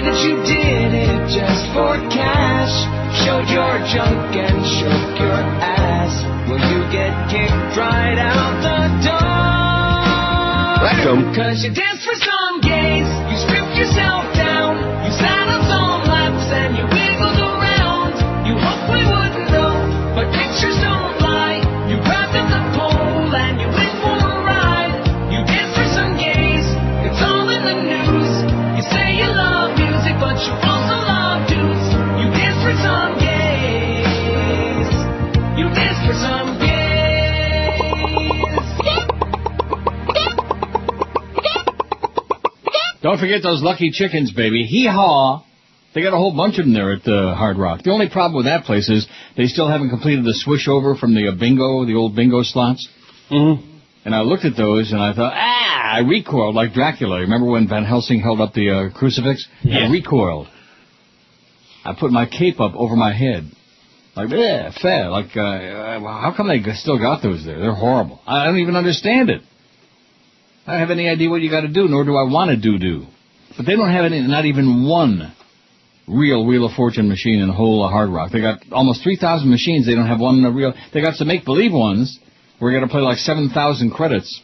that you did it just for cash. Showed your junk and shook your ass. Will you get kicked right out the door? Welcome. Cause you danced for some gays. You stripped yourself down. You sat on some laps and you wiggled around. You hoped we wouldn't know, but pictures don't lie. You grabbed at the pole and you went for a ride. You danced for some gays. It's all in the news. You say you love music, but you also love dudes. You danced for some gays. You danced for some gays. Don't forget those lucky chickens, baby. Hee-haw. They got a whole bunch of them there at Hard Rock. The only problem with that place is they still haven't completed the switch over from the bingo, the old bingo slots. Mm-hmm. And I looked at those and I thought, I recoiled like Dracula. Remember when Van Helsing held up the crucifix? Yeah. I recoiled. I put my cape up over my head. Like, fair. Like, how come they still got those there? They're horrible. I don't even understand it. I don't have any idea what you got to do, nor do I want to do. But they don't have any, not even one real Wheel of Fortune machine in the whole Hard Rock. They got almost 3,000 machines. They don't have one real. They got some make-believe ones where you got to play like 7,000 credits.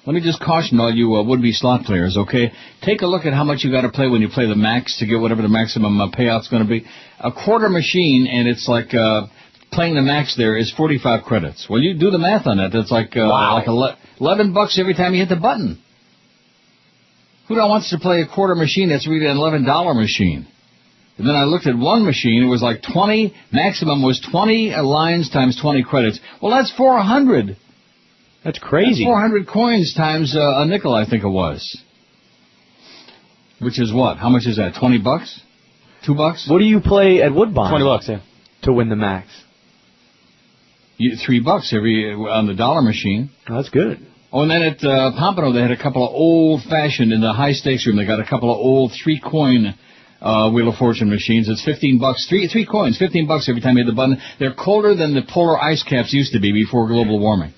Let me just caution all you would-be slot players, okay? Take a look at how much you got to play when you play the max to get whatever the maximum payout's going to be. A quarter machine, and it's like playing the max there is 45 credits. Well, you do the math on that. That's like like $11 every time you hit the button. Who wants to play a quarter machine that's really an $11 machine? And then I looked at one machine. It was like 20. Maximum was 20 lines times 20 credits. Well, that's 400. That's crazy. That's 400 coins times a nickel, I think it was. Which is what? How much is that? $20? $2? What do you play at Woodbine? $20, yeah. To win the max. $3 every on the dollar machine. Oh, that's good. Oh, and then at Pompano, they had a couple of old-fashioned, in the high-stakes room, they got a couple of old 3-coin Wheel of Fortune machines. It's $15. Three coins, $15 every time you hit the button. They're colder than the polar ice caps used to be before global warming.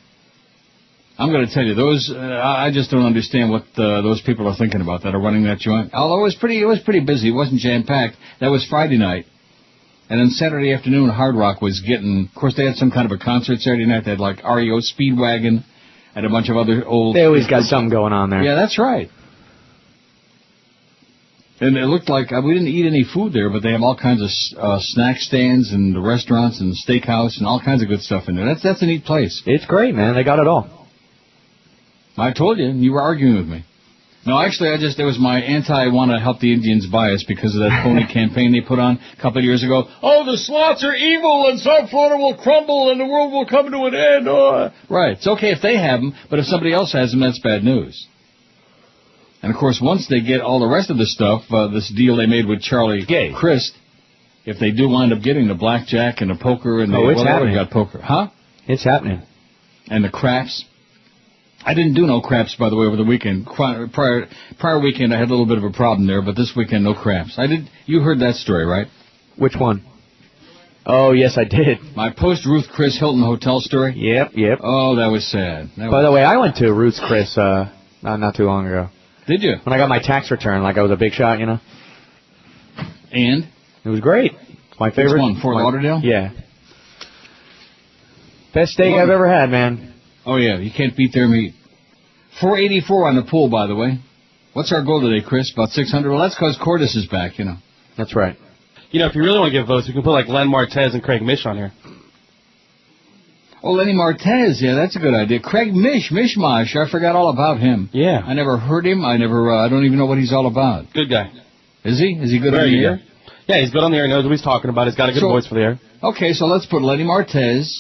I'm going to tell you, those, I just don't understand what those people are thinking about that are running that joint. Although it was pretty busy. It wasn't jam-packed. That was Friday night. And then Saturday afternoon, Hard Rock was getting, of course, they had some kind of a concert Saturday night. They had like REO Speedwagon and a bunch of other old... They always got something going on there. Yeah, that's right. And it looked like, we didn't eat any food there, but they have all kinds of snack stands and restaurants and steakhouse and all kinds of good stuff in there. That's a neat place. It's great, man. They got it all. I told you, and you were arguing with me. No, actually, there was my anti-want-to-help-the-Indians bias because of that phony campaign they put on a couple of years ago. Oh, the slots are evil, and South Florida will crumble, and the world will come to an end. Oh. Right, it's okay if they have them, but if somebody else has them, that's bad news. And, of course, once they get all the rest of the stuff, this deal they made with Charlie Crist, if they do wind up getting the blackjack and the poker, and it's happening. Got poker. Huh? It's happening. And the craps. I didn't do no craps, by the way, over the weekend. Prior weekend, I had a little bit of a problem there, but this weekend, no craps. I did. You heard that story, right? Which one? Oh, yes, I did. My post-Ruth Chris Hilton hotel story? Yep. Oh, that was sad. By the way, I went to Ruth's Chris not too long ago. Did you? When I got my tax return, like I was a big shot, you know. And? It was great. It's my favorite. Which one, Fort Lauderdale? Yeah. Best steak I've ever had, man. Oh, yeah, you can't beat their meat. 484 on the pool, by the way. What's our goal today, Chris? About 600? Well, that's because Cordis is back, you know. That's right. You know, if you really want to get votes, we can put like Len Martez and Craig Mish on here. Oh, Lenny Martez, yeah, that's a good idea. Craig Mishmash, I forgot all about him. Yeah. I never heard him. I don't even know what he's all about. Good guy. Is he? Is he good on the air? Yeah, he's good on the air, knows what he's talking about. He's got a good voice for the air. Okay, so let's put Lenny Martez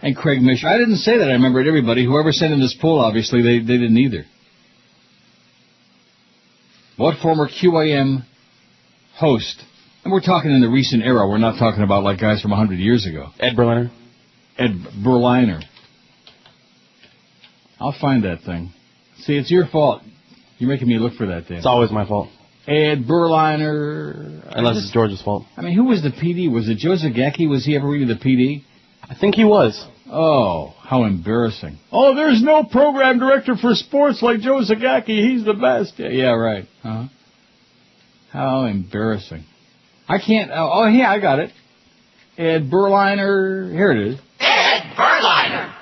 and Craig Mish. I didn't say that. I remembered everybody. Whoever sent in this poll, obviously, they didn't either. What former QAM host? And we're talking in the recent era. We're not talking about like guys from 100 years ago. Ed Berliner. I'll find that thing. See, it's your fault. You're making me look for that thing. It's always my fault. Ed Berliner. Unless it's George's fault. I mean, who was the PD? Was it Joe Zagacki? Was he ever really the PD? I think he was. Oh, how embarrassing. Oh, there's no program director for sports like Joe Zagacki. He's the best. Yeah, right. Uh-huh. How embarrassing. I can't... Oh, yeah, I got it. Ed Berliner... Here it is. Ed Berliner.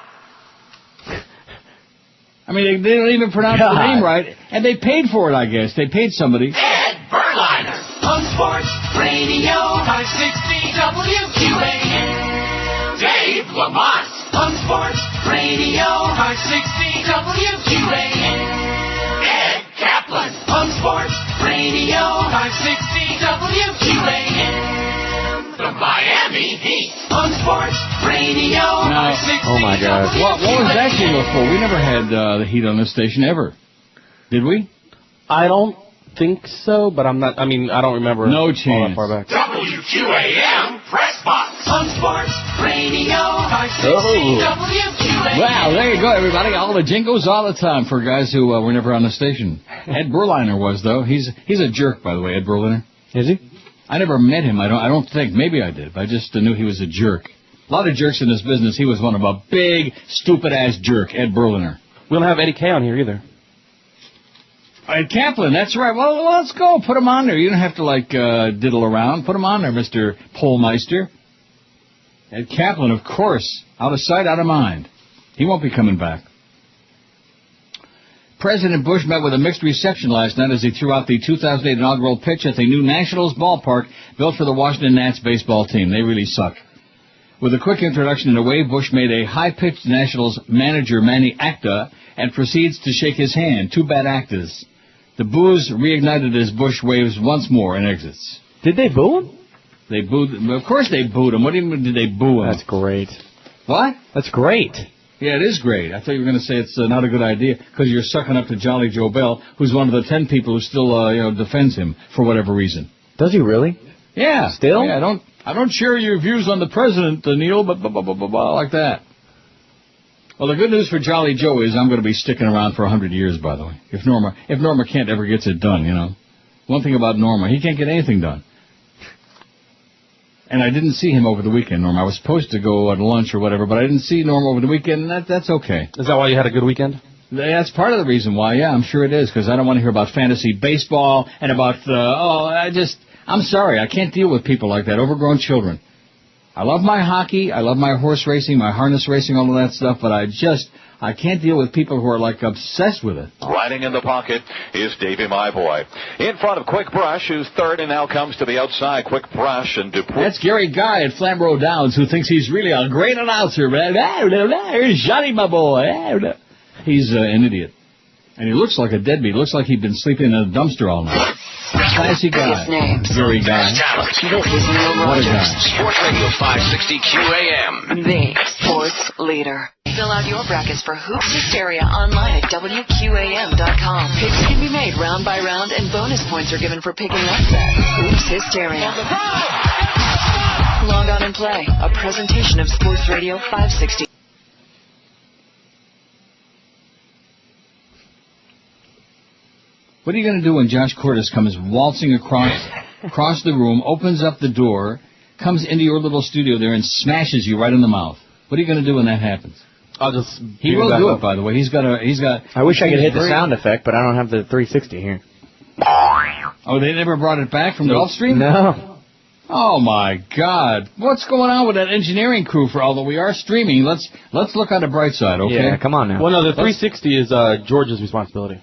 I mean, they don't even pronounce the name right. And they paid for it, I guess. They paid somebody. Ed Berliner. On Sports Radio 560 WQAM. Dave Lamont. On Sports Radio 560 WQAM. Ed Kaplan. On Sports Radio 560 WQAM. The Miami Heat. On Sports Radio 560 Oh, my God. What was that jingle for? We never had the Heat on this station ever. Did we? I don't think so, but I'm not. I mean, I don't remember. No all that chance. far back. WQAM Press Box. On Sports Radio 560 WQAM. Wow, there you go, everybody. All the jingles all the time for guys who were never on the station. Ed Berliner was, though. He's a jerk, by the way, Ed Berliner. Is he? I never met him. I don't think. Maybe I did. But I just knew he was a jerk. A lot of jerks in this business. He was one of a big, stupid-ass jerk, Ed Berliner. We don't have Eddie K on here either. Ed Kaplan, that's right. Well, let's go. Put him on there. You don't have to, diddle around. Put him on there, Mr. Polmeister. Ed Kaplan, of course. Out of sight, out of mind. He won't be coming back. President Bush met with a mixed reception last night as he threw out the 2008 inaugural pitch at the new Nationals ballpark built for the Washington Nats baseball team. They really suck. With a quick introduction and a wave, Bush made a high-pitched Nationals manager, Manny Acta, and proceeds to shake his hand. Two bad actors. The boos reignited as Bush waves once more and exits. Did they boo him? They booed him. Of course they booed him. What do you mean did they boo him? That's great. What? That's great. Yeah, it is great. I thought you were going to say it's not a good idea because you're sucking up to Jolly Joe Bell, who's one of the 10 people who still, defends him for whatever reason. Does he really? Yeah. Still? Yeah, I don't share your views on the president, Neil, but blah, blah, blah, blah, blah, like that. Well, the good news for Jolly Joe is I'm going to be sticking around for 100 years, by the way. If Norma Kent ever gets it done, One thing about Norma, he can't get anything done. And I didn't see him over the weekend, Norma. I was supposed to go at lunch or whatever, but I didn't see Norma over the weekend, and that's okay. Is that why you had a good weekend? That's part of the reason why, yeah, I'm sure it is, because I don't want to hear about fantasy baseball and about, I'm sorry, I can't deal with people like that, overgrown children. I love my hockey, I love my horse racing, my harness racing, all of that stuff, but I can't deal with people who are, obsessed with it. Riding in the pocket is Davey My Boy. In front of Quick Brush, who's third and now comes to the outside. Quick Brush and Dupree. That's Gary Guy at Flamborough Downs, who thinks he's really a great announcer. Here's Johnny, my boy. He's an idiot. And he looks like a deadbeat. Looks like he'd been sleeping in a dumpster all night. Classy guy. Gary Guy. This is Neil What a Rogers. guy. Sports Radio 560 QAM. The sports leader. Fill out your brackets for Hoops Hysteria online at WQAM.com. Picks can be made round by round, and bonus points are given for picking upsets. Hoops Hysteria. Log on and play. A presentation of Sports Radio 560. What are you going to do when Josh Cordes comes waltzing across the room, opens up the door, comes into your little studio there and smashes you right in the mouth? What are you going to do when that happens? I'll just. He will do it, by the way. He's got. I wish I could hit the sound effect, but I don't have the 360 here. Oh, they never brought it back from Gulfstream? No. Oh my God! What's going on with that engineering crew? Although we are streaming, let's look on the bright side, okay? Yeah, come on now. Well, no, the 360 is George's responsibility.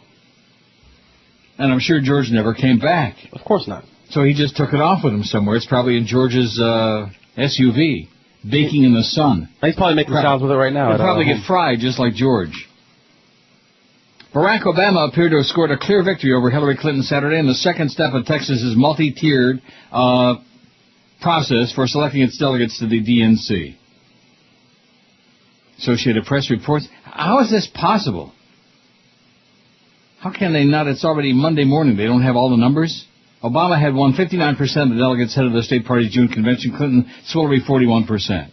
And I'm sure George never came back. Of course not. So he just took it off with him somewhere. It's probably in George's SUV, baking in the sun. He's probably making sounds with it right now. He'll probably get fried just like George. Barack Obama appeared to have scored a clear victory over Hillary Clinton Saturday in the second step of Texas's multi-tiered process for selecting its delegates to the DNC. Associated Press reports. How is this possible? How can they not? It's already Monday morning. They don't have all the numbers? Obama had won 59% of the delegates headed the state party's June convention. Clinton, Swillery, 41%.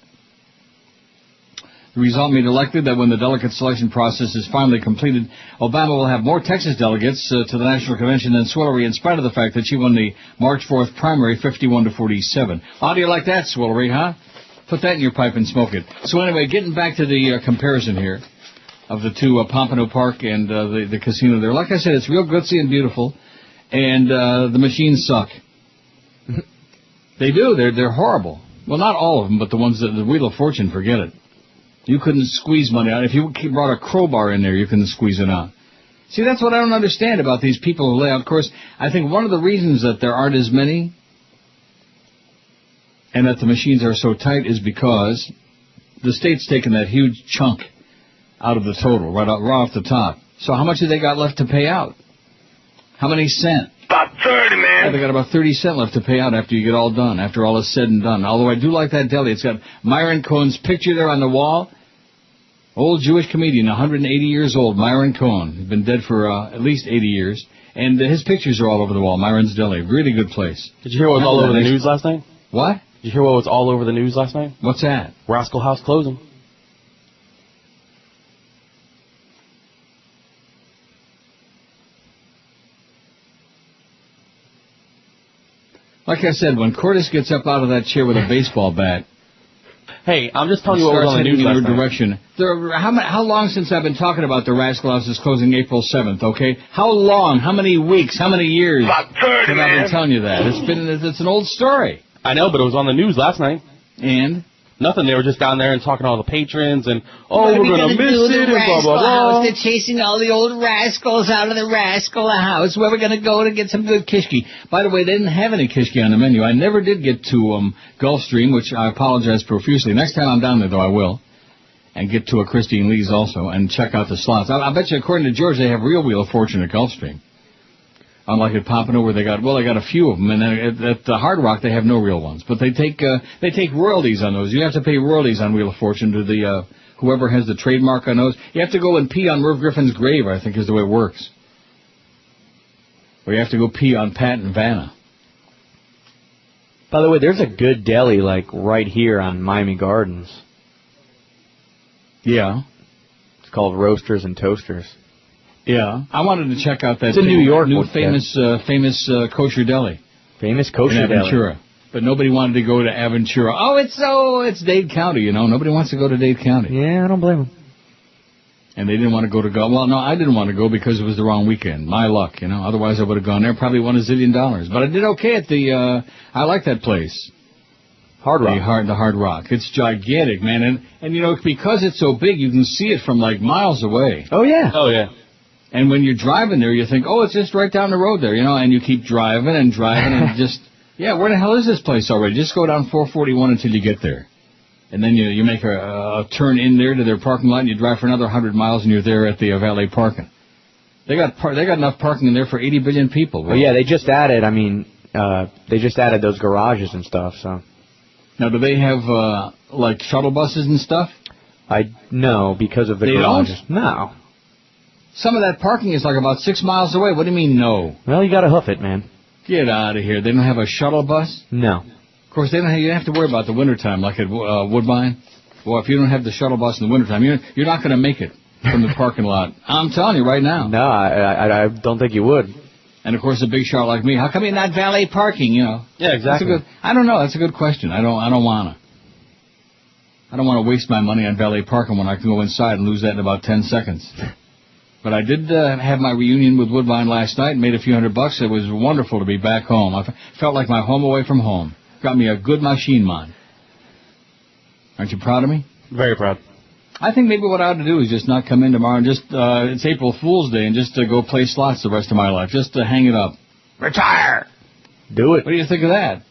The result made it likely that when the delegate selection process is finally completed, Obama will have more Texas delegates to the national convention than Swillery, in spite of the fact that she won the March 4th primary 51-47. How do you like that, Swillery, huh? Put that in your pipe and smoke it. So anyway, getting back to the comparison here of the two, Pompano Park and the casino there. Like I said, it's real glitzy and beautiful. and the machines suck. They do. They're horrible. Well, not all of them, but the ones that the Wheel of Fortune, forget it. You couldn't squeeze money out. If you brought a crowbar in there, you couldn't squeeze it out. See, that's what I don't understand about these people who lay out. Of course, I think one of the reasons that there aren't as many and that the machines are so tight is because the state's taken that huge chunk out of the total, right off the top. So how much have they got left to pay out? How many cents? About 30, man. Yeah, they got about 30 cents left to pay out after you get all done, after all is said and done. Although I do like that deli. It's got Myron Cohen's picture there on the wall. Old Jewish comedian, 180 years old, Myron Cohen. He's been dead for at least 80 years. And his pictures are all over the wall, Myron's Deli. Really good place. Did you hear what was all over the news last night? What? Did you hear what was all over the news last night? What's that? Rascal House closing. Like I said, when Curtis gets up out of that chair with a baseball bat, hey, I'm just telling you what was on the news last night. Direction. How long since I've been talking about the Rascal House is closing April 7th, okay? How long? How many weeks? How many years? About 30, man. I've been telling you that. It's an old story. I know, but it was on the news last night. And? Nothing. They were just down there and talking to all the patrons and, we're going to miss it and blah, blah, blah. They're chasing all the old rascals out of the Rascal House. Where we're going to go to get some good kishki. By the way, they didn't have any kishki on the menu. I never did get to Gulfstream, which I apologize profusely. Next time I'm down there, though, I will. And get to a Christine Lee's also and check out the slots. I bet you, according to George, they have real Wheel of Fortune at Gulfstream. Unlike at Pompano, where they got a few of them, and then at the Hard Rock they have no real ones. But they take royalties on those. You have to pay royalties on Wheel of Fortune to the whoever has the trademark on those. You have to go and pee on Merv Griffin's grave, I think is the way it works. Or you have to go pee on Pat and Vanna. By the way, there's a good deli like right here on Miami Gardens. Yeah. It's called Roasters and Toasters. Yeah, I wanted to check out that it's a New York new famous kosher deli. Famous kosher in Aventura. Deli. But nobody wanted to go to Aventura. Oh, it's Dade County, you know. Nobody wants to go to Dade County. Yeah, I don't blame them. And they didn't want to go to Well, no, I didn't want to go because it was the wrong weekend. My luck, you know. Otherwise, I would have gone there. Probably won $1 zillion. But I did okay at the. I like that place. Hard Rock. The Hard Rock. It's gigantic, man. And you know, because it's so big, you can see it from like miles away. Oh yeah. Oh yeah. And when you're driving there, you think, it's just right down the road there, you know, and you keep driving and just, where the hell is this place already? Just go down 441 until you get there. And then you make a turn in there to their parking lot, and you drive for another 100 miles, and you're there at the valet parking. They got enough parking in there for 80 billion people. Well, yeah, they just added, those garages and stuff, so. Now, do they have, like, shuttle buses and stuff? No, because of the garages. Don't? No. Some of that parking is like about 6 miles away. What do you mean, no? Well, you gotta hoof it, man. Get out of here. They don't have a shuttle bus? No. Of course, you don't have to worry about the wintertime like at Woodbine. Well, if you don't have the shuttle bus in the wintertime, you're not going to make it from the parking lot. I'm telling you right now. No, I don't think you would. And, of course, a big shot like me, how come you're not valet parking, you know? Yeah, exactly. I don't know. That's a good question. I don't want to. I don't want to waste my money on valet parking when I can go inside and lose that in about 10 seconds. But I did have my reunion with Woodbine last night and made a few $100. It was wonderful to be back home. I felt like my home away from home. Got me a good machine man. Aren't you proud of me? Very proud. I think maybe what I ought to do is just not come in tomorrow and just, it's April Fool's Day, and just go play slots the rest of my life. Just to hang it up. Retire! Do it. What do you think of that?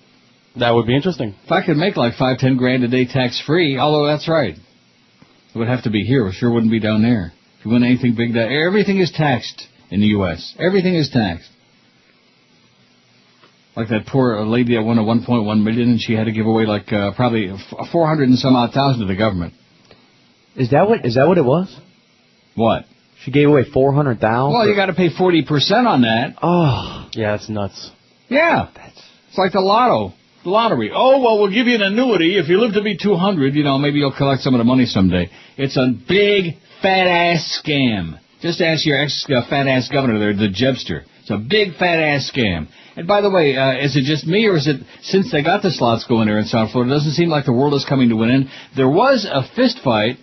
That would be interesting. If I could make like $5-10 grand a day tax-free, although that's right. It would have to be here. It sure wouldn't be down there. If you win anything big, everything is taxed in the U.S. Everything is taxed. Like that poor lady that won a $1.1 million, and she had to give away like probably 400 and some odd thousand to the government. Is that what it was? What? She gave away 400,000. Well, you got to pay 40% on that. Oh, yeah, that's nuts. Yeah, it's like the lottery. Oh, well, we'll give you an annuity if you live to be 200. You know, maybe you'll collect some of the money someday. It's a big fat-ass scam. Just ask your ex-fat-ass governor there, the Jebster. It's a big fat-ass scam. And by the way, is it just me, or is it, since they got the slots going there in South Florida, it doesn't seem like the world is coming to an end? There was a fist fight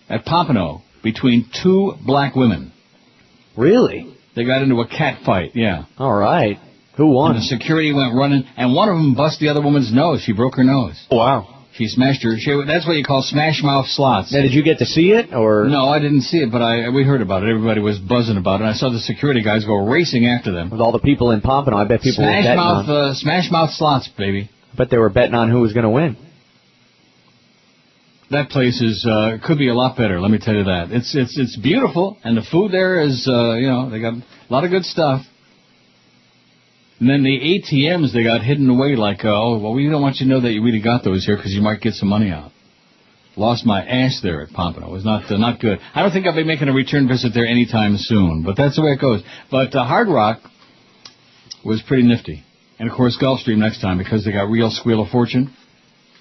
at Pompano between two black women. Really? They got into a cat fight, yeah. All right. Who And won? the security went running, and one of them busted the other woman's nose. She broke her nose. Wow. She smashed her. That's what you call smash mouth slots. Now, did you get to see it, or? No, I didn't see it, but we heard about it. Everybody was buzzing about it. I saw the security guys go racing after them. With all the people in Pompano, I bet people were betting on. Smash mouth slots, baby. But they were betting on who was going to win. That place is could be a lot better. Let me tell you that. It's beautiful, and the food there is they got a lot of good stuff. And then the ATMs, they got hidden away like, we don't want you to know that you really got those here because you might get some money out. Lost my ass there at Pompano. It was not good. I don't think I'll be making a return visit there anytime soon, but that's the way it goes. But Hard Rock was pretty nifty. And, of course, Gulfstream next time because they got real Squeal of Fortune.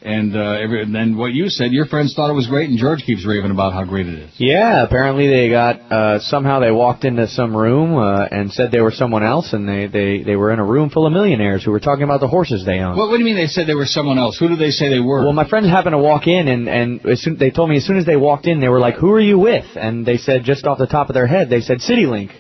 And then what you said, your friends thought it was great, and George keeps raving about how great it is. Yeah, apparently they got, somehow they walked into some room and said they were someone else, and they were in a room full of millionaires who were talking about the horses they own. What do you mean they said they were someone else? Who did they say they were? Well, my friends happened to walk in, and they told me as soon as they walked in, they were like, who are you with? And they said, just off the top of their head, they said CityLink,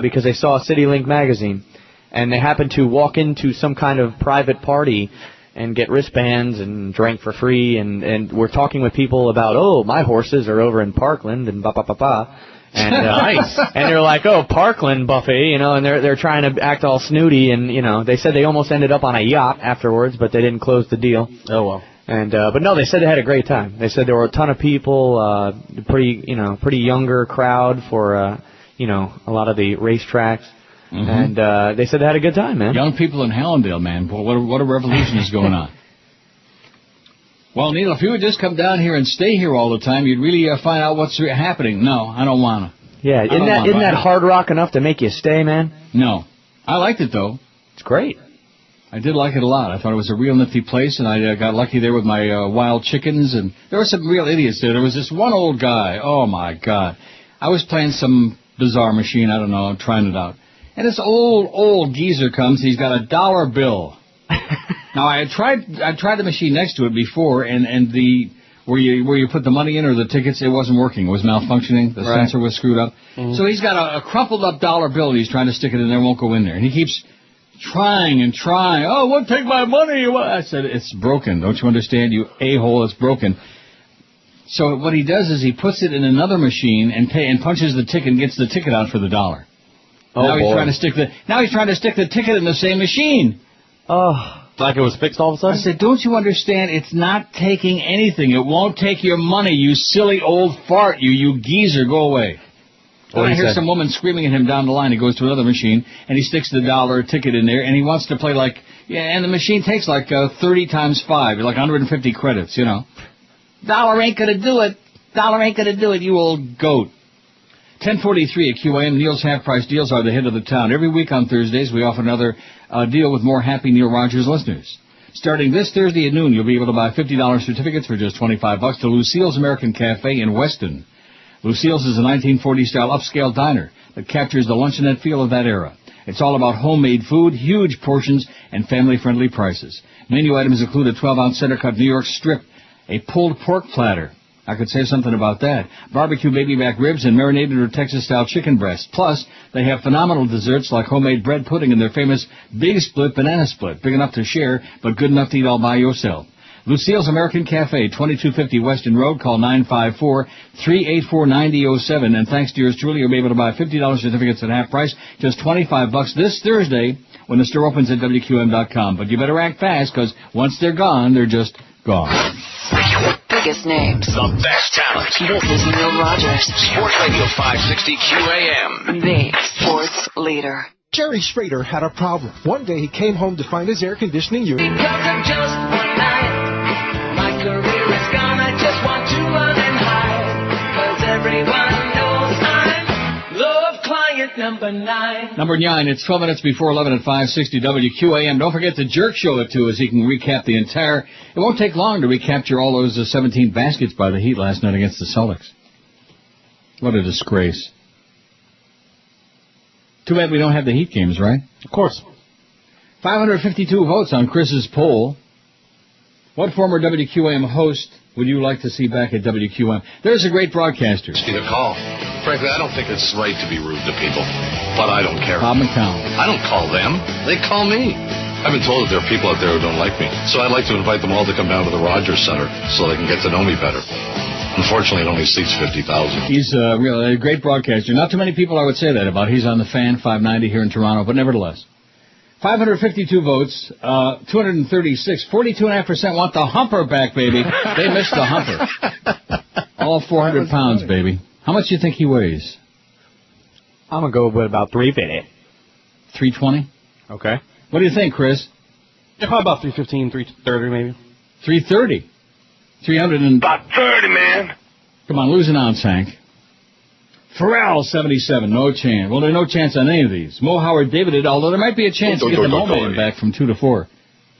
because they saw CityLink magazine. And they happened to walk into some kind of private party and get wristbands and drank for free, and we're talking with people about, my horses are over in Parkland and ba-ba-ba-ba. And, nice. And they're like, Parkland buffet, and they're trying to act all snooty, and, they said they almost ended up on a yacht afterwards, but they didn't close the deal. Oh, well. And, but no, they said they had a great time. They said there were a ton of people, pretty younger crowd for, a lot of the racetracks. Mm-hmm. And they said they had a good time, man. Young people in Hallandale, man. Boy, what a revolution is going on. Well, Neil, if you would just come down here and stay here all the time, you'd really find out what's happening. No, I don't want to. Yeah, isn't that Hard Rock enough to make you stay, man? No. I liked it, though. It's great. I did like it a lot. I thought it was a real nifty place, and I got lucky there with my wild chickens, and there were some real idiots there. There was this one old guy. Oh, my God. I was playing some bizarre machine. I don't know. I'm trying it out. And this old geezer comes, and he's got a $1 bill. Now, I tried the machine next to it before, and the where you put the money in or the tickets, it wasn't working. It was malfunctioning. The sensor was screwed up. Mm-hmm. So he's got a crumpled up $1 bill, and he's trying to stick it in there, won't go in there. And he keeps trying and trying. Oh, won't take my money. I said, it's broken. Don't you understand, you a-hole? It's broken. So what he does is he puts it in another machine and punches the ticket and gets the ticket out for the $1. Now he's trying to stick the ticket in the same machine. Oh, like it was fixed all of a sudden? I said, don't you understand? It's not taking anything. It won't take your money, you silly old fart. You geezer, go away. Then I hear some woman screaming at him down the line. He goes to another machine, and he sticks the $1 ticket in there, and he wants to play and the machine takes 30 times 5, like 150 credits, $1 ain't gonna do it. $1 ain't gonna do it, you old goat. 10:43 at QAM. Neil's half-price deals are the hit of the town. Every week on Thursdays, we offer another deal with more happy Neil Rogers listeners. Starting this Thursday at noon, you'll be able to buy $50 certificates for just $25 to Lucille's American Cafe in Weston. Lucille's is a 1940s-style upscale diner that captures the luncheonette feel of that era. It's all about homemade food, huge portions, and family-friendly prices. Menu items include a 12-ounce center-cut New York strip, a pulled pork platter. I could say something about that. Barbecue baby back ribs and marinated or Texas-style chicken breast. Plus, they have phenomenal desserts like homemade bread pudding and their famous Big Split banana split. Big enough to share, but good enough to eat all by yourself. Lucille's American Cafe, 2250 Weston Road. Call 954-384-9007. And thanks to yours truly, you'll be able to buy $50 certificates at half price, just $25 this Thursday when the store opens at WQM.com. But you better act fast, because once they're gone, they're just gone. Biggest names. The best talent. This is Neil Rogers. Sports Radio 560 QAM. The sports leader. Jerry Schrader had a problem. One day he came home to find his air conditioning unit. Because of just one night, my career is gone. I just want to run and hide. Because everyone knows I'm love client number 9. Number 9, it's 12 minutes before 11 at 560 WQAM. Don't forget the Jerk Show at 2 as he can recap the entire... It won't take long to recapture all those 17 baskets by the Heat last night against the Celtics. What a disgrace. Too bad we don't have the Heat games, right? Of course. 552 votes on Chris's poll. What former WQAM host would you like to see back at WQAM? There's a great broadcaster. Need a call. Frankly, I don't think it's right to be rude to people, but I don't care. Bob McCown. I don't call them. They call me. I've been told that there are people out there who don't like me, so I'd like to invite them all to come down to the Rogers Center so they can get to know me better. Unfortunately, it only seats 50,000. He's a great broadcaster. Not too many people I would say that about. He's on the Fan 590 here in Toronto, but nevertheless. 552 votes, 236, 42.5% want the humper back, baby. They missed the humper. All 400 pounds, baby. How much do you think he weighs? I'm going to go with about 350. 320? Okay. What do you think, Chris? Yeah, probably about 315, 330 maybe. 330. 300 and... About 30, man. Come on, lose an ounce, Hank. Pharrell, 77, no chance. Well, there's no chance on any of these. Mo Howard David, although there might be a chance to get the Mo Man back from 2 to 4.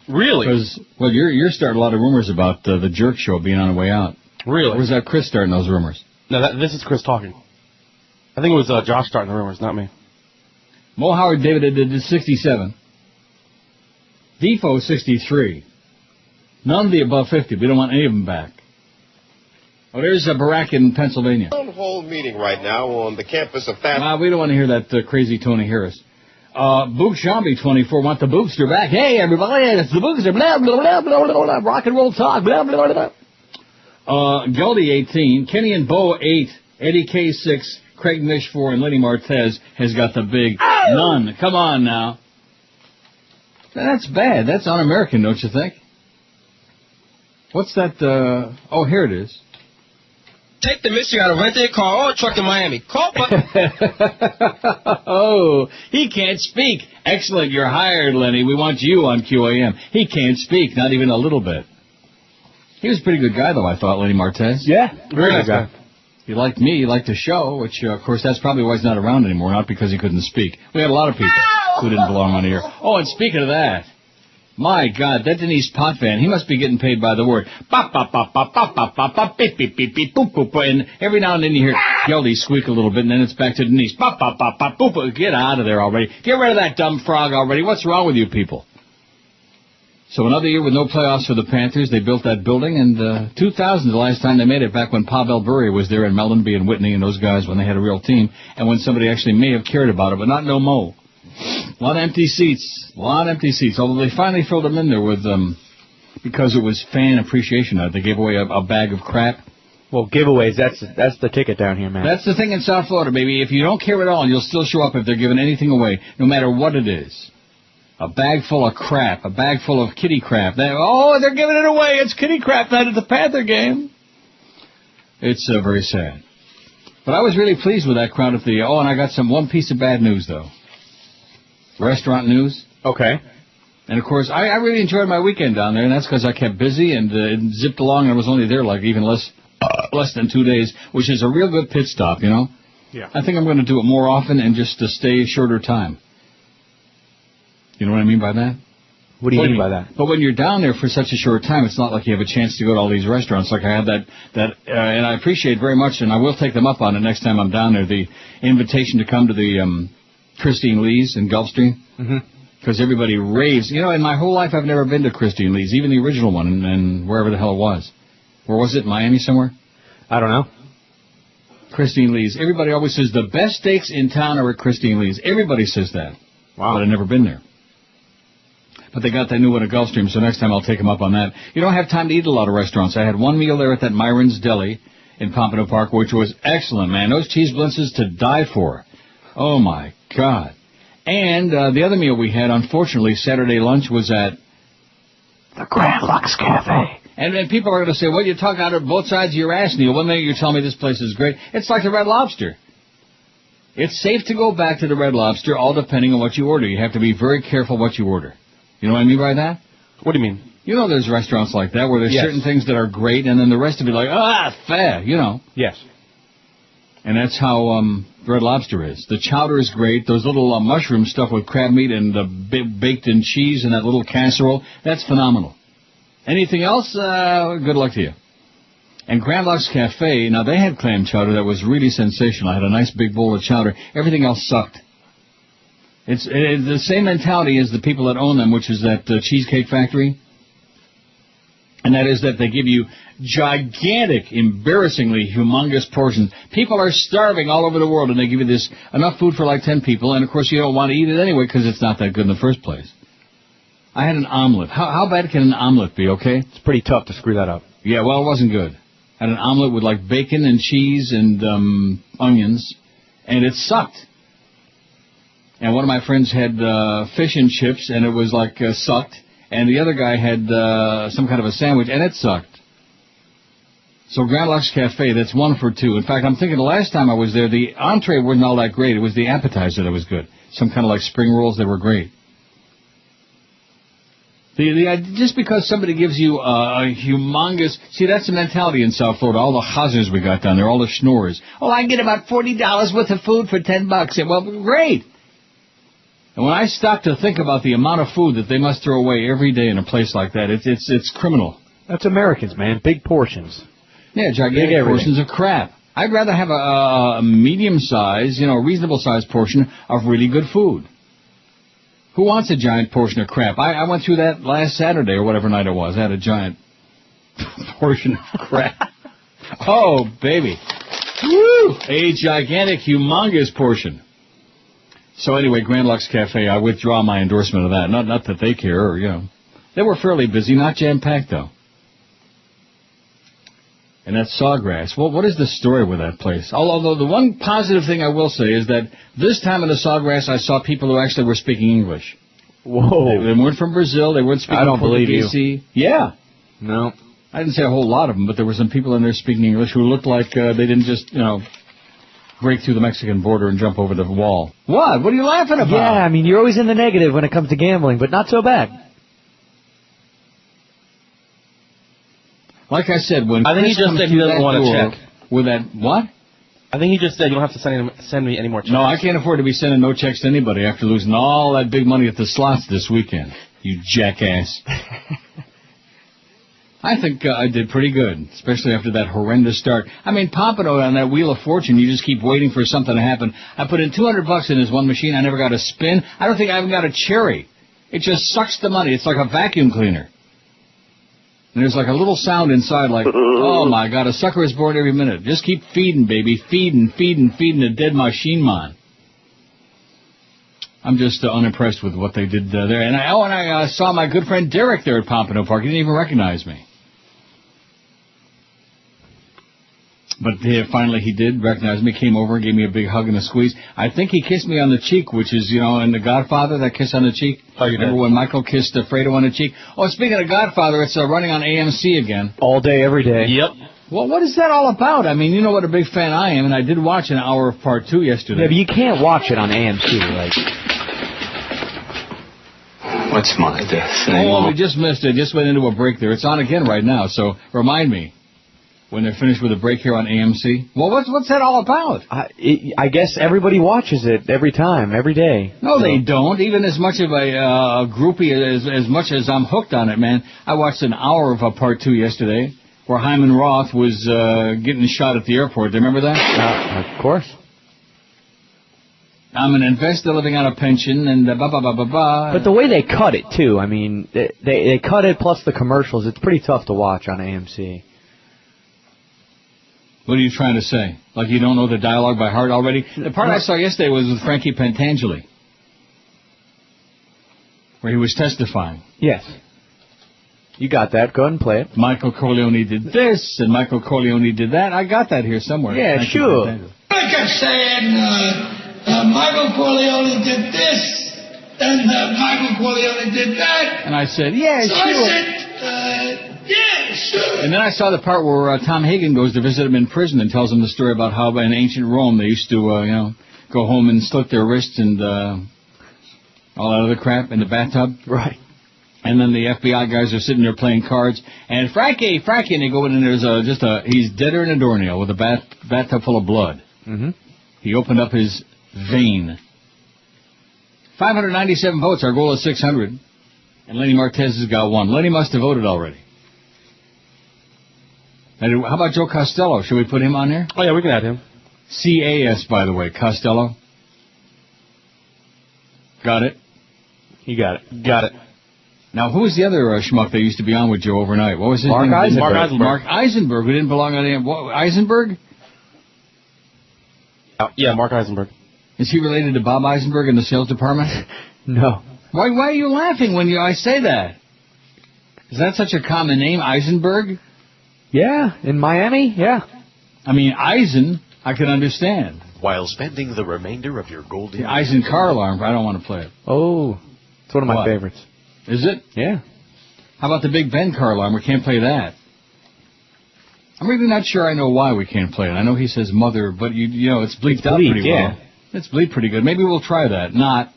Really? Because, well, you're starting a lot of rumors about the Jerk Show being on the way out. Really? Or was that Chris starting those rumors? No, this is Chris talking. I think it was Josh starting the rumors, not me. Mo Howard David did 67. Defoe, 63. None of the above 50. We don't want any of them back. Oh, there's Barack in Pennsylvania. Town hall meeting right now on the campus of Fast. We don't want to hear that crazy Tony Harris. Boog Shambi, 24, want the Boogster back. Hey, everybody, it's the Boogster. Blah, blah, blah, blah, blah, blah, rock and roll talk. Blah, blah, blah, blah. Geldy, 18. Kenny and Bo, 8. Eddie K, 6. Craig Mish, 4. And Lenny Martez has got the big none. Come on now. That's bad. That's un-American, don't you think? What's that? Oh, here it is. Take the mystery out of rent a car or a truck to Miami. Call Oh, he can't speak. Excellent, you're hired, Lenny. We want you on QAM. He can't speak, not even a little bit. He was a pretty good guy, though, I thought, Lenny Martez. Yeah, very good guy. He liked me, he liked the show, which, of course, that's probably why he's not around anymore, not because he couldn't speak. We had a lot of people who didn't belong on the air. Oh, and speaking of that, my God, that Denise Potvin, he must be getting paid by the word. Bop, bop, bop, bop, bop, bop, bop, bop, beep, beep, beep, beep, boop, boop, and every now and then you hear Geldy squeak a little bit, and then it's back to Denise. Bop, bop, bop, bop, boop, boop. Get out of there already. Get rid of that dumb frog already. What's wrong with you people? So another year with no playoffs for the Panthers. They built that building, and 2000 the last time they made it, back when Pavel Bure was there, and Mellenby and Whitney and those guys when they had a real team, and when somebody actually may have cared about it, but not no Mo. A lot of empty seats. Although they finally filled them in there with, because it was fan appreciation night. They gave away a bag of crap. Well, giveaways, that's the ticket down here, man. That's the thing in South Florida, baby. If you don't care at all, you'll still show up if they're giving anything away, no matter what it is. A bag full of crap, a bag full of kitty crap. They're giving it away. It's kitty crap night at the Panther game. It's very sad. But I was really pleased with that crowd at the... Oh, and I got one piece of bad news, though. Restaurant news. Okay. And, of course, I really enjoyed my weekend down there, and that's because I kept busy and it zipped along, and I was only there like even less than 2 days, which is a real good pit stop, you know? Yeah. I think I'm going to do it more often and just to stay a shorter time. You know what I mean by that? What do you mean by that? But when you're down there for such a short time, it's not like you have a chance to go to all these restaurants. Like I had and I appreciate very much, and I will take them up on it next time I'm down there, the invitation to come to the Christine Lee's in Gulfstream. Because everybody raves. You know, in my whole life I've never been to Christine Lee's, even the original one, and wherever the hell it was. Where was it? Miami somewhere? I don't know. Christine Lee's. Everybody always says the best steaks in town are at Christine Lee's. Everybody says that. Wow. But I've never been there. But they got that new one at Gulfstream, so next time I'll take them up on that. You don't have time to eat a lot of restaurants. I had one meal there at that Myron's Deli in Pompano Park, which was excellent, man. Those cheese blintzes to die for. Oh, my God. And the other meal we had, unfortunately, Saturday lunch was at the Grand Lux Cafe. And then people are going to say, well, you talk out of both sides of your ass, Neil. One minute you're telling me this place is great. It's like the Red Lobster. It's safe to go back to the Red Lobster, all depending on what you order. You have to be very careful what you order. You know what I mean by that? What do you mean? You know there's restaurants like that where there's Yes. certain things that are great, and then the rest of it like, fair, you know. Yes. And that's how Red Lobster is. The chowder is great. Those little mushroom stuff with crab meat and baked in cheese in that little casserole, that's phenomenal. Anything else, good luck to you. And Grand Lux Cafe, now they had clam chowder that was really sensational. I had a nice big bowl of chowder. Everything else sucked. It's the same mentality as the people that own them, which is that Cheesecake Factory. And that is that they give you gigantic, embarrassingly humongous portions. People are starving all over the world, and they give you this enough food for like 10 people, and of course you don't want to eat it anyway because it's not that good in the first place. I had an omelet. How bad can an omelet be, okay? It's pretty tough to screw that up. Yeah, well, it wasn't good. I had an omelet with like bacon and cheese and onions, and it sucked. And one of my friends had fish and chips, and it was like sucked. And the other guy had some kind of a sandwich, and it sucked. So Grand Lux Cafe, that's 1 for 2. In fact, I'm thinking the last time I was there, the entree wasn't all that great. It was the appetizer that was good. Some kind of like spring rolls that were great. Just because somebody gives you a humongous... See, that's the mentality in South Florida. All the hazards we got down there, all the schnorrers. Oh, I get about $40 worth of food for $10. Well, great. And when I stop to think about the amount of food that they must throw away every day in a place like that, it's criminal. That's Americans, man. Big portions. Yeah, gigantic portions of crap. I'd rather have a medium-sized, reasonable-sized portion of really good food. Who wants a giant portion of crap? I went through that last Saturday or whatever night it was. I had a giant portion of crap. Oh, baby. Woo! A gigantic, humongous portion. So anyway, Grand Lux Cafe, I withdraw my endorsement of that. Not that they care, or, They were fairly busy, not jam-packed, though. And that's Sawgrass. Well, what is the story with that place? Although the one positive thing I will say is that this time in the Sawgrass, I saw people who actually were speaking English. Whoa. They weren't from Brazil. They weren't speaking I don't Portuguese. believe you. Yeah. No. I didn't say a whole lot of them, but there were some people in there speaking English who looked like they didn't just, break through the Mexican border and jump over the wall. What? What are you laughing about? Yeah, I mean, you're always in the negative when it comes to gambling, but not so bad. Like I said, when I think he just said he doesn't want to check. With that, what? I think he just said you don't have to send me any more checks. No, I can't afford to be sending no checks to anybody after losing all that big money at the slots this weekend. You jackass. I think I did pretty good, especially after that horrendous start. I mean, Pompano on that Wheel of Fortune, you just keep waiting for something to happen. I put in $200 in this one machine. I never got a spin. I don't think I even got a cherry. It just sucks the money. It's like a vacuum cleaner. And there's like a little sound inside like, oh my God, a sucker is born every minute. Just keep feeding, baby. Feeding the dead machine, man. I'm just unimpressed with what they did there. And I saw my good friend Derek there at Pompano Park. He didn't even recognize me. But finally he did recognize me, came over and gave me a big hug and a squeeze. I think he kissed me on the cheek, which is, in The Godfather, that kiss on the cheek. Oh, you remember when Michael kissed Fredo on the cheek? Oh, speaking of Godfather, it's running on AMC again. All day, every day. Yep. Well, what is that all about? I mean, you know what a big fan I am, and I did watch an hour of part 2 yesterday. Yeah, but you can't watch it on AMC, What's my death? Oh, we just missed it. Just went into a break there. It's on again right now, so remind me when they're finished with a break here on AMC. Well, what's that all about? I guess everybody watches it every time, every day. No, they don't. Even as much of a groupie, as much as I'm hooked on it, man. I watched an hour of part 2 yesterday, where Hyman Roth was getting shot at the airport. Do you remember that? Of course. I'm an investor living on a pension, and blah. But the way they cut it, too, I mean, they cut it plus the commercials. It's pretty tough to watch on AMC. What are you trying to say? Like you don't know the dialogue by heart already? The part I saw yesterday was with Frankie Pentangeli, where he was testifying. Yes. You got that. Go ahead and play it. Michael Corleone did this, and Michael Corleone did that. I got that here somewhere. Yeah, Frankie sure. Pentangeli. I kept saying, Michael Corleone did this, and Michael Corleone did that. And I said, yeah, so sure. I said, yeah, sure. And then I saw the part where Tom Hagen goes to visit him in prison and tells him the story about how in ancient Rome they used to, go home and slit their wrists and all that other crap in the bathtub. Right. And then the FBI guys are sitting there playing cards. And Frankie, and they go in and there's he's deader than a doornail with a bathtub full of blood. Mm-hmm. He opened up his vein. 597 votes. Our goal is 600. And Lenny Martez has got 1. Lenny must have voted already. And how about Joe Costello? Should we put him on there? Oh, yeah, we can add him. C-A-S, by the way. Costello. Got it? You got it. Got it. Now, who was the other schmuck that used to be on with Joe overnight? What was his Mark name? Eisenberg. Mark Eisenberg, who didn't belong on any... Eisenberg? Yeah, Mark Eisenberg. Is he related to Bob Eisenberg in the sales department? No. Why are you laughing when I say that? Is that such a common name, Eisenberg? Yeah, in Miami, yeah. I mean, Eisen, I can understand. While spending the remainder of your golden... The Eisen car alarm, I don't want to play it. Oh, it's one of my favorites. Is it? Yeah. How about the Big Ben car alarm? We can't play that. I'm really not sure I know why we can't play it. I know he says mother, but you know, it's bleeped out pretty well. It's bleeped pretty good. Maybe we'll try that. Not.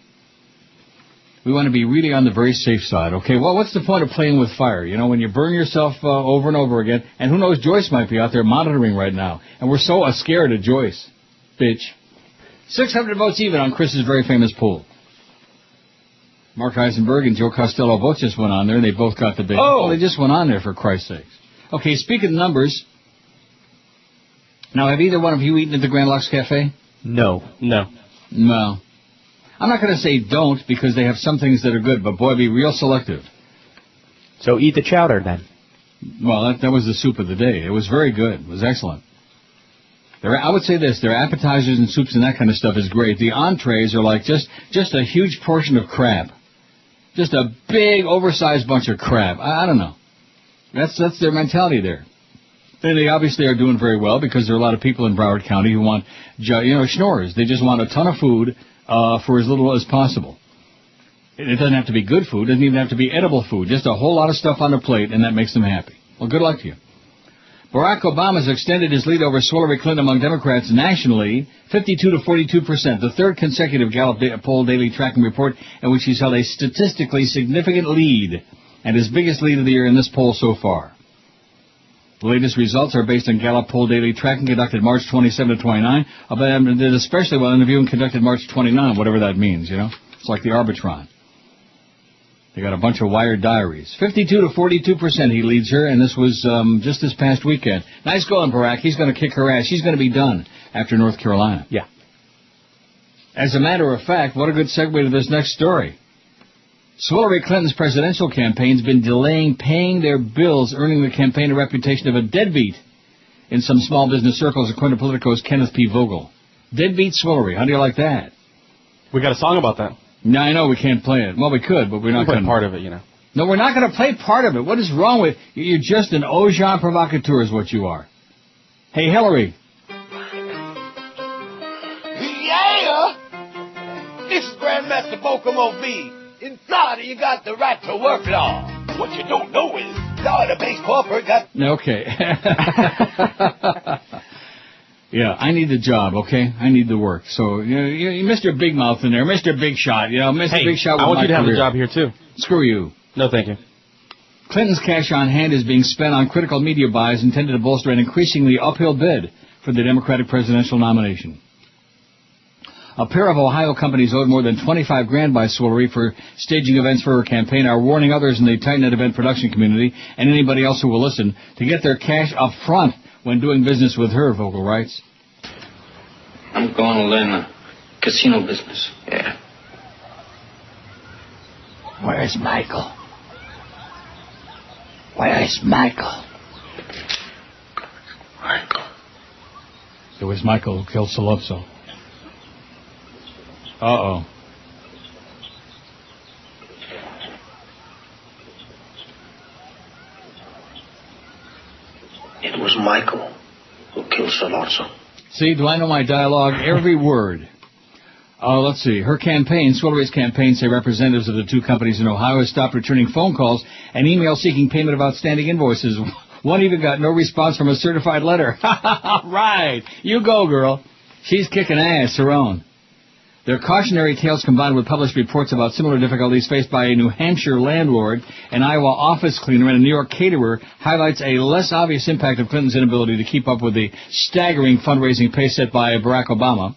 We want to be really on the very safe side, okay? Well, what's the point of playing with fire? You know, when you burn yourself over and over again, and who knows, Joyce might be out there monitoring right now. And we're so scared of Joyce. Bitch. 600 votes even on Chris's very famous poll. Mark Eisenberg and Joe Costello both just went on there, and they both got the big. Oh, they just went on there, for Christ's sakes. Okay, speaking of numbers, now have either one of you eaten at the Grand Lux Cafe? No. No. I'm not going to say don't, because they have some things that are good, but boy, be real selective. So eat the chowder, then. Well, that was the soup of the day. It was very good. It was excellent. I would say this, their appetizers and soups and that kind of stuff is great. The entrees are like just a huge portion of crab. Just a big, oversized bunch of crab. I don't know. That's their mentality there. They obviously are doing very well because there are a lot of people in Broward County who want, schnorrers. They just want a ton of food for as little as possible. It doesn't have to be good food. It doesn't even have to be edible food. Just a whole lot of stuff on the plate, and that makes them happy. Well, good luck to you. Barack Obama has extended his lead over Hillary Clinton among Democrats nationally, 52 to 42%, the third consecutive Gallup poll daily tracking report in which he's held a statistically significant lead, and his biggest lead of the year in this poll so far. The latest results are based on Gallup poll daily tracking conducted March 27 to 29, and did especially well in the viewing conducted March 29, whatever that means, It's like the Arbitron. They got a bunch of wired diaries. 52 to 42% he leads her, and this was just this past weekend. Nice going, Barack. He's going to kick her ass. She's going to be done after North Carolina. Yeah. As a matter of fact, what a good segue to this next story. Hillary Clinton's presidential campaign's been delaying paying their bills, earning the campaign a reputation of a deadbeat in some small business circles, according to Politico's Kenneth P. Vogel. Deadbeat Hillary. How do you like that? We got a song about that. No, I know we can't play it. Well, we could, but we're not going to. Part of it, No, we're not going to play part of it. What is wrong with you? You're just an Ojan provocateur is what you are. Hey, Hillary. Yeah! This is Grandmaster Bokomo V. In Florida, you got the right to work law. What you don't know is Florida-based corporate got... Okay. Yeah, I need the job, okay? I need the work. So, Mr. Big Mouth in there, Mr. Big Shot, Mr. Big Shot with I want you to have career. a job here, too. Screw you. No, thank you. Clinton's cash on hand is being spent on critical media buys intended to bolster an increasingly uphill bid for the Democratic presidential nomination. A pair of Ohio companies owed more than $25,000 by Hillary for staging events for her campaign are warning others in the tight-knit event production community and anybody else who will listen to get their cash up front when doing business with her, Vogel writes. I'm going to learn the casino business. Yeah. Where's Michael? Where's Michael? It was Michael who killed Solovso. Uh-oh. It was Michael who killed Solovso. See, do I know my dialogue? Every word. Let's see. Her campaign, Hillary's campaign, say representatives of the two companies in Ohio have stopped returning phone calls and emails seeking payment of outstanding invoices. One even got no response from a certified letter. Right. You go, girl. She's kicking ass, her own. Their cautionary tales combined with published reports about similar difficulties faced by a New Hampshire landlord, an Iowa office cleaner, and a New York caterer highlights a less obvious impact of Clinton's inability to keep up with the staggering fundraising pace set by Barack Obama.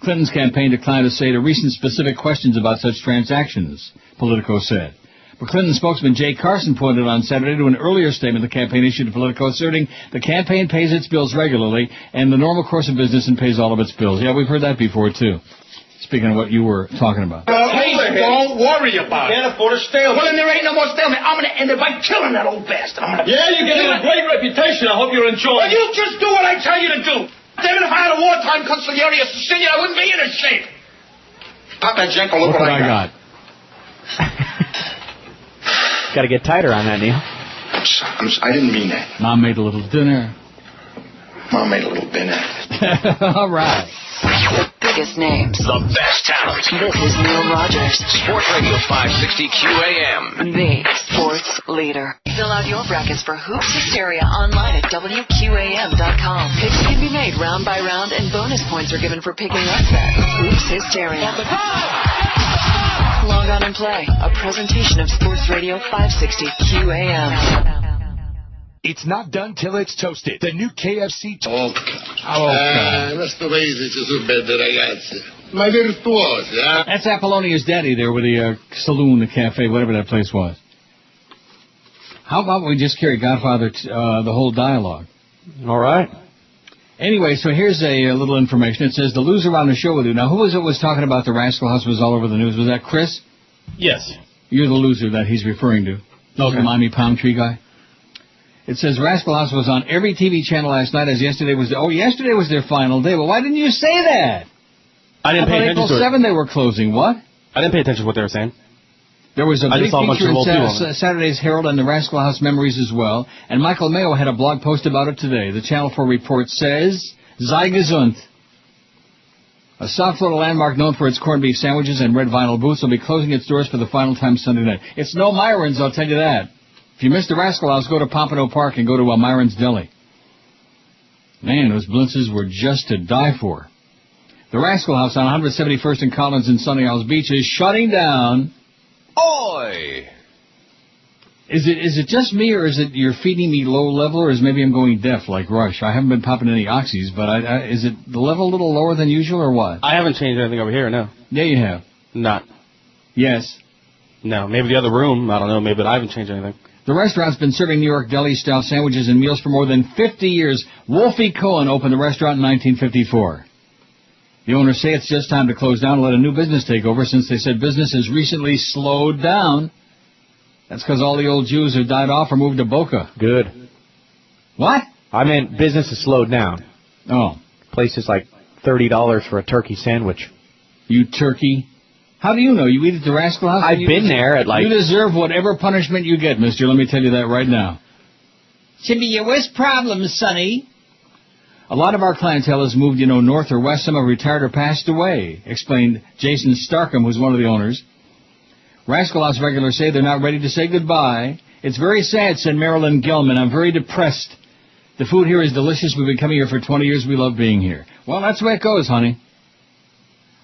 Clinton's campaign declined to say to recent specific questions about such transactions, Politico said. But Clinton spokesman Jay Carson pointed on Saturday to an earlier statement the campaign issued to Politico asserting the campaign pays its bills regularly and the normal course of business and pays all of its bills. Yeah, we've heard that before, too. Speaking of what you were talking about. Please don't worry about it. Can't afford a stalemate. Well, then there ain't no more stalemate. I'm going to end it by killing that old bastard. Yeah, you're getting a great reputation. I hope you're enjoying Well, you just do what I tell you to do. Even if I had a wartime consigliere of Sicilian, I wouldn't be in this shape. Papa Jenko, look what I got. Got to get tighter on that, Neil. I didn't mean that. Mom made a little dinner. Mom made a little dinner. All right. The biggest names. The best talent. This is Neil Rogers. Sports Radio 560 QAM. The sports leader. Fill out your brackets for Hoops Hysteria online at WQAM.com. Picks can be made round by round, and bonus points are given for picking upsets. Hoops Hysteria. Log on and play. A presentation of Sports Radio 560 QAM. It's not done till it's toasted. The new KFC. Questo paese ci sono belle ragazze, ma virtuose, eh? That's Apollonia's daddy there with the saloon, the cafe, whatever that place was. How about we just carry Godfather the whole dialogue? All right. Anyway, so here's a little information. It says the loser on the show with you. Now, who was it was talking about the Rascal House was all over the news? Was that Chris? Yes. You're the loser that he's referring to. Okay. The Miami Palm Tree guy. It says Rascal House was on every TV channel last night as yesterday was yesterday was their final day. Well, why didn't you say that? I didn't pay attention to it. April 7 they were closing. What? I didn't pay attention to what they were saying. There was a big feature in in Saturday's Herald and the Rascal House Memories as well. And Michael Mayo had a blog post about it today. The Channel 4 report says, sei gesund. A South Florida landmark known for its corned beef sandwiches and red vinyl booths will be closing its doors for the final time Sunday night. It's no Myron's, I'll tell you that. If you missed the Rascal House, go to Pompano Park and go to Myron's Deli. Man, those blintzes were just to die for. The Rascal House on 171st and Collins in Sunny Isles Beach is shutting down. Oi! Is it just me, or is it you're feeding me low level, or is maybe I'm going deaf like Rush? I haven't been popping any oxys, but is it the level a little lower than usual, or what? I haven't changed anything over here, no. Yeah, you have. Not. Yes. No, maybe the other room. I don't know, maybe, but I haven't changed anything. The restaurant's been serving New York deli-style sandwiches and meals for more than 50 years. Wolfie Cohen opened the restaurant in 1954. The owners say it's just time to close down and let a new business take over since they said business has recently slowed down. That's because all the old Jews have died off or moved to Boca. Good. What? I meant business has slowed down. Oh. Place is like $30 for a turkey sandwich. You turkey? How do you know? You eat at the Rascal House? I've been there at like... You deserve whatever punishment you get, mister. Let me tell you that right now. Should be your worst problem, Sonny. A lot of our clientele has moved, north or west. Some have retired or passed away, explained Jason Starkham, who's one of the owners. Rascal House regulars say they're not ready to say goodbye. It's very sad, said Marilyn Gilman. I'm very depressed. The food here is delicious. We've been coming here for 20 years. We love being here. Well, that's the way it goes, honey.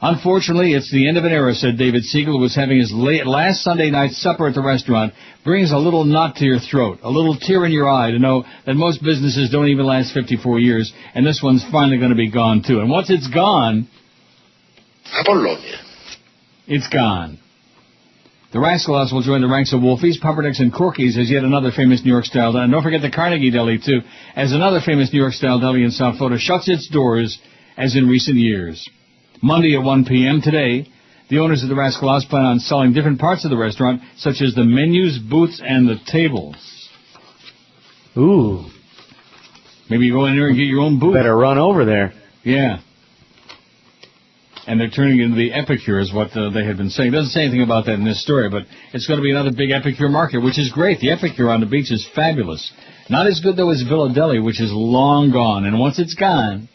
Unfortunately, it's the end of an era, said David Siegel, who was having his last Sunday night supper at the restaurant. Brings a little knot to your throat, a little tear in your eye to know that most businesses don't even last 54 years, and this one's finally going to be gone, too. And once it's gone, Apollonia. It's gone. The Rascal House will join the ranks of Wolfies, Pumperdinck's, and Corky's as yet another famous New York-style deli. And don't forget the Carnegie Deli, too, as another famous New York-style deli in South Florida shuts its doors as in recent years. Monday at 1 p.m. today, the owners of the Rascal House plan on selling different parts of the restaurant, such as the menus, booths, and the tables. Ooh. Maybe you go in there and get your own booth. Better run over there. Yeah. And they're turning into the Epicure is what they had been saying. It doesn't say anything about that in this story, but it's going to be another big Epicure market, which is great. The Epicure on the beach is fabulous. Not as good, though, as Villa Deli, which is long gone. And once it's gone,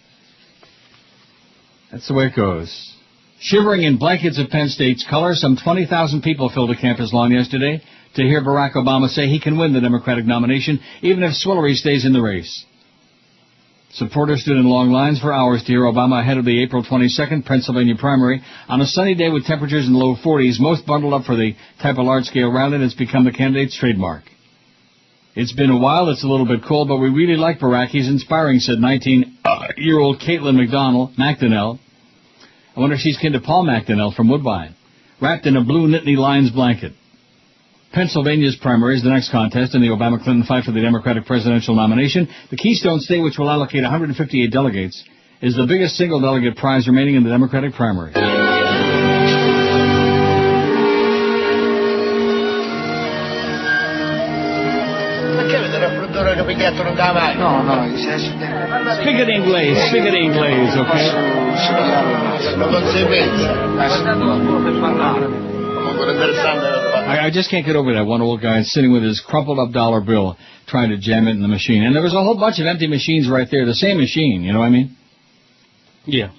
that's the way it goes. Shivering in blankets of Penn State's colors, some 20,000 people filled the campus lawn yesterday to hear Barack Obama say he can win the Democratic nomination, even if Swillery stays in the race. Supporters stood in long lines for hours to hear Obama ahead of the April 22nd Pennsylvania primary. On a sunny day with temperatures in the low 40s, most bundled up for the type of large-scale rally that's become the candidate's trademark. It's been a while, it's a little bit cold, but we really like Barack. He's inspiring, said 19-year-old Caitlin McDonnell. I wonder if she's kin to Paul McDonnell from Woodbine, wrapped in a blue Nittany Lions blanket. Pennsylvania's primary is the next contest in the Obama-Clinton fight for the Democratic presidential nomination. The Keystone State, which will allocate 158 delegates, is the biggest single delegate prize remaining in the Democratic primary. dietro non dà mai. No, Speak it English, okay? Non si pensa. I just can't get over that one old guy sitting with his crumpled up dollar bill trying to jam it in the machine. And there was a whole bunch of empty machines right there, the same machine, you know what I mean? Yeah.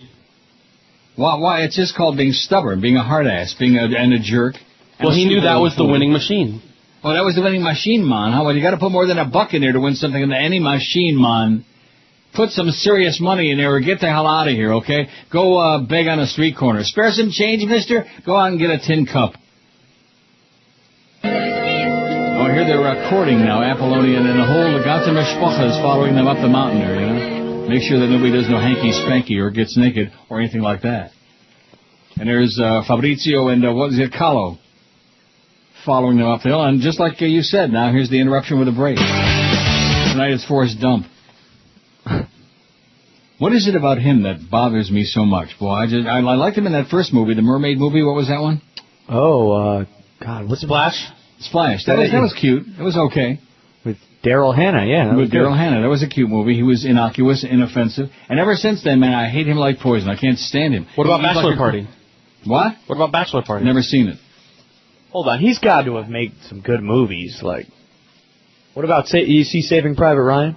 Why? It's just called being stubborn, being a hard ass, being a jerk. Well, he knew that was the winning machine. Oh, that was the winning machine, man. How? Well, you got to put more than $1 in there to win something in any machine, man. Put some serious money in there or get the hell out of here, okay? Go beg on a street corner. Spare some change, mister? Go out and get a tin cup. Oh, I hear they're courting now, Apollonian, and the whole Gata Mishpacha is following them up the mountain there, you know? Make sure that nobody does no hanky-spanky or gets naked or anything like that. And there's Fabrizio and, what is it, Kahlo, following them up the hill. And just like you said, now here's the interruption with a break. Tonight it's Forrest Dump. What is it about him that bothers me so much? Boy, I liked him in that first movie, the Mermaid movie. What was that one? Oh, God, what's Splash? Splash. That was cute. It was okay. With Daryl Hannah, yeah. With Daryl Hannah. That was a cute movie. He was innocuous, inoffensive. And ever since then, man, I hate him like poison. I can't stand him. What about Bachelor Party? What? What about Bachelor Party? Never seen it. Hold on, he's got to have made some good movies. Like, what about, you see Saving Private Ryan?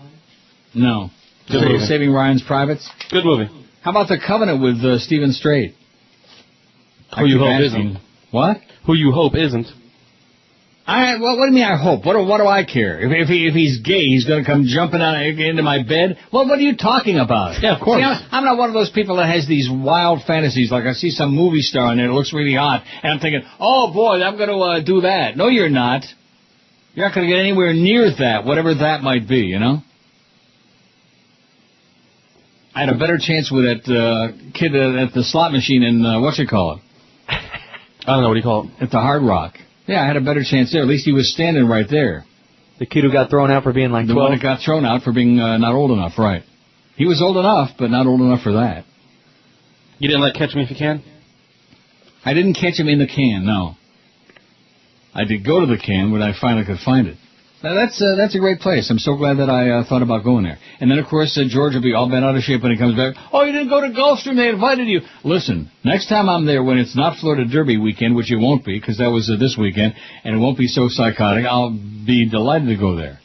No. Saving Ryan's Privates? Good movie. How about The Covenant with Stephen Strait? Who you hope isn't. What? Who you hope isn't. Well, what do you mean I hope? What do I care? If he's gay, he's going to come jumping into my bed? Well, what are you talking about? Yeah, of course. See, I'm not one of those people that has these wild fantasies. Like I see some movie star in there that looks really hot, and I'm thinking, oh, boy, I'm going to do that. No, you're not. You're not going to get anywhere near that, whatever that might be, you know? I had a better chance with that kid at the slot machine in, whatchamacallit? I don't know, what do you call it? At the Hard Rock. Yeah, I had a better chance there. At least he was standing right there. The kid who got thrown out for being like 12? The one that got thrown out for being not old enough, right. He was old enough, but not old enough for that. You didn't like Catch Me If You Can? I didn't catch him in the can, no. I did go to the can when I finally could find it. Now, that's a great place. I'm so glad that I thought about going there. And then, of course, George will be all bent out of shape when he comes back. Oh, you didn't go to Gulfstream. They invited you. Listen, next time I'm there when it's not Florida Derby weekend, which it won't be because that was this weekend, and it won't be so psychotic, I'll be delighted to go there.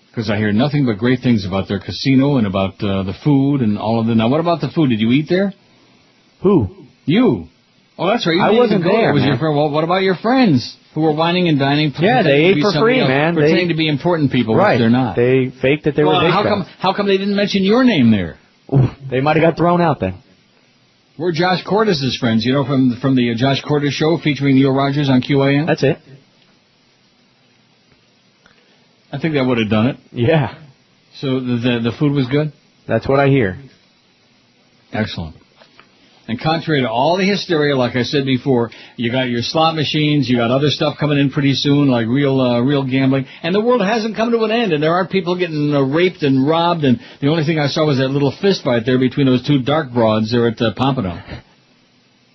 Because I hear nothing but great things about their casino and about the food and all of that. Now, what about the food? Did you eat there? Who? You. Oh, that's right. You I wasn't there. Was your friend. Well, what about your friends who were whining and dining? Yeah, they ate for free, man. Pretending to be important people, right. Which they're not. They faked that they were big how come they didn't mention your name there? Ooh, they might have got thrown out then. We're Josh Cordes' friends, you know, from the Josh Cordes show featuring Neil Rogers on QAM. That's it. I think that would have done it. Yeah. So the food was good? That's what I hear. Excellent. And contrary to all the hysteria, like I said before, you got your slot machines, you got other stuff coming in pretty soon, like real gambling, and the world hasn't come to an end, and there aren't people getting raped and robbed, and the only thing I saw was that little fist fight there between those two dark broads there at Pompano.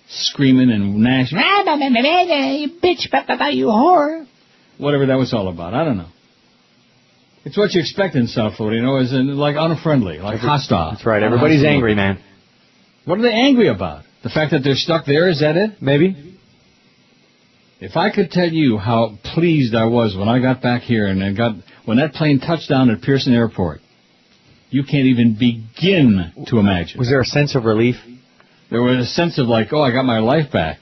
Screaming and gnashing. You bitch, you whore. Whatever that was all about, I don't know. It's what you expect in South Florida, you know, is like unfriendly, like hostile. That's right, everybody's angry, man. What are they angry about? The fact that they're stuck there, is that it? Maybe. If I could tell you how pleased I was when I got back here and when that plane touched down at Pearson Airport, you can't even begin to imagine. Was there a sense of relief? There was a sense of like, oh, I got my life back.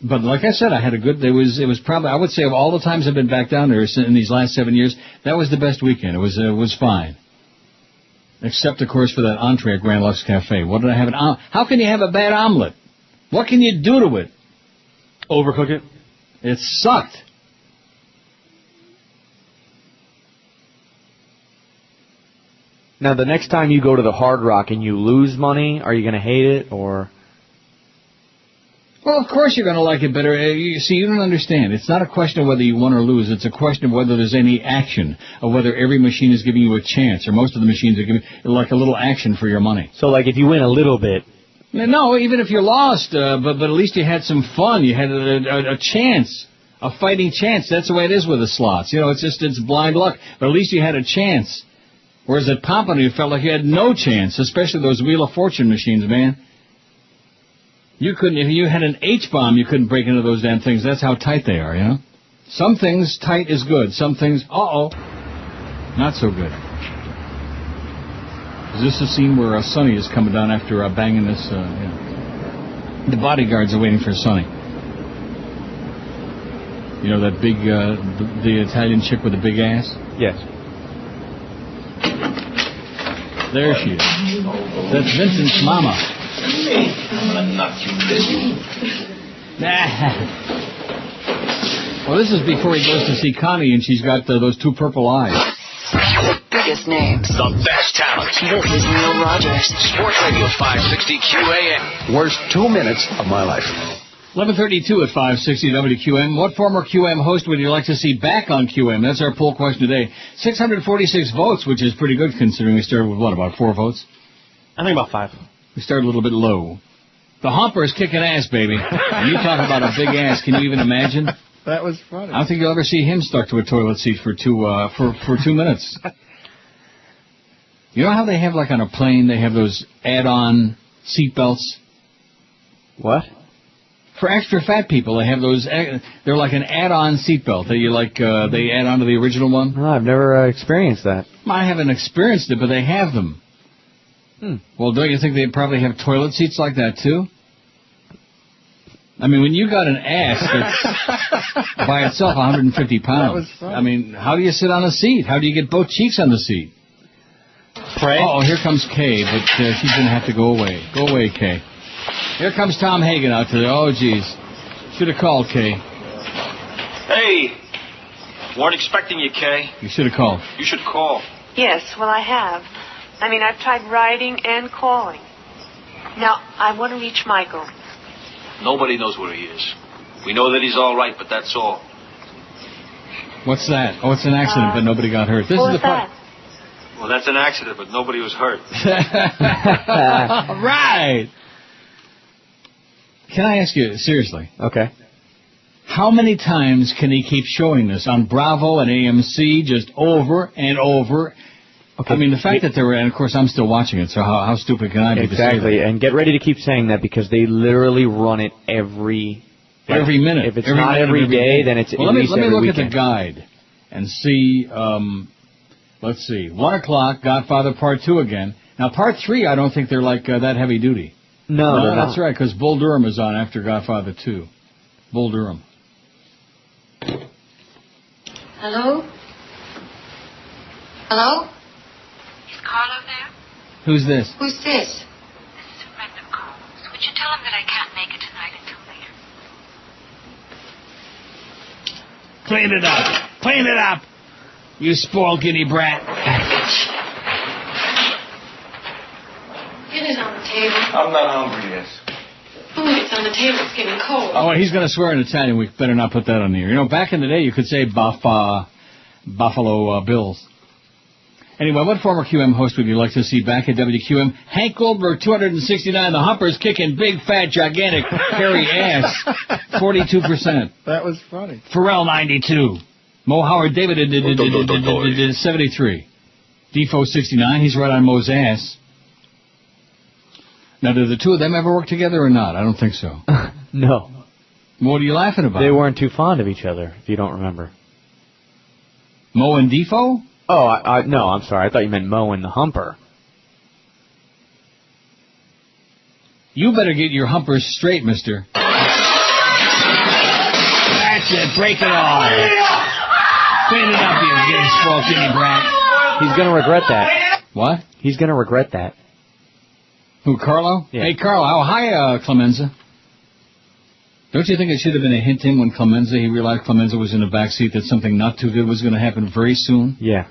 But like I said, I had a good, it was probably, I would say of all the times I've been back down there in these last 7 years, that was the best weekend. It was fine. Except, of course, for that entree at Grand Lux Cafe. What did I have? How can you have a bad omelet? What can you do to it? Overcook it? It sucked. Now, the next time you go to the Hard Rock and you lose money, are you going to hate it, or...? Well, of course you're going to like it better. You see, you don't understand. It's not a question of whether you won or lose. It's a question of whether there's any action, or whether every machine is giving you a chance, or most of the machines are giving like a little action for your money. So, like, if you win a little bit... No, even if you're lost, but at least you had some fun. You had a chance. a fighting chance. That's the way it is with the slots. You know, it's blind luck. But at least you had a chance. Whereas at Pompano, you felt like you had no chance, especially those Wheel of Fortune machines, man. You couldn't, if you had an H-bomb, you couldn't break into those damn things. That's how tight they are, you know? Some things, tight is good. Some things, not so good. Is this the scene where Sonny is coming down after banging this, The bodyguards are waiting for Sonny. You know that big, the Italian chick with the big ass? Yes. There she is. That's Vincent's mama. I'm gonna knock you Well, this is before he goes to see Connie, and she's got those two purple eyes. The biggest names. The best talent. This is Neil Rogers. Sports Radio 560 QAM. Worst 2 minutes of my life. 11:32 at 560 WQM. What former QM host would you like to see back on QM? That's our poll question today. 646 votes, which is pretty good considering we started with, about 4 votes? I think about 5. We started a little bit low. The Humper is kicking ass, baby. And you talk about a big ass. Can you even imagine? That was funny. I don't think you'll ever see him stuck to a toilet seat for 2 minutes. You know how they have, like on a plane, they have those add-on seat belts? What? For extra fat people, they have those. They're like an add-on seatbelt that you they add on to the original one. No, I've never experienced that. I haven't experienced it, but they have them. Well, don't you think they probably have toilet seats like that too? I mean, when you got an ass that's by itself 150 pounds, that was fun. I mean, how do you sit on a seat? How do you get both cheeks on the seat? Pray. Oh, here comes Kay, but she's going to have to go away. Go away, Kay. Here comes Tom Hagen out today. Oh, geez. Should have called, Kay. Hey. Weren't expecting you, Kay. You should have called. You should call. Yes, well, I have. I mean, I've tried writing and calling. Now, I want to reach Michael. Nobody knows where he is. We know that he's all right, but that's all. What's that? Oh, it's an accident, but nobody got hurt. This is the part. Well, that's an accident, but nobody was hurt. Right. Can I ask you, seriously? Okay. How many times can he keep showing this on Bravo and AMC just over and over? Okay. I mean, the fact that they were, and of course I'm still watching it, so how stupid can I be to say that? Exactly, and get ready to keep saying that because they literally run it every minute. If it's not every day, then it's well, at least every let me look weekend. at the guide and see, let's see, 1 o'clock, Godfather Part 2 again. Now, Part 3, I don't think they're like that heavy duty. No, they're that's not. right, because Bull Durham is on after Godfather 2. Bull Durham. Hello? Hello? Is Carlo there? Who's this? Who's this? This is a friend of Carlos. Would you tell him that I can't make it tonight until later? Clean it up. Clean it up. You spoiled guinea brat. Dinner's on the table. I'm not hungry, yes. Food, it's on the table. It's getting cold. Oh, he's going to swear in Italian. We better not put that on the air. You know, back in the day, you could say Buffalo Bills. Anyway, what former QM host would you like to see back at WQM? Hank Goldberg, 269. The Humper's kicking big, fat, gigantic, hairy ass. 42%. That was funny. Pharrell, 92. Mo Howard David did 73. Defoe, 69. He's right on Mo's ass. Now, did the two of them ever work together or not? I don't think so. No. What are you laughing about? They weren't too fond of each other, if you don't remember. Mo and Defoe? Oh, no, I'm sorry. I thought you meant Mo and the Humper. You better get your humpers straight, mister. That's it. Break it all. Clean it up, you getting spoiled guinea brat. He's going to regret that. What? He's going to regret that. Who, Carlo? Yeah. Hey, Carlo. Oh, hi, Clemenza. Don't you think it should have been a hint to him when he realized Clemenza was in the back seat that something not too good was going to happen very soon? Yeah.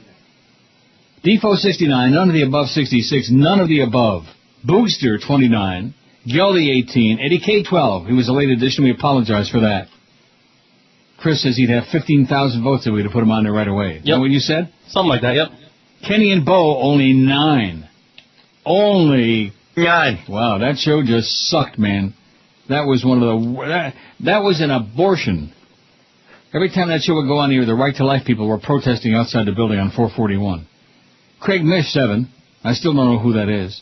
Defoe, 69. None of the above, 66. None of the above. Boogster, 29. Geldy, 18. Eddie K, 12. He was a late addition. We apologize for that. Chris says he'd have 15,000 votes if we'd have put him on there right away. Is that what you said? Something like that, yep. Kenny and Bo, only 9. Only 9. Wow, that show just sucked, man. That was one of the... That was an abortion. Every time that show would go on here, the Right to Life people were protesting outside the building on 441. Craig Mish, 7. I still don't know who that is.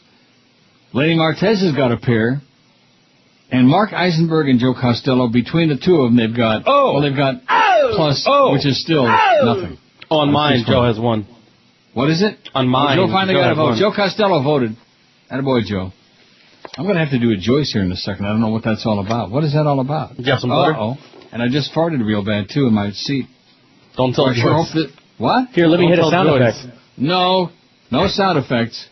Lady Martez has got a pair. And Mark Eisenberg and Joe Costello, between the two of them, they've got... they've got plus, which is still nothing. On mine, Joe has one. What is it? On mine, Joe finally got a vote. one. Joe Costello voted. Attaboy, Joe. I'm going to have to do a Joyce here in a second. I don't know what that's all about. What is that all about? You got some butter? Uh-oh. And I just farted real bad, too, in my seat. Don't tell Joyce. What? Here, let me hit a sound effect. No sound effects.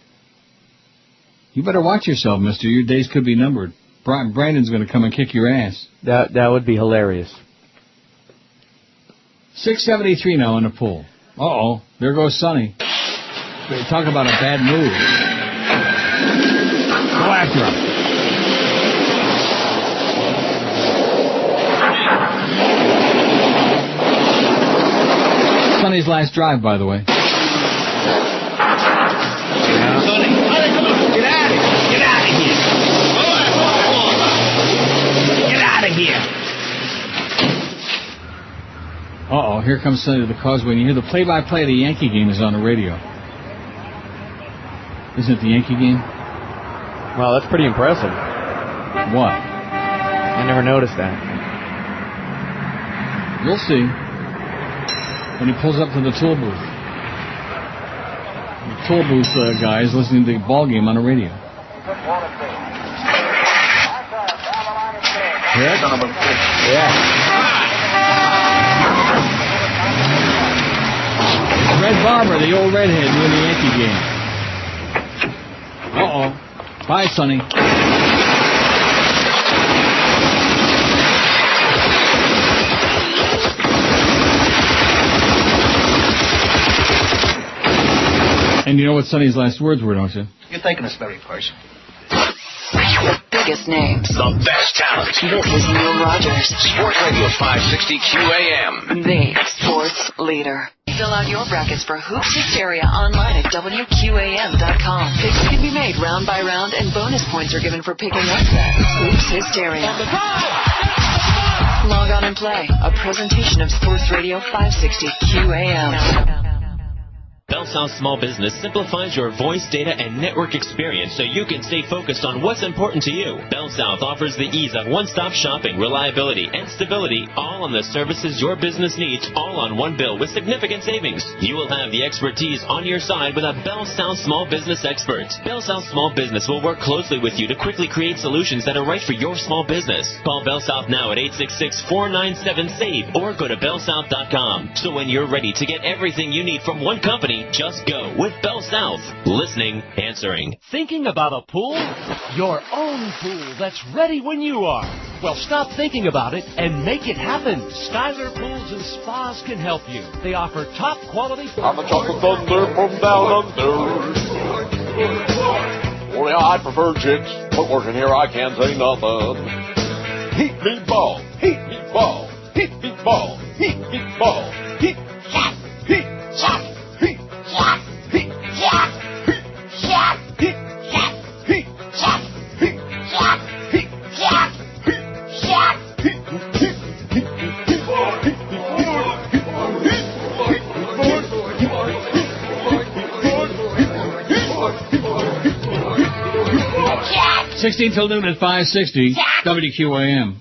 You better watch yourself, mister. Your days could be numbered. Brandon's going to come and kick your ass. That would be hilarious. 673 now in the pool. Uh-oh. There goes Sonny. Talk about a bad move. Go after him. Sonny's last drive, by the way. Sonny, come on. Get out of here. Get out of here. Get out of here. Uh-oh, here comes Sonny to the causeway. And you hear the play-by-play of the Yankee game is on the radio. Isn't it the Yankee game? Wow, that's pretty impressive. What? I never noticed that. You'll see. When he pulls up to the tool booth. The tool booth guy is listening to the ball game on the radio. Yeah. Red Barber, the old redhead, doing the Yankee game. Uh-oh. Bye, Sonny. And you know what Sonny's last words were, don't you? You're thinking of Sperry person. Biggest names. The best talent. This is Neil Rogers. Sports Radio 560 QAM. The sports leader. Fill out your brackets for Hoops Hysteria online at WQAM.com. Picks can be made round by round, and bonus points are given for picking upset. Hoops Hysteria. Log on and play. A presentation of Sports Radio 560 QAM. Bell South Small Business simplifies your voice, data, and network experience so you can stay focused on what's important to you. Bell South offers the ease of one-stop shopping, reliability, and stability, all on the services your business needs, all on one bill with significant savings. You will have the expertise on your side with a Bell South Small Business expert. Bell South Small Business will work closely with you to quickly create solutions that are right for your small business. Call Bell South now at 866-497-SAVE or go to bellsouth.com. So when you're ready to get everything you need from one company, just go with Bell South. Listening, answering. Thinking about a pool? Your own pool that's ready when you are. Well, stop thinking about it and make it happen. Skyler Pools and Spas can help you. They offer top quality... I'm a chocolate thunder from down under. Only I prefer chicks, but working here I can't say nothing. Heat me ball, heat me ball, heat me ball, heat me ball, heat shot, heat shot. $16 till noon at 560 WQAM.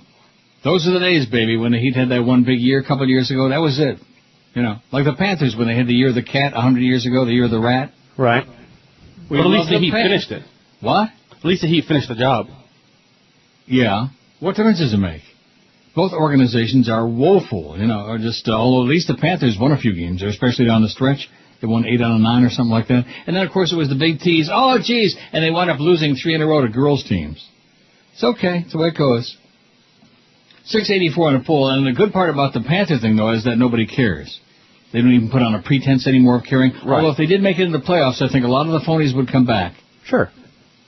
Those are the days, baby, when the Heat had that one big year a couple of years ago. That was it. You know, like the Panthers when they had the year of the cat 100 years ago, the year of the rat. Right. But at least the Heat finished it. What? At least the Heat finished the job. Yeah. What difference does it make? Both organizations are woeful, you know, or just, although at least the Panthers won a few games, especially down the stretch. They won 8 out of 9 or something like that. And then, of course, it was the big tease. Oh, geez. And they wound up losing 3 in a row to girls' teams. It's okay. It's the way it goes. 684 on the pool. And the good part about the Panther thing, though, is that nobody cares. They don't even put on a pretense anymore of caring. Right. Although if they did make it into the playoffs, I think a lot of the phonies would come back. Sure.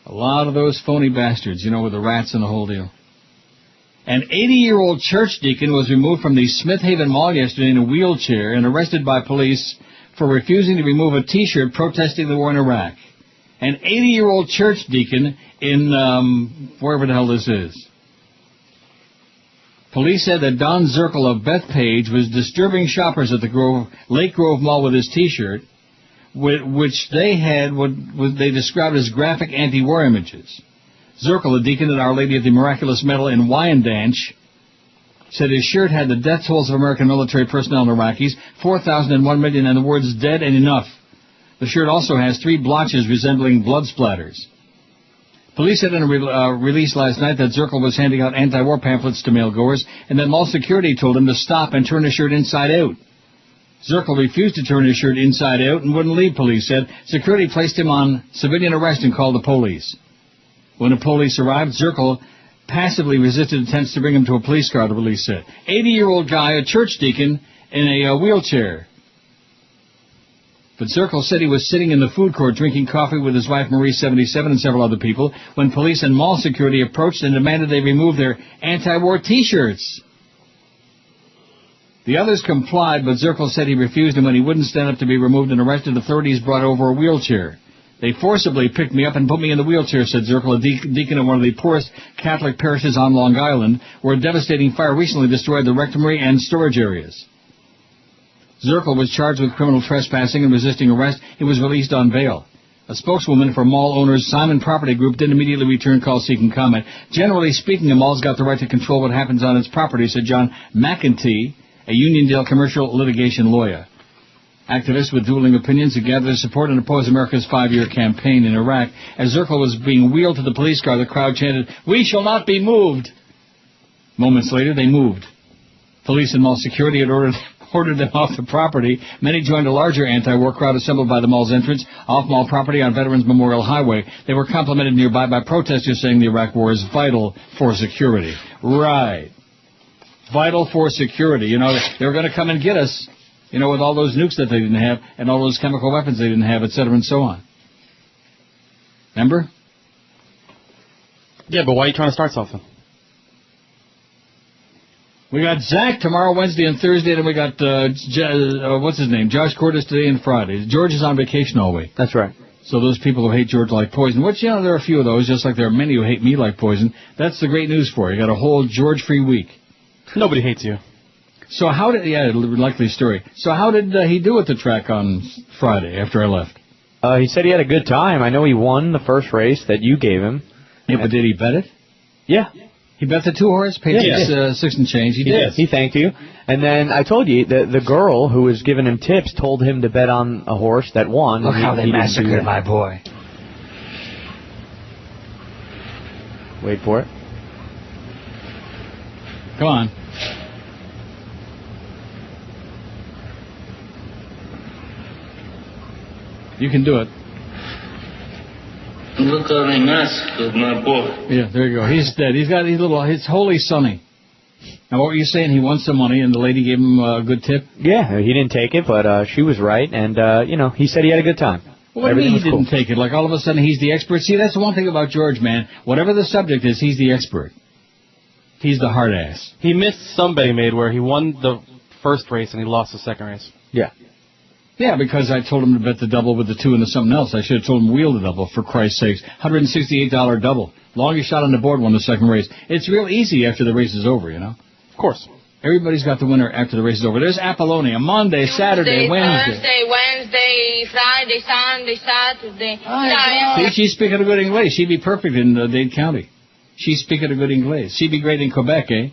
A lot of those phony bastards, you know, with the rats and the whole deal. An 80-year-old church deacon was removed from the Smith Haven Mall yesterday in a wheelchair and arrested by police for refusing to remove a T-shirt protesting the war in Iraq. An 80-year-old church deacon in, wherever the hell this is. Police said that Don Zirkle of Bethpage was disturbing shoppers at the Lake Grove Mall with his T-shirt, which they had what they described as graphic anti-war images. Zirkle, a deacon at Our Lady of the Miraculous Medal in Wyandanch, said his shirt had the death tolls of American military personnel and Iraqis, 4,001 million, and the words dead and enough. The shirt also has 3 blotches resembling blood splatters. Police said in a release last night that Zirkle was handing out anti-war pamphlets to male-goers and that mall security told him to stop and turn his shirt inside out. Zirkle refused to turn his shirt inside out and wouldn't leave, police said. Security placed him on civilian arrest and called the police. When the police arrived, Zirkle passively resisted attempts to bring him to a police car, the police said. 80-year-old guy, a church deacon, in a wheelchair. But Zirkle said he was sitting in the food court drinking coffee with his wife Marie, 77, and several other people when police and mall security approached and demanded they remove their anti-war T-shirts. The others complied, but Zirkle said he refused, and when he wouldn't stand up to be removed and arrested, authorities brought over a wheelchair. They forcibly picked me up and put me in the wheelchair, said Zirkle, a deacon of one of the poorest Catholic parishes on Long Island, where a devastating fire recently destroyed the rectory and storage areas. Zirkle was charged with criminal trespassing and resisting arrest. He was released on bail. A spokeswoman for mall owners Simon Property Group didn't immediately return calls seeking comment. Generally speaking, a mall's got the right to control what happens on its property, said John McEntee, a Uniondale commercial litigation lawyer. Activists with dueling opinions had gathered support and opposed America's 5-year campaign in Iraq. As Zirkle was being wheeled to the police car, the crowd chanted, "We shall not be moved!" Moments later, they moved. Police and mall security had ordered them off the property. Many joined a larger anti-war crowd assembled by the mall's entrance, off mall property on Veterans Memorial Highway. They were complimented nearby by protesters saying the Iraq war is vital for security. Right. Vital for security. You know, they were going to come and get us, you know, with all those nukes that they didn't have and all those chemical weapons they didn't have, et cetera, and so on. Remember? Yeah, but why are you trying to start something? We got Zach tomorrow, Wednesday, and Thursday, and we got, what's his name? Josh Cordes today and Friday. George is on vacation all week. That's right. So those people who hate George like poison, which, you know, there are a few of those, just like there are many who hate me like poison. That's the great news for you. You got a whole George-free week. Nobody hates you. So how did, yeah, likely story. So how did he do at the track on Friday after I left? He said he had a good time. I know he won the first race that you gave him. Yeah, but did he bet it? Yeah. He bet the 2-horse, paid 6 and change. He did. He thanked you. And then I told you, the girl who was giving him tips told him to bet on a horse that won. Look how they massacred my boy. Wait for it. Come on. You can do it. Look how they massacred my boy. Yeah, there you go. He's dead. He's got his holy sonny. Now, what were you saying? He won some money, and the lady gave him a good tip? Yeah, he didn't take it, but she was right, and, you know, he said he had a good time. Well, what do you mean he didn't take it? Like, all of a sudden, he's the expert? See, that's the one thing about George, man. Whatever the subject is, he's the expert. He's the hard ass. He missed some betting made where he won the first race and he lost the second race. Yeah. Yeah, because I told him to bet the double with the 2 and the something else. I should have told him wheel the double, for Christ's sakes. $168 double. Longest shot on the board won the second race. It's real easy after the race is over, you know? Of course. Everybody's got the winner after the race is over. There's Apollonia. Monday, Saturday, Wednesday. Thursday, Wednesday, Friday, Sunday, Saturday. See, she's speaking a good English. She'd be perfect in Dade County. She's speaking a good English. She'd be great in Quebec, eh?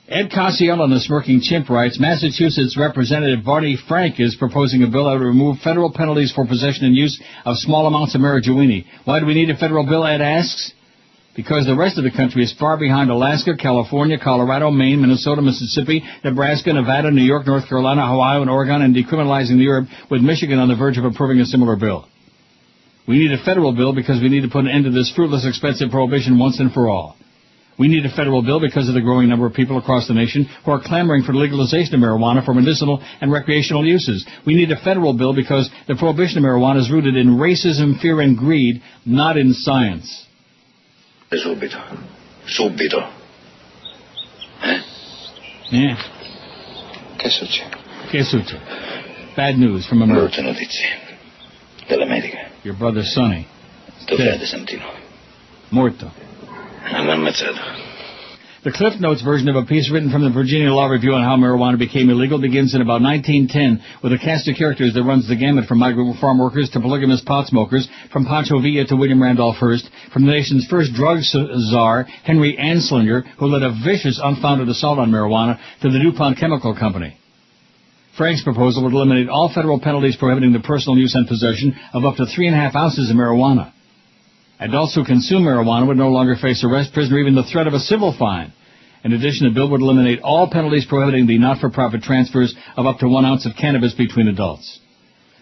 Ed Casiello on the Smirking Chimp writes, Massachusetts Representative Barney Frank is proposing a bill that would remove federal penalties for possession and use of small amounts of marijuana. Why do we need a federal bill, Ed asks? Because the rest of the country is far behind Alaska, California, Colorado, Maine, Minnesota, Mississippi, Nebraska, Nevada, New York, North Carolina, Hawaii, and Oregon in decriminalizing the herb, with Michigan on the verge of approving a similar bill. We need a federal bill because we need to put an end to this fruitless, expensive prohibition once and for all. We need a federal bill because of the growing number of people across the nation who are clamoring for the legalization of marijuana for medicinal and recreational uses. We need a federal bill because the prohibition of marijuana is rooted in racism, fear, and greed, not in science. Subito. Subito. Eh? Yeah. Che succede? Che succede? Bad news from America. Brutte notizie. Dall'America. Your brother Sonny. Tuo fratello Santino. Morto. L'hanno ammazzato. The Cliff Notes version of a piece written from the Virginia Law Review on how marijuana became illegal begins in about 1910 with a cast of characters that runs the gamut from migrant farm workers to polygamous pot smokers, from Pancho Villa to William Randolph Hearst, from the nation's first drug czar, Henry Anslinger, who led a vicious, unfounded assault on marijuana, to the DuPont Chemical Company. Frank's proposal would eliminate all federal penalties prohibiting the personal use and possession of up to 3.5 ounces of marijuana. Adults who consume marijuana would no longer face arrest, prison, or even the threat of a civil fine. In addition, the bill would eliminate all penalties prohibiting the not-for-profit transfers of up to 1 ounce of cannabis between adults.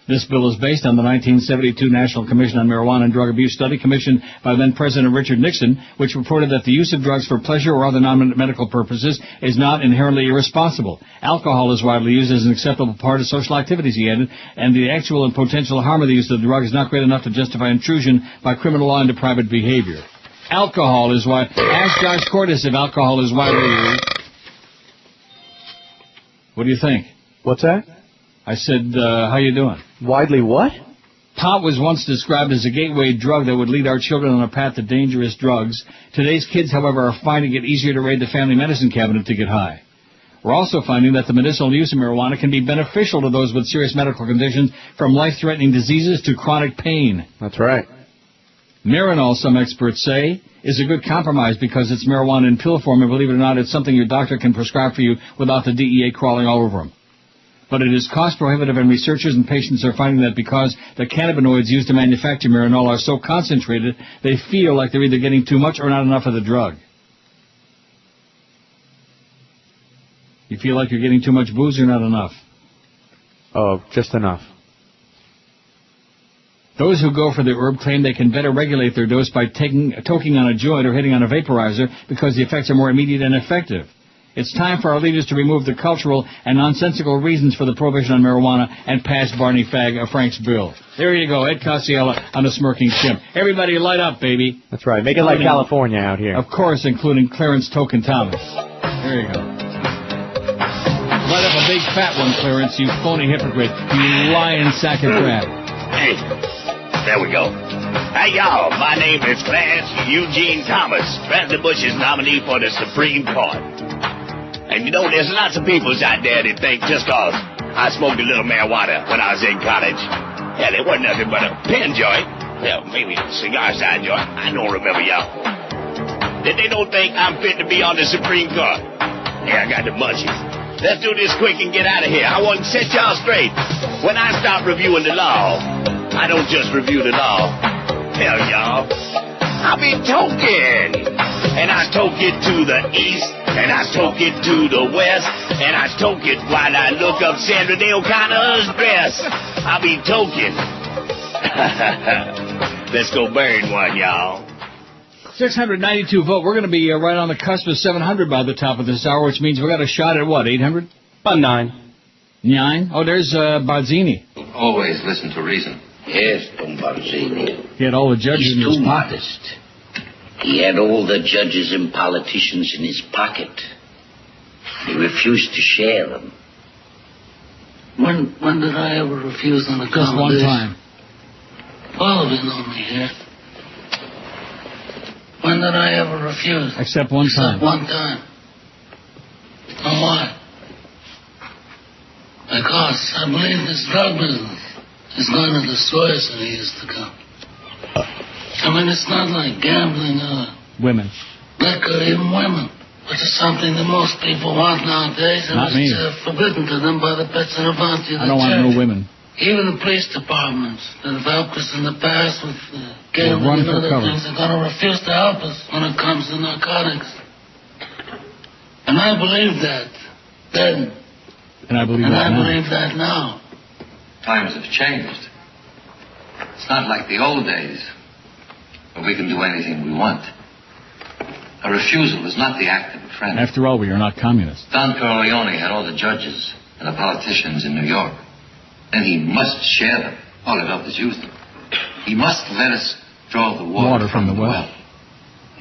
This bill is based on the 1972 National Commission on Marijuana and Drug Abuse study commissioned by then-President Richard Nixon, which reported that the use of drugs for pleasure or other non-medical purposes is not inherently irresponsible. Alcohol is widely used as an acceptable part of social activities, he added, and the actual and potential harm of the use of the drug is not great enough to justify intrusion by criminal law into private behavior. Alcohol is why... Ask Josh Cordes if alcohol is widely used. What do you think? What's that? I said, how you doing? Widely what? Pot was once described as a gateway drug that would lead our children on a path to dangerous drugs. Today's kids, however, are finding it easier to raid the family medicine cabinet to get high. We're also finding that the medicinal use of marijuana can be beneficial to those with serious medical conditions, from life-threatening diseases to chronic pain. That's right. Marinol, some experts say, is a good compromise because it's marijuana in pill form, and believe it or not, it's something your doctor can prescribe for you without the DEA crawling all over them. But it is cost prohibitive, and researchers and patients are finding that because the cannabinoids used to manufacture Marinol are so concentrated, they feel like they're either getting too much or not enough of the drug. You feel like you're getting too much booze or not enough? Oh, just enough. Those who go for the herb claim they can better regulate their dose by toking on a joint or hitting on a vaporizer because the effects are more immediate and effective. It's time for our leaders to remove the cultural and nonsensical reasons for the prohibition on marijuana and pass Barney Frank's bill. There you go, Ed Cosiella on the smirking chimp. Everybody light up, baby. That's right. Make it like California out here. Of course, including Clarence Token Thomas. There you go. Light up a big fat one, Clarence, you phony hypocrite. You lying sack of crap. Hey, there we go. Hey, y'all, my name is Clarence Eugene Thomas, President Bush's nominee for the Supreme Court. And you know, there's lots of people out there that think just cause I smoked a little marijuana when I was in college. Yeah, there wasn't nothing but a pen joint. Well, maybe a cigar-side joint. I don't remember, y'all. That they don't think I'm fit to be on the Supreme Court. Yeah, I got the munchies. Let's do this quick and get out of here. I want to set y'all straight. When I stop reviewing the law, I don't just review the law. Hell, y'all, I be toking. And I toke it to the east, and I toke it to the west, and I toke it while I look up Sandra Day O'Connor's dress. I be toking. Let's go burn one, y'all. 692 vote. We're going to be right on the cusp of 700 by the top of this hour, which means we got a shot at what, 800? About 9. 9? Oh, there's Barzini. Always listen to reason. Yes, Don Barzini. He had all the judges in his He's too pocket. modest. He had all the judges and politicians in his pocket. He refused to share them. When did I ever refuse on account Just one of this? time. All of you know me here. When did I ever refuse? Except one time. One time. And why? Because I believe this drug business is going to destroy us in the years to come. I mean, it's not like gambling or Women. liquor, even women, which is something that most people want nowadays, and Not me. it's forbidden to them by the pets and the bounty of I the don't want church. no women. Even the police departments that have helped us in the past with They'll run gambling and for other cover. things are going to refuse to help us when it comes to narcotics. And I believe that then, And I believe and that I now. believe that now. Times have changed. It's not like the old days where we can do anything we want. A refusal is not the act of a friend. After all, we are not communists. Don Corleone had all the judges and the politicians in New York. And he must share them. All it does is use them. He must let us draw the water from the well.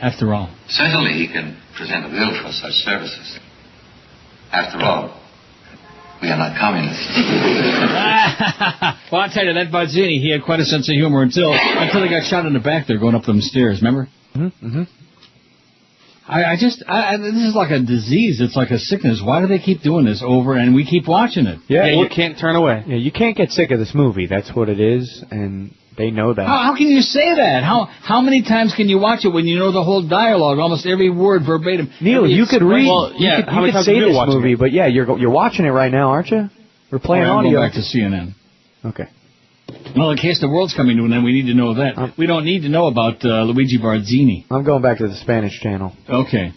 After all. Certainly he can present a bill for such services. After all, we are not communists. Well, I'll tell you, that Barzini, he had quite a sense of humor until he got shot in the back there going up them stairs, remember? Mm-hmm. This is like a disease. It's like a sickness. Why do they keep doing this over and we keep watching it? Yeah, you can't turn away. Yeah, you can't get sick of this movie. That's what it is, and they know that. How can you say that? How many times can you watch it when you know the whole dialogue, almost every word verbatim? Neil, you could read. Well, yeah, you could say this movie, but yeah, you're watching it right now, aren't you? We're playing audio. I'm going back to CNN. Okay. Well, in case the world's coming to an end, we need to know that. We don't need to know about Luigi Barzini. I'm going back to the Spanish channel. Okay.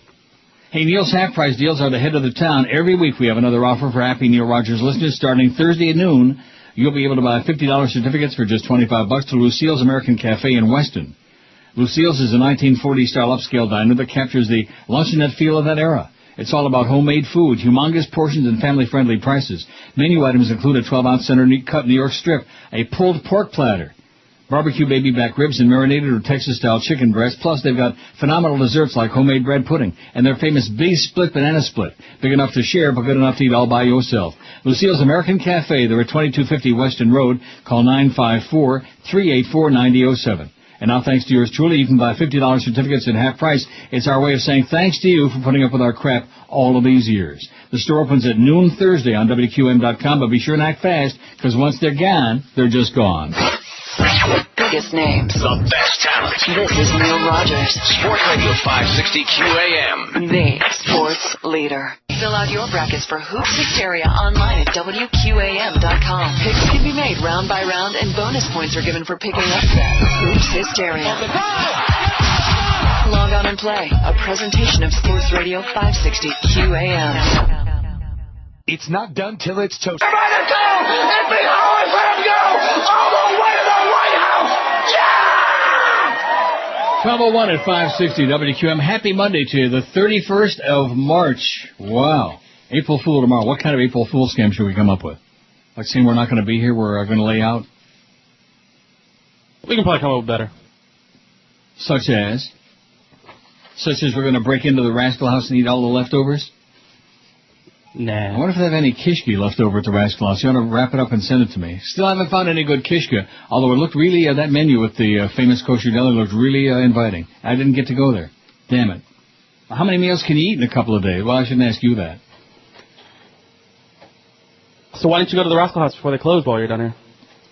Hey, Neil's half-price deals are the head of the town. Every week we have another offer for happy Neil Rogers listeners. Starting Thursday at noon, you'll be able to buy $50 certificates for just $25 to Lucille's American Cafe in Weston. Lucille's is a 1940s-style upscale diner that captures the luncheonette feel of that era. It's all about homemade food, humongous portions, and family-friendly prices. Menu items include a 12-ounce center-cut New York strip, a pulled pork platter, barbecue baby back ribs, and marinated or Texas-style chicken breast. Plus, they've got phenomenal desserts like homemade bread pudding and their famous Big Split banana split. Big enough to share, but good enough to eat all by yourself. Lucille's American Cafe. They're at 2250 Weston Road. Call 954-384-9007. And now, thanks to yours truly, you can buy $50 certificates at half price. It's our way of saying thanks to you for putting up with our crap all of these years. The store opens at noon Thursday on WQM.com, but be sure and act fast, because once they're gone, they're just gone. Biggest names. The best talent. This is Neil Rogers. Sports Radio 560 QAM. The sports leader. Fill out your brackets for Hoops Hysteria online at WQAM.com. Picks can be made round by round, and bonus points are given for picking upset. Hoops Hysteria. Log on and play. A presentation of Sports Radio 560 QAM. It's not done till it's toasted. Everybody go! Let me always let him go! All the way to the White House! Yeah! 12:01 at 560 WQM. Happy Monday to you, the 31st of March. Wow. April Fool tomorrow. What kind of April Fool scam should we come up with? Like saying we're not going to be here, we're going to lay out? We can probably come up with better. Such as we're going to break into the Rascal House and eat all the leftovers? Nah. I wonder if they have any kishke left over at the Rascal House. You ought to wrap it up and send it to me. Still haven't found any good kishke, although it looked really, that menu with the famous kosher deli looked really inviting. I didn't get to go there. Damn it. How many meals can you eat in a couple of days? Well, I shouldn't ask you that. So why didn't you go to the Rascal House before they closed while you're down here?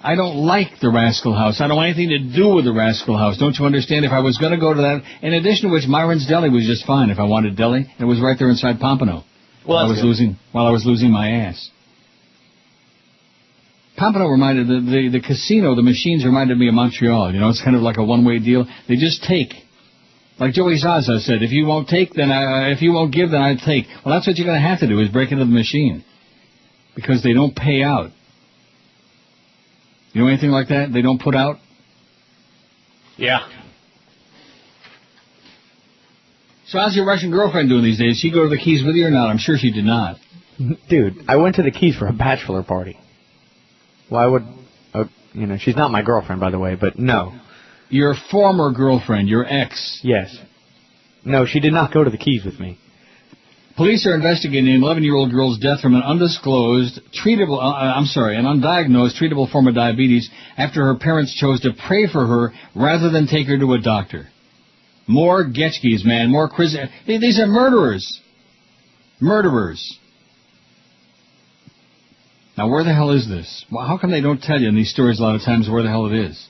I don't like the Rascal House. I don't want anything to do with the Rascal House. Don't you understand? If I was going to go to that, in addition to which, Myron's Deli was just fine if I wanted deli. And it was right there inside Pompano. Well, while I was losing my ass. Pompano reminded the casino, the machines reminded me of Montreal. You know, it's kind of like a one-way deal. They just take. Like Joey Zaza said, if you won't take, then if you won't give, then I take. Well, that's what you're going to have to do is break into the machine, because they don't pay out. You know anything like that? They don't put out? Yeah. So how's your Russian girlfriend doing these days? Did she go to the Keys with you or not? I'm sure she did not. Dude, I went to the Keys for a bachelor party. Why would... she's not my girlfriend, by the way, but no. Your former girlfriend, your ex. Yes. No, she did not go to the Keys with me. Police are investigating an 11-year-old girl's death from an undiagnosed treatable form of diabetes after her parents chose to pray for her rather than take her to a doctor. More Getchkis, man. More these are murderers. Murderers. Now, where the hell is this? Well, how come they don't tell you in these stories a lot of times where the hell it is?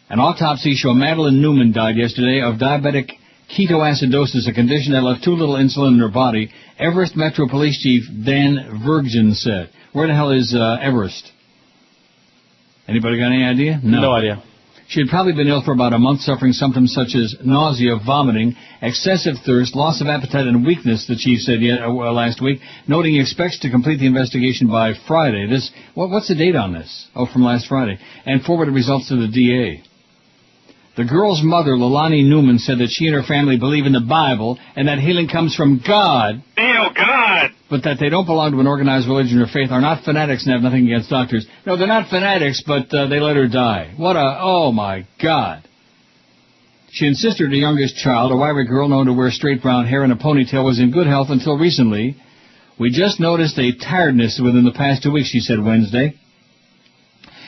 An autopsy showed Madeline Newman died yesterday of diabetic ketoacidosis, a condition that left too little insulin in her body. Everest Metro Police Chief Dan Virgin said. Where the hell is Everest? Anybody got any idea? No idea. She had probably been ill for about a month, suffering symptoms such as nausea, vomiting, excessive thirst, loss of appetite, and weakness, the chief said last week, noting he expects to complete the investigation by Friday. What's the date on this? Oh, from last Friday. And forwarded results to the DA. The girl's mother, Lilani Newman, said that she and her family believe in the Bible and that healing comes from God. Oh, God! But that they don't belong to an organized religion or faith, are not fanatics, and have nothing against doctors. No, they're not fanatics, but they let her die. Oh, my God. She insisted her youngest child, a wiry girl known to wear straight brown hair and a ponytail, was in good health until recently. We just noticed a tiredness within the past 2 weeks, she said Wednesday.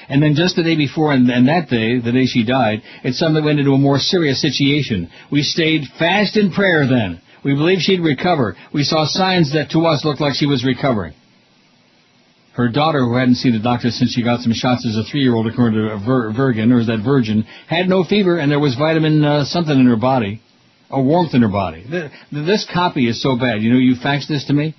And then just the day before and that day, the day she died, it suddenly went into a more serious situation. We stayed fast in prayer then. We believed she'd recover. We saw signs that to us looked like she was recovering. Her daughter, who hadn't seen a doctor since she got some shots as a 3-year-old, according to Virgin, had no fever, and there was vitamin something in her body, or warmth in her body. This copy is so bad. You know, you faxed this to me?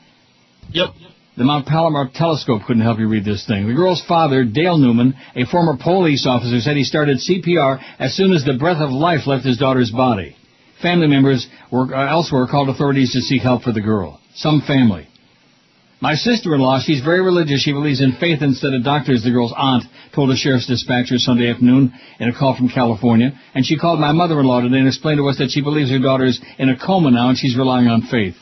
Yep. The Mount Palomar telescope couldn't help you read this thing. The girl's father, Dale Newman, a former police officer, said he started CPR as soon as the breath of life left his daughter's body. Family members elsewhere called authorities to seek help for the girl. Some family. My sister-in-law, she's very religious. She believes in faith instead of doctors, the girl's aunt told a sheriff's dispatcher Sunday afternoon in a call from California. And she called my mother-in-law today and explained to us that she believes her daughter's in a coma now and she's relying on faith.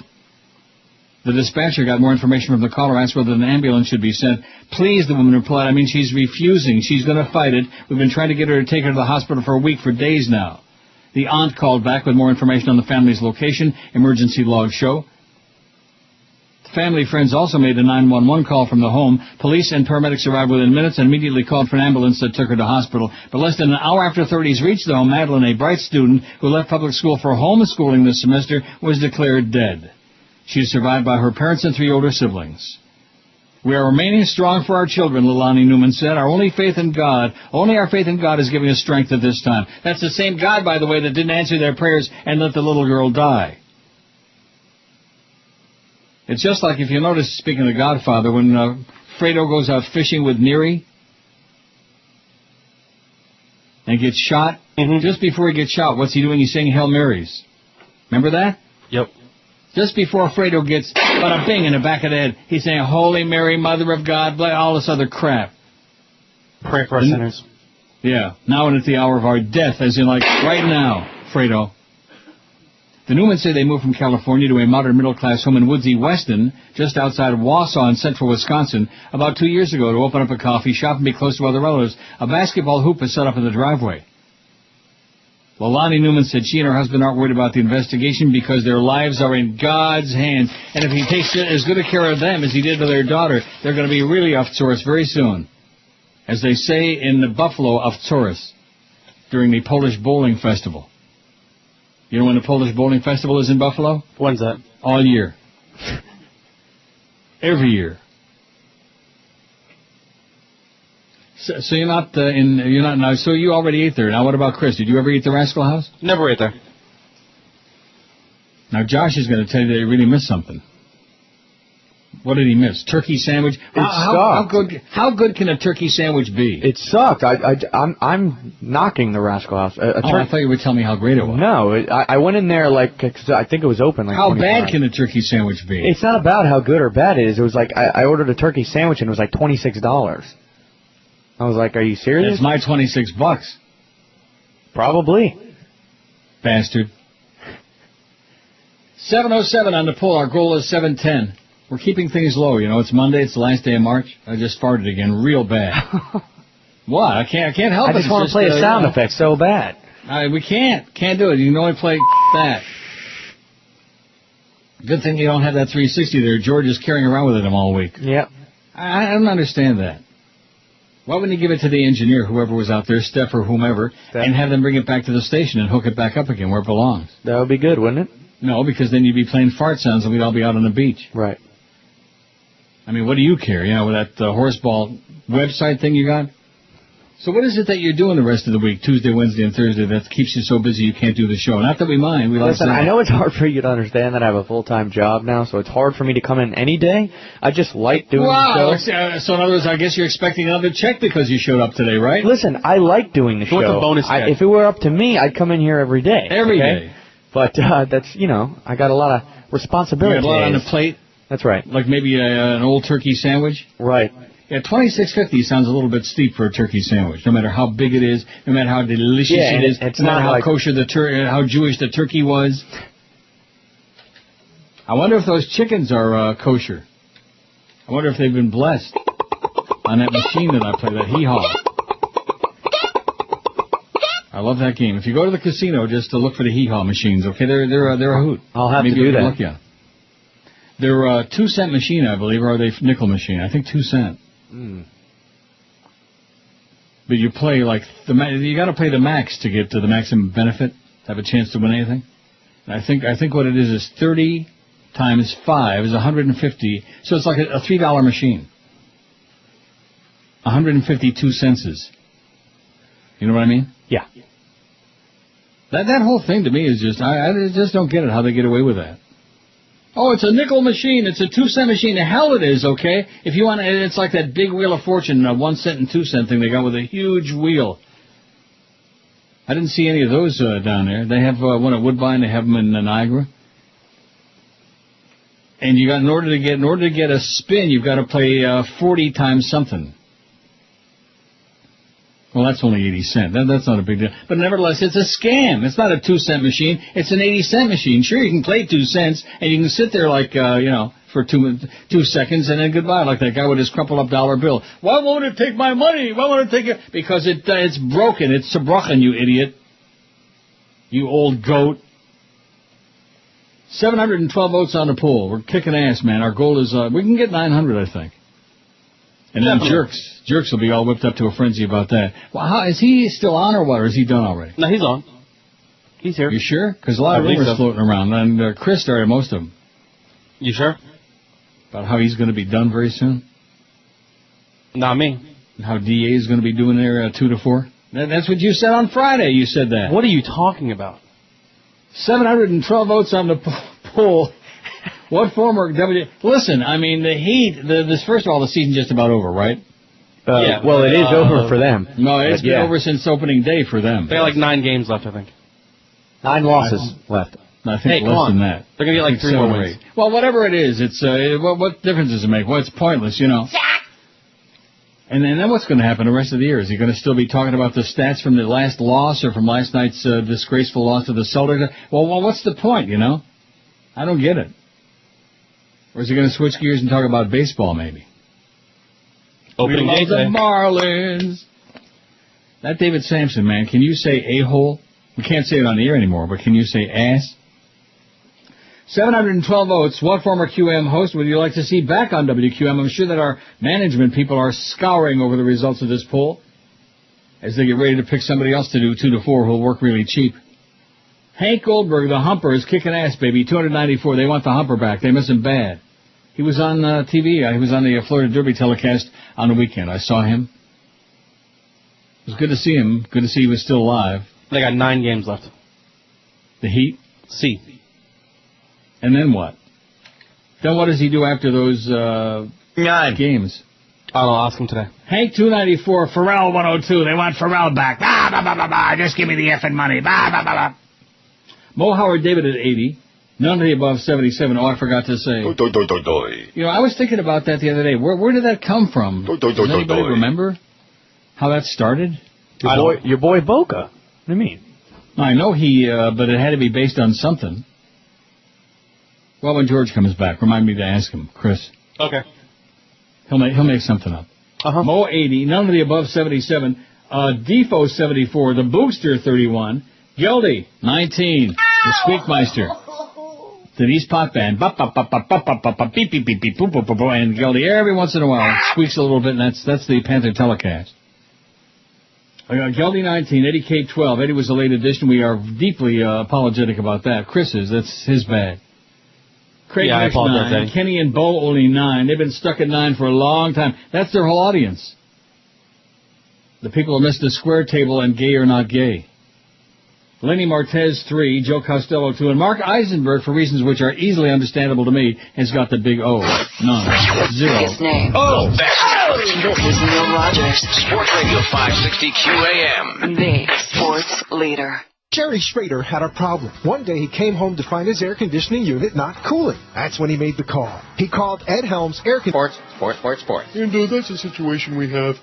The dispatcher got more information from the caller, asked whether an ambulance should be sent. Please, the woman replied, I mean, she's refusing. She's going to fight it. We've been trying to get her to take her to the hospital for a week, for days now. The aunt called back with more information on the family's location, emergency logs show. Family friends also made a 911 call from the home. Police and paramedics arrived within minutes and immediately called for an ambulance that took her to hospital. But less than an hour after authorities reached the home, Madeline, a bright student who left public school for homeschooling this semester, was declared dead. She is survived by her parents and 3 older siblings. We are remaining strong for our children, Leilani Newman said. Only our faith in God is giving us strength at this time. That's the same God, by the way, that didn't answer their prayers and let the little girl die. It's just like, if you notice, speaking of The Godfather, when Fredo goes out fishing with Neri and gets shot, just before he gets shot, what's he doing? He's saying Hail Marys. Remember that? Yep. Just before Fredo gets bada bing in the back of the head, he's saying, Holy Mary, Mother of God, all this other crap. Pray for our sinners. Yeah. Now and at the hour of our death, as in like right now, Fredo. The Newmans say they moved from California to a modern middle-class home in Woodsy, Weston, just outside of Wausau in central Wisconsin, about 2 years ago to open up a coffee shop and be close to other relatives. A basketball hoop is set up in the driveway. Leilani Newman said she and her husband aren't worried about the investigation because their lives are in God's hands. And if he takes as good a care of them as he did of their daughter, they're going to be really off Taurus very soon. As they say in the Buffalo of Taurus during the Polish Bowling Festival. You know when the Polish Bowling Festival is in Buffalo? When's that? All year. Every year. So you're not now. So you already ate there. Now what about Chris? Did you ever eat the Rascal House? Never ate there. Now Josh is going to tell you that he really missed something. What did he miss? Turkey sandwich. How good can a turkey sandwich be? It sucked. I'm knocking the Rascal House. I thought you would tell me how great it was. No, I went in there cause I think it was open. How bad can a turkey sandwich be? It's not about how good or bad it is. It was like I ordered a turkey sandwich and it was like $26. I was like, are you serious? It's my $26. Probably. Bastard. 7:07 on the poll. Our goal is 7:10. We're keeping things low. You know, it's Monday. It's the last day of March. I just farted again real bad. What? I can't help it. I just want to play a sound effect so bad. We can't do it. You can only play that. Good thing you don't have that 360 there. George is carrying around with him all week. Yep. I don't understand that. Why wouldn't he give it to the engineer, whoever was out there, Steph or whomever, and have them bring it back to the station and hook it back up again where it belongs? That would be good, wouldn't it? No, because then you'd be playing fart sounds and we'd all be out on the beach. Right. I mean, what do you care? You know, with that horseball website thing you got? So what is it that you're doing the rest of the week, Tuesday, Wednesday, and Thursday, that keeps you so busy you can't do the show? Not that we mind. Listen, I know it's hard for you to understand that I have a full-time job now, so it's hard for me to come in any day. I just like doing the show. So in other words, I guess you're expecting another check because you showed up today, right? Listen, I like doing the show. What's a bonus check? If it were up to me, I'd come in here every day. Every day. But that's, I got a lot of responsibility. You got a lot on the plate? That's right. Like maybe an old turkey sandwich? Right. Yeah, $26.50 sounds a little bit steep for a turkey sandwich. No matter how big it is, no matter how delicious it is, no matter how kosher how Jewish the turkey was. I wonder if those chickens are kosher. I wonder if they've been blessed on that machine that I play, that hee-haw. I love that game. If you go to the casino, just to look for the hee-haw machines, okay? They're a hoot. I'll have to do that. Look, yeah. They're a 2-cent machine, I believe, or are they nickel machine? I think 2 cent. But you play like you got to play the max to get to the maximum benefit, have a chance to win anything. And I think what it is 30 times 5 is 150. So it's like a $3 machine. 152 cents. You know what I mean? Yeah. That whole thing to me is just I just don't get it how they get away with that. Oh, it's a nickel machine. It's a 2-cent machine. The hell it is, okay? If you want, it's like that big Wheel of Fortune, 1 cent and 2 cent thing they got with a huge wheel. I didn't see any of those down there. They have one at Woodbine. They have them in Niagara. And you got in order to get a spin, you've got to play 40 times something. Well, that's only 80 cents. That's not a big deal. But nevertheless, it's a scam. It's not a 2-cent machine. It's an 80-cent machine. Sure, you can play 2 cents, and you can sit there like, for 2 seconds, and then goodbye, like that guy with his crumpled up dollar bill. Why won't it take my money? Why won't it take it? Because it's broken. It's zerbrochen, you idiot. You old goat. 712 votes on the poll. We're kicking ass, man. Our goal is, we can get 900, I think. And then Jerks will be all whipped up to a frenzy about that. Well, is he still on or what, or is he done already? No, he's on. He's here. You sure? Because a lot of rumors floating around, and Chris started most of them. You sure? About how he's going to be done very soon? Not me. And how DA is going to be doing their 2 to 4? That's what you said on Friday. You said that. What are you talking about? 712 votes on the poll. What former Listen, I mean, the Heat, this first of all, the season's just about over, right? Yeah. Well, it is over for them. No, it's been over since opening day for them. They got like 9 games left, I think. 9 losses left. I think less than that. They're going to get like 3 more wins. Well, whatever it is, it's what difference does it make? Well, it's pointless, you know. And then what's going to happen the rest of the year? Is he going to still be talking about the stats from the last loss or from last night's disgraceful loss to the Celtics? Well, what's the point, you know? I don't get it. Or is he going to switch gears and talk about baseball, maybe? Opening day today. The Marlins. That David Sampson, man, can you say a-hole? We can't say it on the air anymore, but can you say ass? 712 votes. What former QM host would you like to see back on WQM? I'm sure that our management people are scouring over the results of this poll as they get ready to pick somebody else to do 2 to 4 who'll work really cheap. Hank Goldberg, the Humper, is kicking ass, baby. 294. They want the Humper back. They miss him bad. He was on TV. He was on the Florida Derby telecast on the weekend. I saw him. It was good to see him. Good to see he was still alive. They got 9 games left. The Heat? C. And then what? Then what does he do after those 9 games? I don't know. Ask him today. Hank 294, Pharrell 102. They want Pharrell back. Bah, bah, bah, bah, bah. Just give me the effing money. Bah, bah, bah, bah. Mo Howard David at 80. None of the above 77. Oh, I forgot to say. You know, I was thinking about that the other day. Where did that come from? Does anybody remember how that started? Your boy Boca. What do you mean? I know but it had to be based on something. Well, when George comes back, remind me to ask him, Chris. Okay. He'll make something up. Mo 80. None of the above 77. Defo 74. The Bookster 31. Geldy 19. The Squeakmeister. Denise Pot Band, beep beep beep beep boop boop boop, and Geldy every once in a while squeaks a little bit, and that's the Panther telecast. I got Geldy 19, Eddie K 12. Eddie was a late addition. We are deeply apologetic about that. That's his bad. Craig next 9, Eddie. Kenny and Bo only 9. They've been stuck at 9 for a long time. That's their whole audience. The people who missed the square table and gay or not gay. Lenny Martez 3, Joe Costello 2, and Mark Eisenberg, for reasons which are easily understandable to me, has got the big O. None. 0. His name. This is Neil Rogers. Sports Radio 560 QAM. The sports leader. Jerry Schrader had a problem. One day he came home to find his air conditioning unit not cooling. That's when he made the call. He called Ed Helms Air Conditioning. Sports. And that's a situation we have.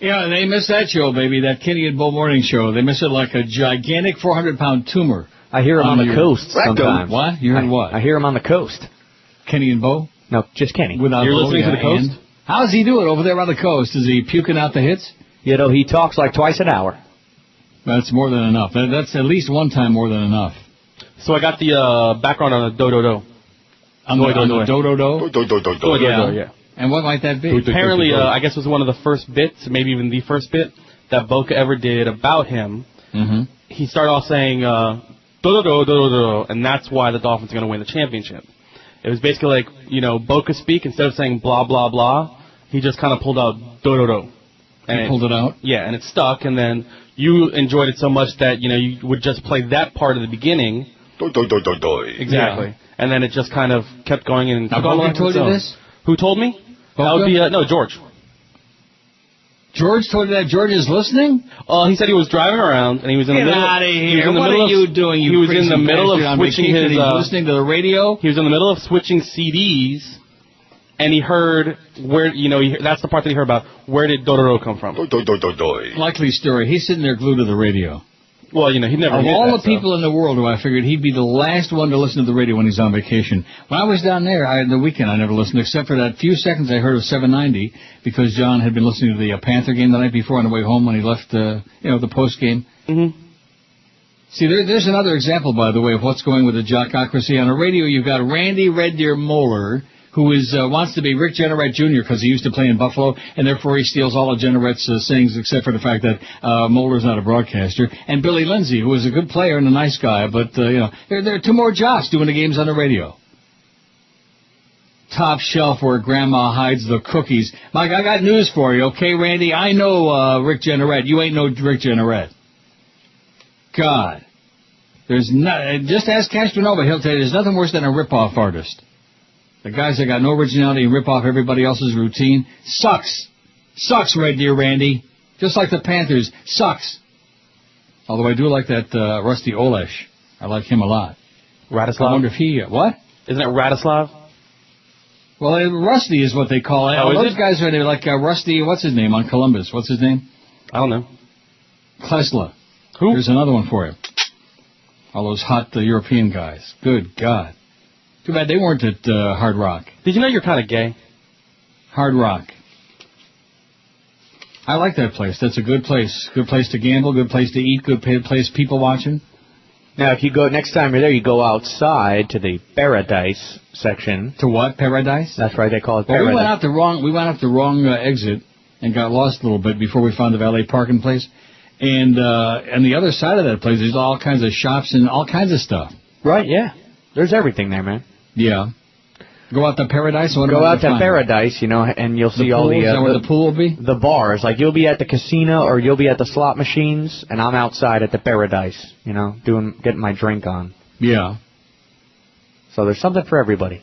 Yeah, they miss that show, baby, that Kenny and Bull morning show. They miss it like a gigantic 400-pound tumor. I hear him on the coast sometimes. What? You heard what? I hear him on the coast. Kenny and Bo? No, just Kenny. Without You're Bo, listening to the coast? How does he do it over there on the coast? Is he puking out the hits? You know, he talks like twice an hour. That's more than enough. That's at least one time more than enough. So I got the background on the do-do-do. On the do-do-do? Yeah. And what might that be? Apparently, I guess it was one of the first bits, maybe even the first bit, that Boca ever did about him. Mm-hmm. He started off saying, do-do-do-do-do-do, and that's why the Dolphins are going to win the championship. It was basically like, Boca speak, instead of saying blah, blah, blah, he just kind of pulled out do-do-do. He pulled it out? Yeah, and it stuck, and then you enjoyed it so much that, you would just play that part of the beginning. Exactly. Yeah. And then it just kind of kept going and... Now, Boca told you this? Who told me? Boca? That would be, no, George. George told you that? George is listening? He said he was driving around, and he was in the middle... Get out of here. What are you doing, you He was in the middle of switching his... He was listening to the radio? He was in the middle of switching CDs, and he heard where, that's the part that he heard about. Where did Dororo come from? Likely story. He's sitting there glued to the radio. Well, he'd never Of hear all that, the people in the world who I figured he'd be the last one to listen to the radio when he's on vacation. When I was down there, the weekend I never listened, except for that few seconds I heard of 790, because John had been listening to the Panther game the night before on the way home when he left, the post game. Mm-hmm. See, there's another example, by the way, of what's going with the jockocracy. On the radio, you've got Randy Red Deer Moeller, who wants to be Rick Jeanneret Jr. because he used to play in Buffalo, and therefore he steals all of Jenneret's sayings except for the fact that Moeller's not a broadcaster. And Billy Lindsay, who is a good player and a nice guy, but, there are two more jocks doing the games on the radio. Top shelf where Grandma hides the cookies. Mike, I got news for you, okay, Randy? I know Rick Jeanneret. You ain't no Rick Jeanneret. God. Just ask Castronova. He'll tell you there's nothing worse than a rip-off artist. The guys that got no originality and rip off everybody else's routine. Sucks. Sucks, Red Deer Randy. Just like the Panthers. Sucks. Although I do like that Rusty Olesh. I like him a lot. Radislav? I wonder if he... what? Isn't it Radislav? Well, Rusty is what they call it. Oh, those guys are like Rusty... what's his name on Columbus? What's his name? I don't know. Klesla. Who? Here's another one for you. All those hot European guys. Good God. Too bad they weren't at Hard Rock. Did you know you're kind of gay? Hard Rock. I like that place. That's a good place. Good place to gamble, good place to eat, good place people watching. Now, if you go, next time you're there, you go outside to the Paradise section. To what? Paradise? That's right, they call it Well, Paradise. we went out the wrong exit and got lost a little bit before we found the valet parking place. And on the other side of that place, there's all kinds of shops and all kinds of stuff. Right, yeah. There's everything there, man. Yeah. Go out to Paradise? Go out to Paradise, and you'll see all the... Is that where the pool will be? The bars. Like, you'll be at the casino or you'll be at the slot machines, and I'm outside at the Paradise, getting my drink on. Yeah. So there's something for everybody.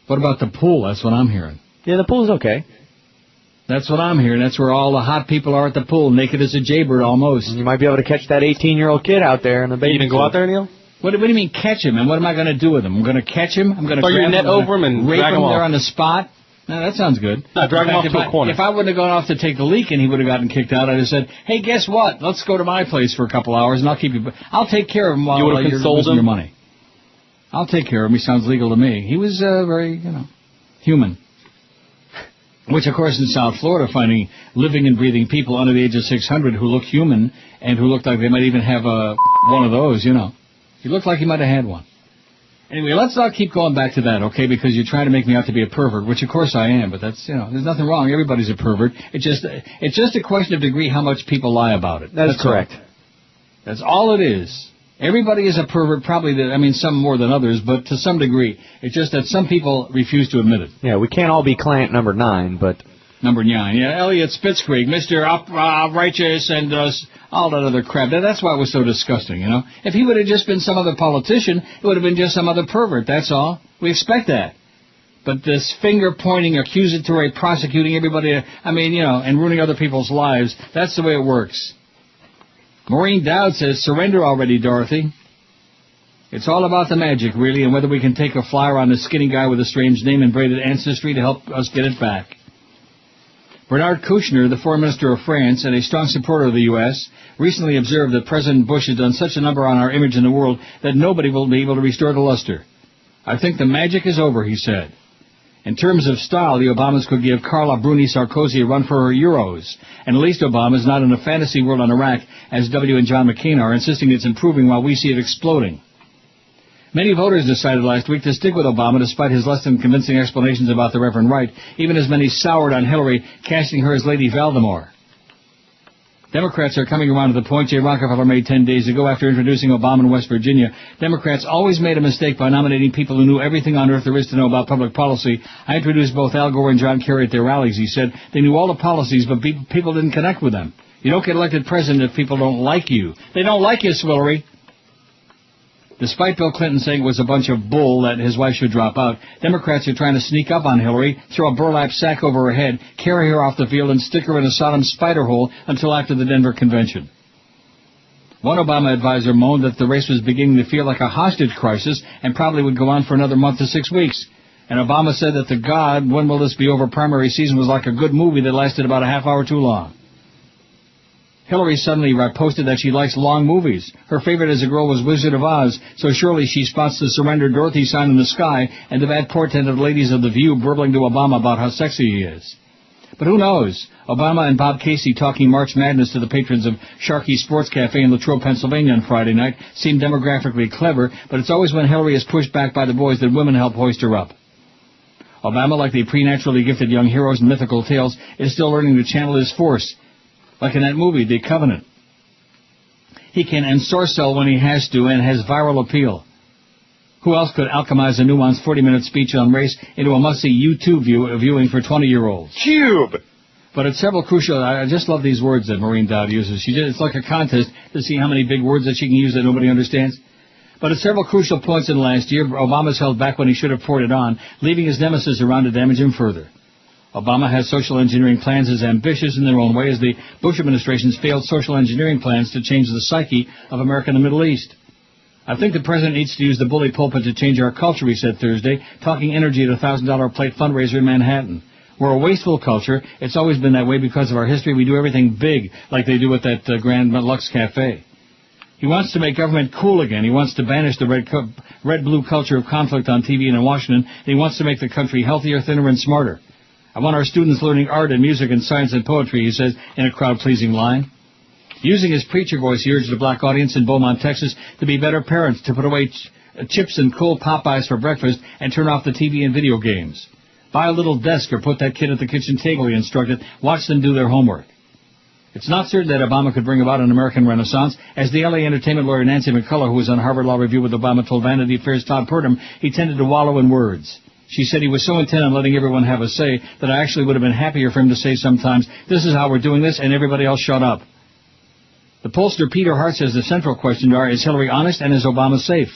What about the pool? That's what I'm hearing. Yeah, the pool's okay. That's what I'm hearing. That's where all the hot people are at the pool, naked as a jaybird almost. And you might be able to catch that 18-year-old kid out there in the baby. You didn't go out there, Neil? What do you mean catch him? And what am I going to do with him? I'm going to catch him? I'm going to throw your net him, over him and rape drag him him there off. on the spot? No, that sounds good. No, drag him off to a corner. If I wouldn't have gone off to take the leak and he would have gotten kicked out, I'd have said, hey, guess what? Let's go to my place for a couple hours and I'll keep you... I'll take care of him while you're losing your money. I'll take care of him. He sounds legal to me. He was very, human. Which, of course, in South Florida, finding living and breathing people under the age of 600 who look human and who look like they might even have one of those, He looked like he might have had one. Anyway, let's not keep going back to that, okay, because you're trying to make me out to be a pervert, which, of course, I am, but that's, there's nothing wrong. Everybody's a pervert. It's just a question of degree how much people lie about it. That's correct. That's all it is. Everybody is a pervert, probably, some more than others, but to some degree. It's just that some people refuse to admit it. Yeah, we can't all be client number 9, but... Number 9, yeah. Elliot Spitzkrieg, Mr. Righteous, and all that other crap. That's why it was so disgusting, If he would have just been some other politician, it would have been just some other pervert, that's all. We expect that. But this finger-pointing, accusatory, prosecuting everybody, and ruining other people's lives, that's the way it works. Maureen Dowd says, surrender already, Dorothy. It's all about the magic, really, and whether we can take a flyer on the skinny guy with a strange name and braided ancestry to help us get it back. Bernard Kouchner, the foreign minister of France and a strong supporter of the U.S., recently observed that President Bush has done such a number on our image in the world that nobody will be able to restore the luster. I think the magic is over, he said. In terms of style, the Obamas could give Carla Bruni Sarkozy a run for her euros. And at least Obama is not in a fantasy world on Iraq, as W. and John McCain are, insisting it's improving while we see it exploding. Many voters decided last week to stick with Obama despite his less than convincing explanations about the Reverend Wright, even as many soured on Hillary, casting her as Lady Valdemar. Democrats are coming around to the point Jay Rockefeller made 10 days ago after introducing Obama in West Virginia. Democrats always made a mistake by nominating people who knew everything on earth there is to know about public policy. I introduced both Al Gore and John Kerry at their rallies. He said they knew all the policies, but people didn't connect with them. You don't get elected president if people don't like you. They don't like you, Swillery. Despite Bill Clinton saying it was a bunch of bull that his wife should drop out, Democrats are trying to sneak up on Hillary, throw a burlap sack over her head, carry her off the field, and stick her in a Sodom spider hole until after the Denver convention. One Obama advisor moaned that the race was beginning to feel like a hostage crisis and probably would go on for another month to 6 weeks. And Obama said that the God, when will this be over primary season, was like a good movie that lasted about a half hour too long. Hillary suddenly posted that she likes long movies. Her favorite as a girl was Wizard of Oz, so surely she spots the Surrender Dorothy sign in the sky and the bad portent of ladies of The View burbling to Obama about how sexy he is. But who knows? Obama and Bob Casey talking March Madness to the patrons of Sharkey Sports Cafe in Latrobe, Pennsylvania on Friday night seemed demographically clever, but it's always when Hillary is pushed back by the boys that women help hoist her up. Obama, like the preternaturally gifted young heroes in mythical tales, is still learning to channel his force. Like in that movie, The Covenant. He can ensorcel when he has to and has viral appeal. Who else could alchemize a nuanced 40-minute speech on race into a must-see YouTube viewing for 20-year-olds? Cube! But at several crucial... I just love these words that Maureen Dowd uses. It's like a contest to see how many big words that she can use that nobody understands. But at several crucial points in the last year, Obama's held back when he should have poured it on, leaving his nemesis around to damage him further. Obama has social engineering plans as ambitious in their own way as the Bush administration's failed social engineering plans to change the psyche of America and the Middle East. I think the president needs to use the bully pulpit to change our culture, he said Thursday, talking energy at a $1,000 plate fundraiser in Manhattan. We're a wasteful culture. It's always been that way because of our history. We do everything big, like they do at that Grand Lux Cafe. He wants to make government cool again. He wants to banish the red-blue culture of conflict on TV and in Washington. And he wants to make the country healthier, thinner, and smarter. I want our students learning art and music and science and poetry, he says in a crowd-pleasing line. Using his preacher voice, he urged the black audience in Beaumont, Texas, to be better parents, to put away chips and cold Popeyes for breakfast and turn off the TV and video games. Buy a little desk or put that kid at the kitchen table, he instructed. Watch them do their homework. It's not certain that Obama could bring about an American renaissance. As the LA entertainment lawyer Nancy McCullough, who was on Harvard Law Review with Obama, told Vanity Fair's Todd Purdom, he tended to wallow in words. She said he was so intent on letting everyone have a say that I actually would have been happier for him to say sometimes, this is how we're doing this, and everybody else shut up. The pollster Peter Hart says the central question are, is Hillary honest and is Obama safe?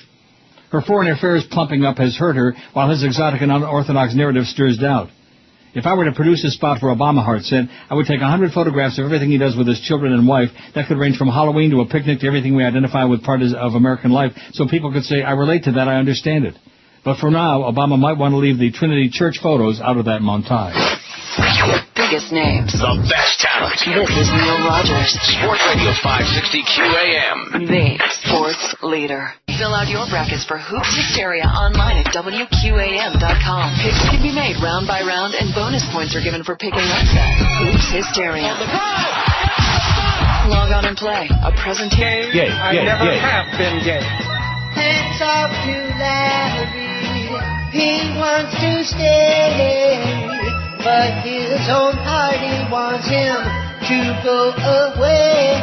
Her foreign affairs plumping up has hurt her, while his exotic and unorthodox narrative stirs doubt. If I were to produce a spot for Obama, Hart said, I would take 100 photographs of everything he does with his children and wife. That could range from Halloween to a picnic to everything we identify with part of American life, so people could say, I relate to that, I understand it. But for now, Obama might want to leave the Trinity Church photos out of that montage. Biggest names. The best talent. This is Neil Rogers. Sports Radio 560 QAM. The sports leader. Fill out your brackets for Hoops Hysteria online at WQAM.com. Picks can be made round by round, and bonus points are given for picking upset. Hoops Hysteria. Log on and play. A presentation. I never have been gay. Hands off to Larry. He wants to stay, but his own party wants him to go away.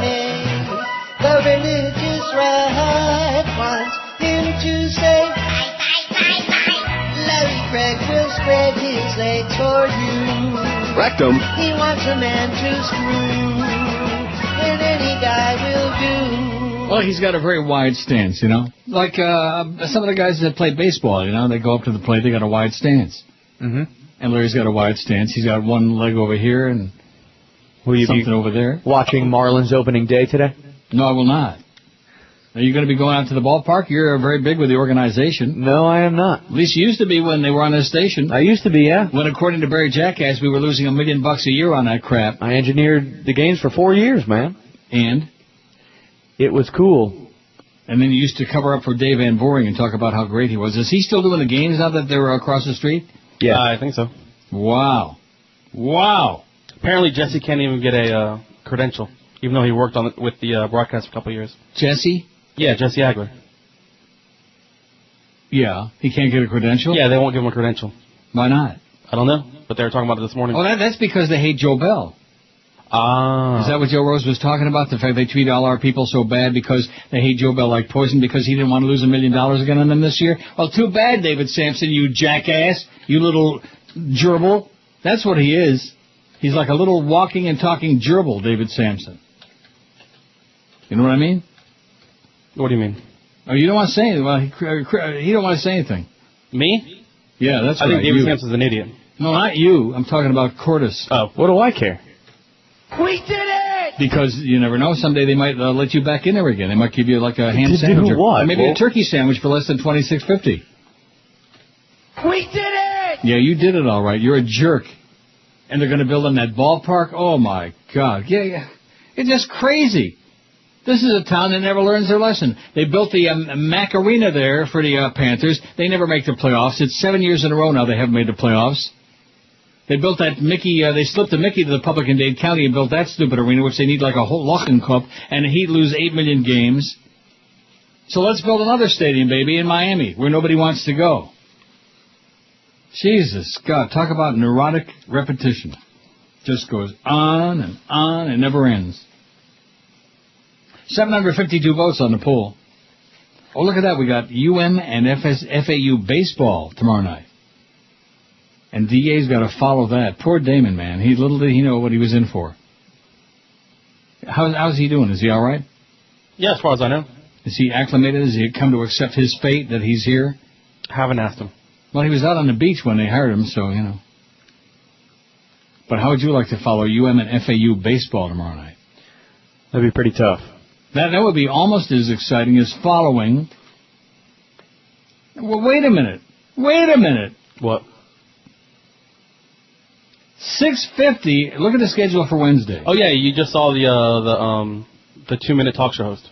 The religious right wants him to say, bye, bye, bye, bye. Larry Craig will spread his legs for you. Rectum. He wants a man to screw, and any guy will do. Well, he's got a very wide stance, you know. Like some of the guys that play baseball, you know, they go up to the plate, they got a wide stance. Mm-hmm. And Larry's got a wide stance. He's got one leg over here and something over there. Watching Marlins opening day today? No, I will not. Are you going to be going out to the ballpark? You're very big with the organization. No, I am not. At least you used to be when they were on this station. I used to be, yeah. When, according to Barry Jackass, we were losing $1 million a year on that crap. I engineered the games for 4 years, man. And? It was cool. And then you used to cover up for Dave Van Boring and talk about how great he was. Is he still doing the games now that they're across the street? Yeah, I think so. Wow. Wow. Apparently Jesse can't even get a credential, even though he worked on it with the broadcast for a couple of years. Jesse? Yeah, Jesse Agler. Yeah, he can't get a credential? Yeah, they won't give him a credential. Why not? I don't know, but they were talking about it this morning. Oh, that's because they hate Joe Bell. Is that what Joe Rose was talking about? The fact they treat all our people so bad because they hate Joe Bell like poison because he didn't want to lose $1 million again on them this year? Well, too bad, David Sampson, you jackass, you little gerbil. That's what he is. He's like a little walking and talking gerbil, David Sampson. You know what I mean? What do you mean? Oh, you don't want to say anything. Well, he don't want to say anything. Me? Yeah, that's I right. think David you. Sampson's an idiot. No, not you. I'm talking about Cortis. Oh. What do I care? We did it! Because you never know. Someday they might let you back in there again. They might give you like a ham To sandwich. do what? Or maybe a turkey sandwich for less than $26.50. We did it! Yeah, you did it all right. You're a jerk. And they're going to build in that ballpark? Oh, my God. Yeah. It's just crazy. This is a town that never learns their lesson. They built the Mac Arena there for the Panthers. They never make the playoffs. It's 7 years in a row now they haven't made the playoffs. They built that Mickey, they slipped the Mickey to the public in Dade County and built that stupid arena, which they need like a whole Lochen Cup, and he'd lose 8 million games. So let's build another stadium, baby, in Miami, where nobody wants to go. Jesus, God, talk about neurotic repetition. Just goes on and never ends. 752 votes on the poll. Oh, look at that. We got UM and FAU baseball tomorrow night. And DA's got to follow that. Poor Damon, man. Little did he know what he was in for. How's he doing? Is he all right? Yeah, as far as I know. Is he acclimated? Has he come to accept his fate that he's here? Haven't asked him. Well, he was out on the beach when they hired him, so, you know. But how would you like to follow UM and FAU baseball tomorrow night? That'd be pretty tough. That would be almost as exciting as following... Well, wait a minute. What? 6:50. Look at the schedule for Wednesday. Oh yeah, you just saw the 2-minute talk show host.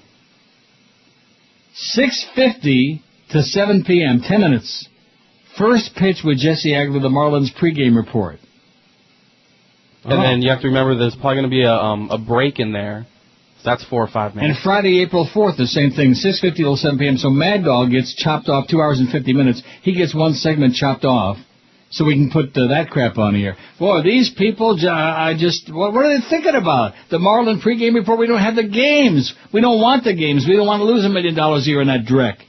6:50 to 7 p.m. 10 minutes. First pitch with Jesse Agler, the Marlins pregame report. And then you have to remember there's probably going to be a break in there. So that's 4 or 5 minutes. And Friday, April 4th, the same thing, 6:50 till 7 p.m. So Mad Dog gets chopped off 2 hours and 50 minutes. He gets one segment chopped off. So we can put that crap on here. Boy, these people, what are they thinking about? The Marlin pregame report, we don't have the games. We don't want the games. We don't want to lose $1 million a year in that dreck.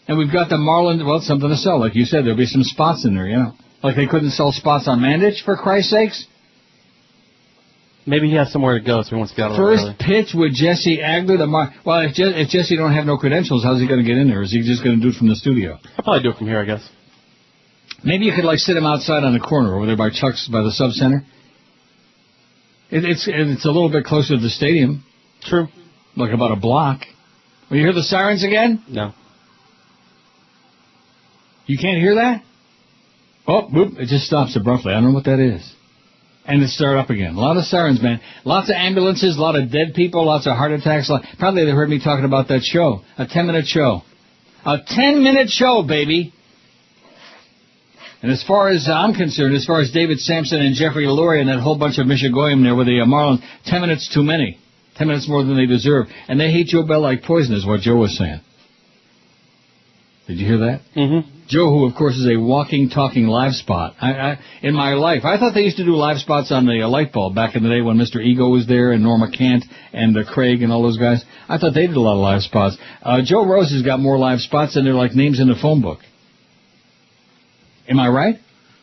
And we've got the Marlin, well, something to sell. Like you said, there'll be some spots in there, you know. Like they couldn't sell spots on Mandich, for Christ's sakes. Maybe he has somewhere to go, so he wants to get out of First early. pitch with Jesse Agler. Well, if Jesse don't have no credentials, how's he going to get in there? Is he just going to do it from the studio? I'll probably do it from here, I guess. Maybe you could sit him outside on the corner over there by Chuck's, by the sub center. It's a little bit closer to the stadium. True. Like about a block. Will you hear the sirens again? No. You can't hear that? Oh, whoop, it just stops abruptly. I don't know what that is. And it started up again. A lot of sirens, man. Lots of ambulances, a lot of dead people, lots of heart attacks. Probably they heard me talking about that show. A 10-minute show. A 10-minute show, baby. And as far as I'm concerned, as far as David Sampson and Jeffrey Lurie and that whole bunch of Michigoyim there with the Marlins, 10 minutes too many. 10 minutes more than they deserve. And they hate Joe Bell like poison is what Joe was saying. Did you hear that? Mm-hmm. Joe, who, of course, is a walking, talking live spot. In my life, I thought they used to do live spots on the light bulb back in the day when Mr. Ego was there and Norma Kant and Craig and all those guys. I thought they did a lot of live spots. Joe Rose has got more live spots than they're like names in the phone book. Am I right?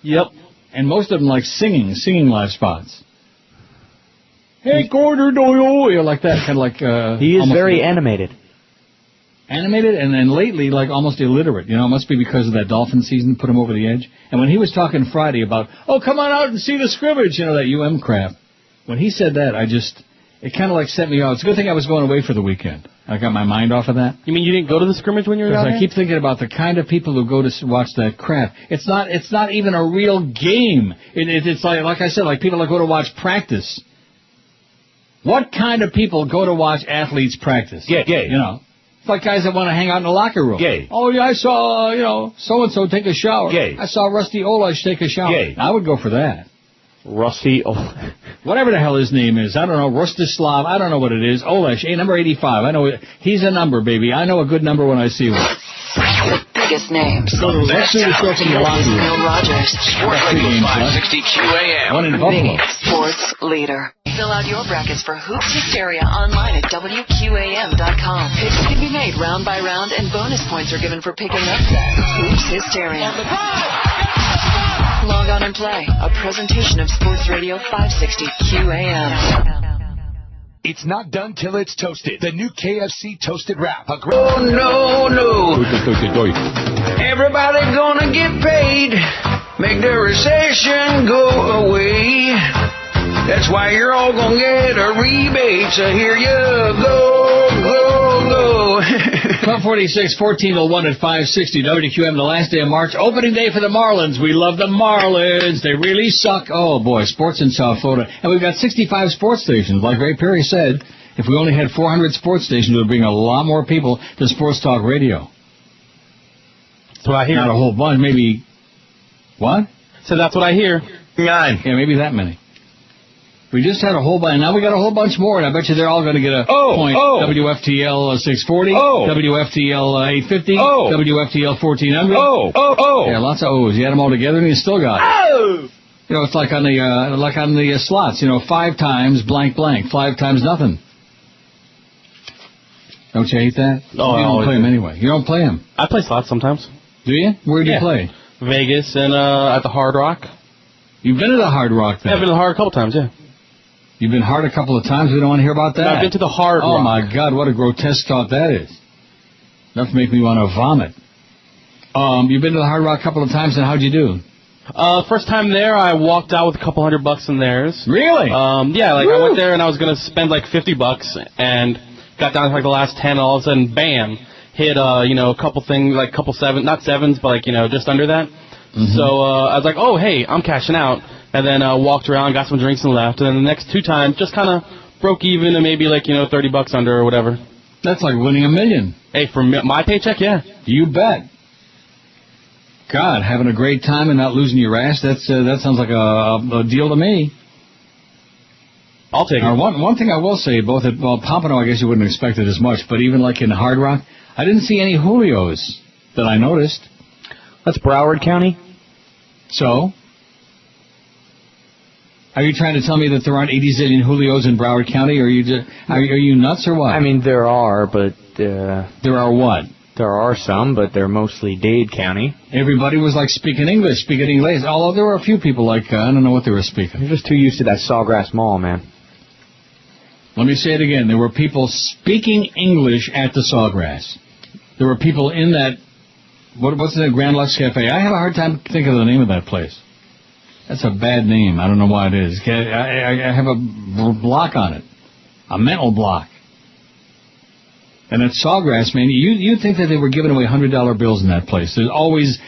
Yep. And most of them like singing live spots. Hey, Gordon Doyle, you know, like that, kind of like... he is very animated. Animated, and then lately, like, almost illiterate. You know, it must be because of that Dolphin season put him over the edge. And when he was talking Friday about, oh, come on out and see the scrimmage, you know, that UM crap. When he said that, it kind of like set me off. It's a good thing I was going away for the weekend. I got my mind off of that. You mean you didn't go to the scrimmage when you were out there? I keep thinking about the kind of people who go to watch that crap. It's not even a real game. It's like I said, like people that go to watch practice. What kind of people go to watch athletes practice? Gay. You know, it's like guys that want to hang out in the locker room. Gay. Oh, yeah, I saw, so-and-so take a shower. Gay. I saw Rusty Olash take a shower. Gay. I would go for that. Rusty Olash. Whatever the hell his name is. I don't know. Rostislav. I don't know what it is. Olash. Number 85. I know it. He's a number, baby. I know a good number when I see one. biggest names. Let's do the show from the locker room. Neil Rogers. Sports Radio 560 QAM. One in Buffalo. Sports leader. Fill out your brackets for Hoops Hysteria online at WQAM.com. Picks can be made round by round, and bonus points are given for picking upsets. Hoops Hysteria. Log on and play. A presentation of Sports Radio 560 QAM. It's not done till it's toasted. The new KFC Toasted Wrap. Oh, no. Everybody gonna get paid. Make the recession go away. That's why you're all gonna get a rebate. So here you go, go, go. 1246, 1401 at 560 WQM, the last day of March. Opening day for the Marlins. We love the Marlins. They really suck. Oh, boy, sports in South Florida. And we've got 65 sports stations. Like Ray Perry said, if we only had 400 sports stations, it would bring a lot more people to Sports Talk Radio. That's what I hear. Not a whole bunch, maybe... What? So that's what I hear. 9. Yeah, maybe that many. We just had a whole bunch. Now we got a whole bunch more, and I bet you they're all going to get a point. WFTL 640. WFTL 850. WFTL 1400. Yeah, lots of O's. You add them all together, and you still got it. You know, it's like on the slots. You know, 5 times blank blank, 5 times nothing. Don't you hate that? Oh, you don't play them anyway. You don't play them. I play slots sometimes. Do you? Where do you play? Vegas and at the Hard Rock. You've been to the Hard Rock, then? Yeah, I've been to the Hard a couple times, yeah. You've been hard a couple of times? We don't want to hear about that? No, I've been to the Hard Rock. Oh, my God, what a grotesque thought that is. Enough to make me want to vomit. You've been to the Hard Rock a couple of times, and how'd you do? First time there, I walked out with a couple $100 in theirs. Really? Yeah, like I went there and I was going to spend like $50 and got down to like the last 10, and all of a sudden, bam, hit, a couple things, like couple not sevens, but like, just under that. Mm-hmm. So, I was like, oh, hey, I'm cashing out. And then walked around, got some drinks and left. And then the next 2 times, just kind of broke even and maybe like, $30 under or whatever. That's like winning $1 million. Hey, for my paycheck, yeah. You bet. God, having a great time and not losing your ass, that sounds like a deal to me. I'll take it. One thing I will say, both at Pompano, I guess you wouldn't expect it as much, but even like in Hard Rock, I didn't see any Julios that I noticed. That's Broward County. So? Are you trying to tell me that there aren't 80 zillion Julios in Broward County? Are you nuts or what? I mean, there are, but... there are what? There are some, but they're mostly Dade County. Everybody was like speaking English. Although there were a few people like, I don't know what they were speaking. You're just too used to that Sawgrass Mall, man. Let me say it again. There were people speaking English at the Sawgrass. There were people in that, what's that, Grand Lux Cafe? I have a hard time thinking of the name of that place. That's a bad name. I don't know why it is. I have a block on it. A mental block. And at Sawgrass, man, you'd think that they were giving away $100 bills in that place. There's always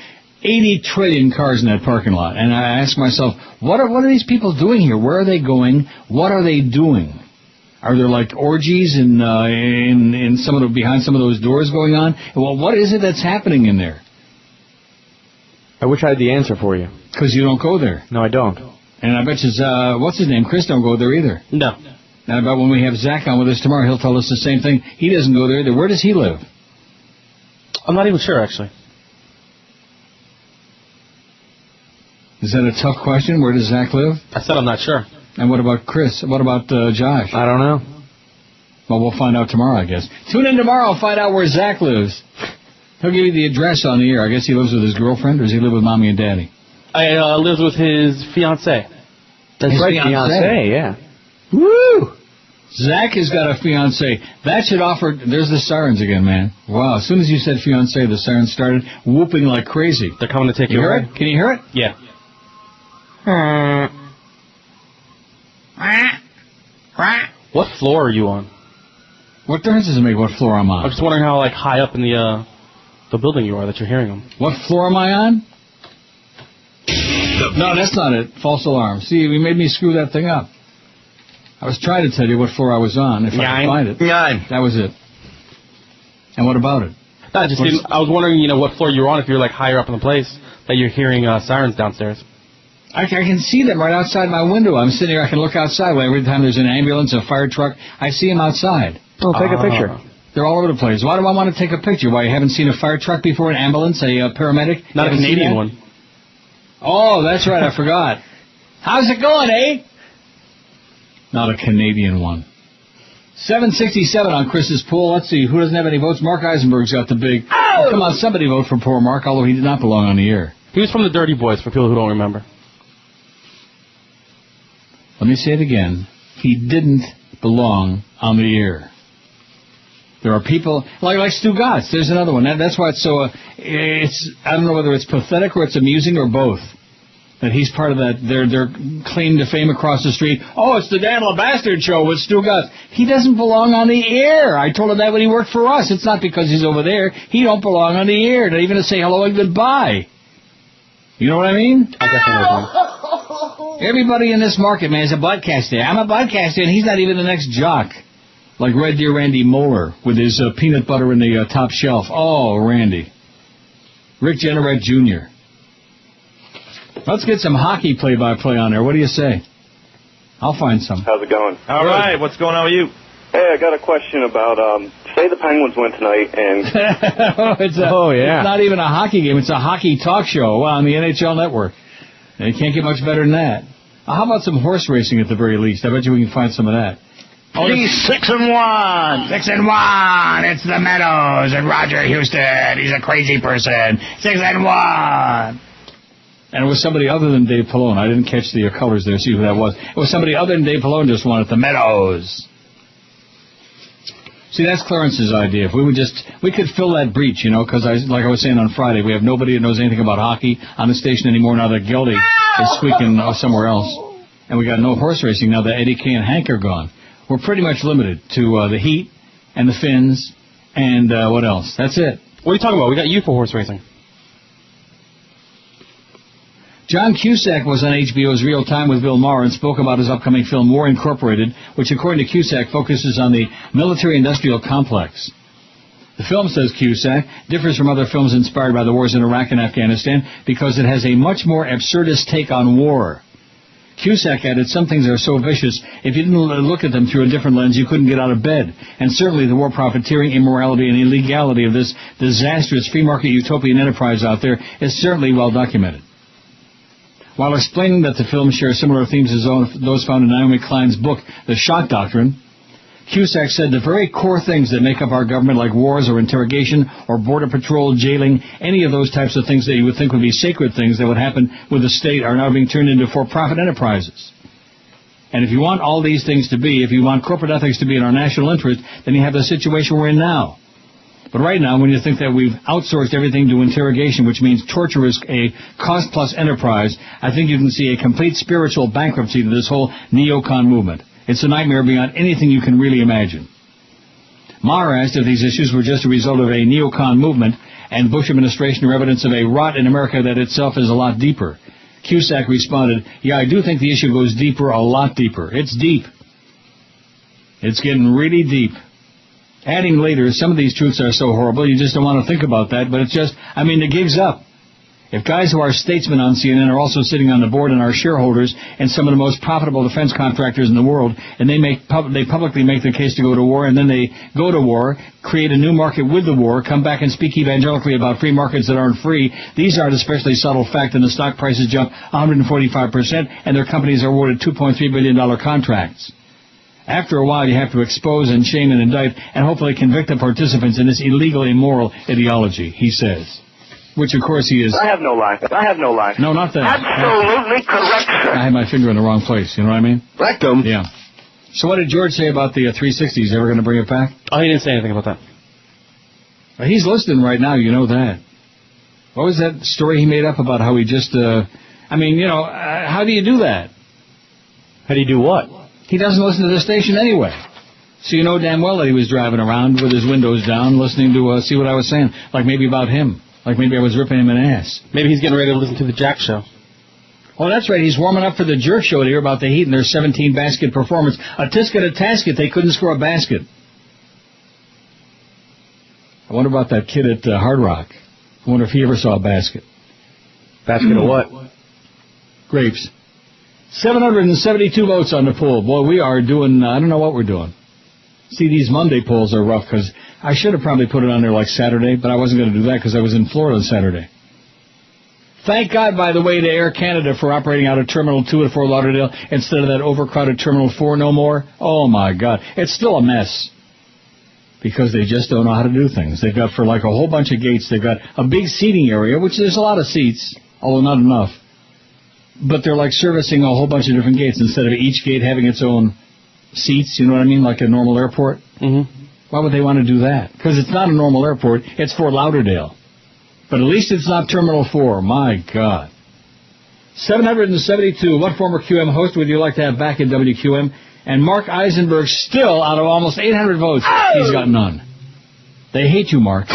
80 trillion cars in that parking lot. And I ask myself, what are these people doing here? Where are they going? What are they doing? Are there like orgies in behind some of those doors going on? Well, what is it that's happening in there? I wish I had the answer for you. Because you don't go there. No, I don't. And I bet you, what's his name? Chris don't go there either. No. And I bet when we have Zach on with us tomorrow, he'll tell us the same thing. He doesn't go there either. Where does he live? I'm not even sure, actually. Is that a tough question? Where does Zach live? I said I'm not sure. And what about Chris? What about Josh? I don't know. Well, we'll find out tomorrow, I guess. Tune in tomorrow and find out where Zach lives. He'll give you the address on the air. I guess he lives with his girlfriend, or does he live with Mommy and Daddy? He lives with his fiancée. That's his right, fiancée, yeah. Woo! Zach has got a fiancée. That should offer... There's the sirens again, man. Wow, as soon as you said fiancée, the sirens started whooping like crazy. They're coming to take you away. Can you hear it? Yeah. What floor are you on? What difference does it make what floor I'm on? I'm just wondering how like high up in the building you are that you're hearing them. What floor am I on? No, that's not it. False alarm. See, you made me screw that thing up. I was trying to tell you what floor I was on, if I could find it. 9. That was it. And what about it? I was wondering, what floor you were on if you're like higher up in the place that you're hearing sirens downstairs. I can see them right outside my window. I'm sitting here. I can look outside. Every time there's an ambulance, a fire truck, I see them outside. Oh, take a picture. They're all over the place. Why do I want to take a picture? Why, you haven't seen a fire truck before, an ambulance, a paramedic? Not a Canadian one. Oh, that's right, I forgot. How's it going, eh? Not a Canadian one. 767 on Chris's poll. Let's see, who doesn't have any votes? Mark Eisenberg's got the big... Oh, come on, somebody vote for poor Mark, although he did not belong on the air. He was from the Dirty Boys, for people who don't remember. Let me say it again. He didn't belong on the air. There are people like Stu Gatz. There's another one. That's why it's so. It's I don't know whether it's pathetic or it's amusing or both. That he's part of that. Their claim to fame across the street. Oh, it's the Dan LeBastard show with Stu Gatz. He doesn't belong on the air. I told him that when he worked for us. It's not because he's over there. He don't belong on the air. Not even to say hello and goodbye. You know what I mean? I definitely do. Everybody in this market, man, is a broadcaster. I'm a broadcaster, and he's not even the next jock. Like Red Deer Randy Moeller with his peanut butter in the top shelf. Oh, Randy. Rick Jenneret Jr. Let's get some hockey play-by-play on there. What do you say? I'll find some. How's it going? All right. What's going on with you? Hey, I got a question about, say the Penguins win tonight and... It's not even a hockey game. It's a hockey talk show on the NHL Network. And you can't get much better than that. How about some horse racing at the very least? I bet you we can find some of that. He's 6-1. 6-1. It's the Meadows and Roger Houston. He's a crazy person. 6-1. And it was somebody other than Dave Pallone. I didn't catch the colors there, see who that was. It was somebody other than Dave Pallone just won at the Meadows. See, that's Clarence's idea. If we could fill that breach, you know, because like I was saying on Friday, we have nobody that knows anything about hockey on the station anymore now that Geldy is squeaking somewhere else. And we got no horse racing now that Eddie Kay and Hank are gone. We're pretty much limited to the Heat and the Finns and what else? That's it. What are you talking about? We got you for horse racing. John Cusack was on HBO's Real Time with Bill Maher and spoke about his upcoming film War Incorporated, which according to Cusack focuses on the military-industrial complex. The film, says Cusack, differs from other films inspired by the wars in Iraq and Afghanistan because it has a much more absurdist take on war. Cusack added, some things are so vicious, if you didn't look at them through a different lens, you couldn't get out of bed. And certainly the war profiteering, immorality, and illegality of this disastrous free-market utopian enterprise out there is certainly well documented. While explaining that the film shares similar themes as those found in Naomi Klein's book, The Shock Doctrine, Cusack said the very core things that make up our government, like wars or interrogation or border patrol, jailing, any of those types of things that you would think would be sacred things that would happen with the state are now being turned into for-profit enterprises. And if you want all these things to be, if you want corporate ethics to be in our national interest, then you have the situation we're in now. But right now, when you think that we've outsourced everything to interrogation, which means torture is a cost-plus enterprise, I think you can see a complete spiritual bankruptcy to this whole neocon movement. It's a nightmare beyond anything you can really imagine. Maher asked if these issues were just a result of a neocon movement and Bush administration or evidence of a rot in America that itself is a lot deeper. Cusack responded, yeah, I do think the issue goes deeper, a lot deeper. It's deep. It's getting really deep. Adding later, some of these truths are so horrible, you just don't want to think about that, but it's just, I mean, the gig's up. If guys who are statesmen on CNN are also sitting on the board and are shareholders and some of the most profitable defense contractors in the world, and they publicly make their case to go to war, and then they go to war, create a new market with the war, come back and speak evangelically about free markets that aren't free, these aren't especially subtle fact, and the stock prices jump 145%, and their companies are awarded $2.3 billion contracts. After a while, you have to expose and shame and indict and hopefully convict the participants in this illegal, immoral ideology, he says. Which, of course, he is... I have no lie. No, not that. Absolutely correct, sir. I had my finger in the wrong place, you know what I mean? Rectum. Yeah. So what did George say about the 360s? Ever going to bring it back? Oh, he didn't say anything about that. Well, he's listening right now, you know that. What was that story he made up about how he just... how do you do that? How do you do what? He doesn't listen to the station anyway. So you know damn well that he was driving around with his windows down, listening to see what I was saying. Like maybe about him. Like maybe I was ripping him an ass. Maybe he's getting ready to listen to the Jack Show. Oh, that's right. He's warming up for the Jerk Show to hear about the Heat and their 17-basket performance. A tisket a tasket. They couldn't score a basket. I wonder about that kid at Hard Rock. I wonder if he ever saw a basket. Basket of what? Grapes. 772 votes on the poll. Boy, we are doing, I don't know what we're doing. See, these Monday polls are rough because I should have probably put it on there like Saturday, but I wasn't going to do that because I was in Florida Saturday. Thank God, by the way, to Air Canada for operating out of Terminal 2 at Fort Lauderdale instead of that overcrowded Terminal 4 no more. Oh, my God. It's still a mess because they just don't know how to do things. They've got, for like a whole bunch of gates, they've got a big seating area, which there's a lot of seats, although not enough. But they're like servicing a whole bunch of different gates instead of each gate having its own seats, you know what I mean, like a normal airport. Mm-hmm. Why would they want to do that? Because it's not a normal airport. It's Fort Lauderdale. But at least it's not Terminal 4. My God. 772. What former QM host would you like to have back in WQM? And Mark Eisenberg still, out of almost 800 votes, he's got none. They hate you, Mark.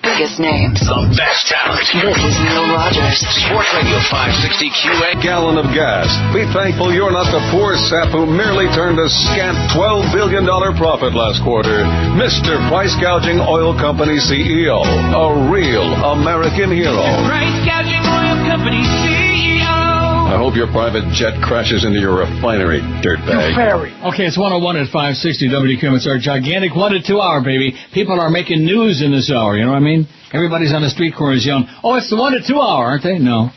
Biggest names. The best talent. This is Neil Rogers. Sports Radio 560 QA. Gallon of gas. Be thankful you're not the poor sap who merely turned a scant $12 billion profit last quarter. Mr. Price Gouging Oil Company CEO. A real American hero. Price Gouging Oil Company CEO. I hope your private jet crashes into your refinery, dirtbag. Okay, it's 101 at 560 WQM. It's our gigantic 1 to 2 hour, baby. People are making news in this hour, you know what I mean? Everybody's on the street corners yelling, oh, it's the 1 to 2 hour, aren't they? No.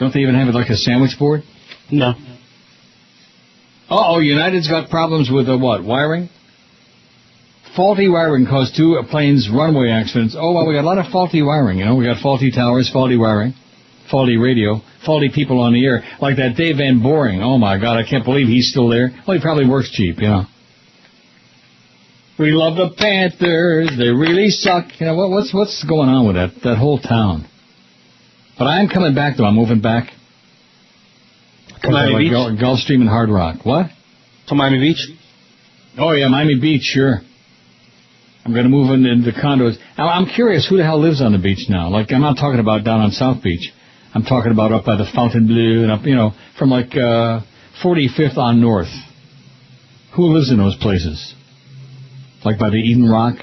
Don't they even have it like a sandwich board? No. Uh-oh, United's got problems with what, wiring? Faulty wiring caused 2 planes' runway accidents. Oh, well, we got a lot of faulty wiring, you know. We got faulty towers, faulty wiring, faulty radio, faulty people on the air, like that Dave Van Boring. Oh, my God, I can't believe he's still there. Well, he probably works cheap, you know. We love the Panthers. They really suck. You know, what's going on with that whole town? But I am coming back, though. I'm moving back. To Miami Beach? Gulfstream and Hard Rock. What? To Miami Beach? Oh, yeah, Miami Beach, sure. I'm going to move into condos. Now, I'm curious who the hell lives on the beach now. Like, I'm not talking about down on South Beach. I'm talking about up by the Fontainebleau and up, you know, from like 45th on north. Who lives in those places? Like by the Eden Rock?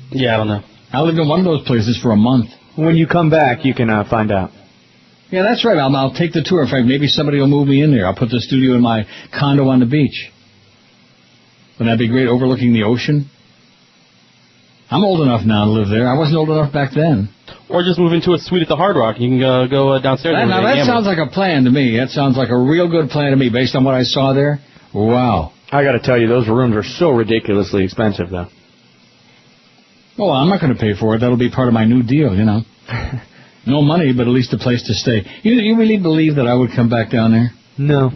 Yeah, I don't know. I lived in one of those places for a month. When you come back, you can find out. Yeah, that's right. I'll take the tour. In fact, maybe somebody will move me in there. I'll put the studio in my condo on the beach. Wouldn't that be great, overlooking the ocean? I'm old enough now to live there. I wasn't old enough back then. Or just move into a suite at the Hard Rock. You can go downstairs. Now, that sounds like a plan to me. That sounds like a real good plan to me, based on what I saw there. Wow. I got to tell you, those rooms are so ridiculously expensive, though. Well, I'm not going to pay for it. That'll be part of my new deal, you know. No money, but at least a place to stay. You really believe that I would come back down there? No.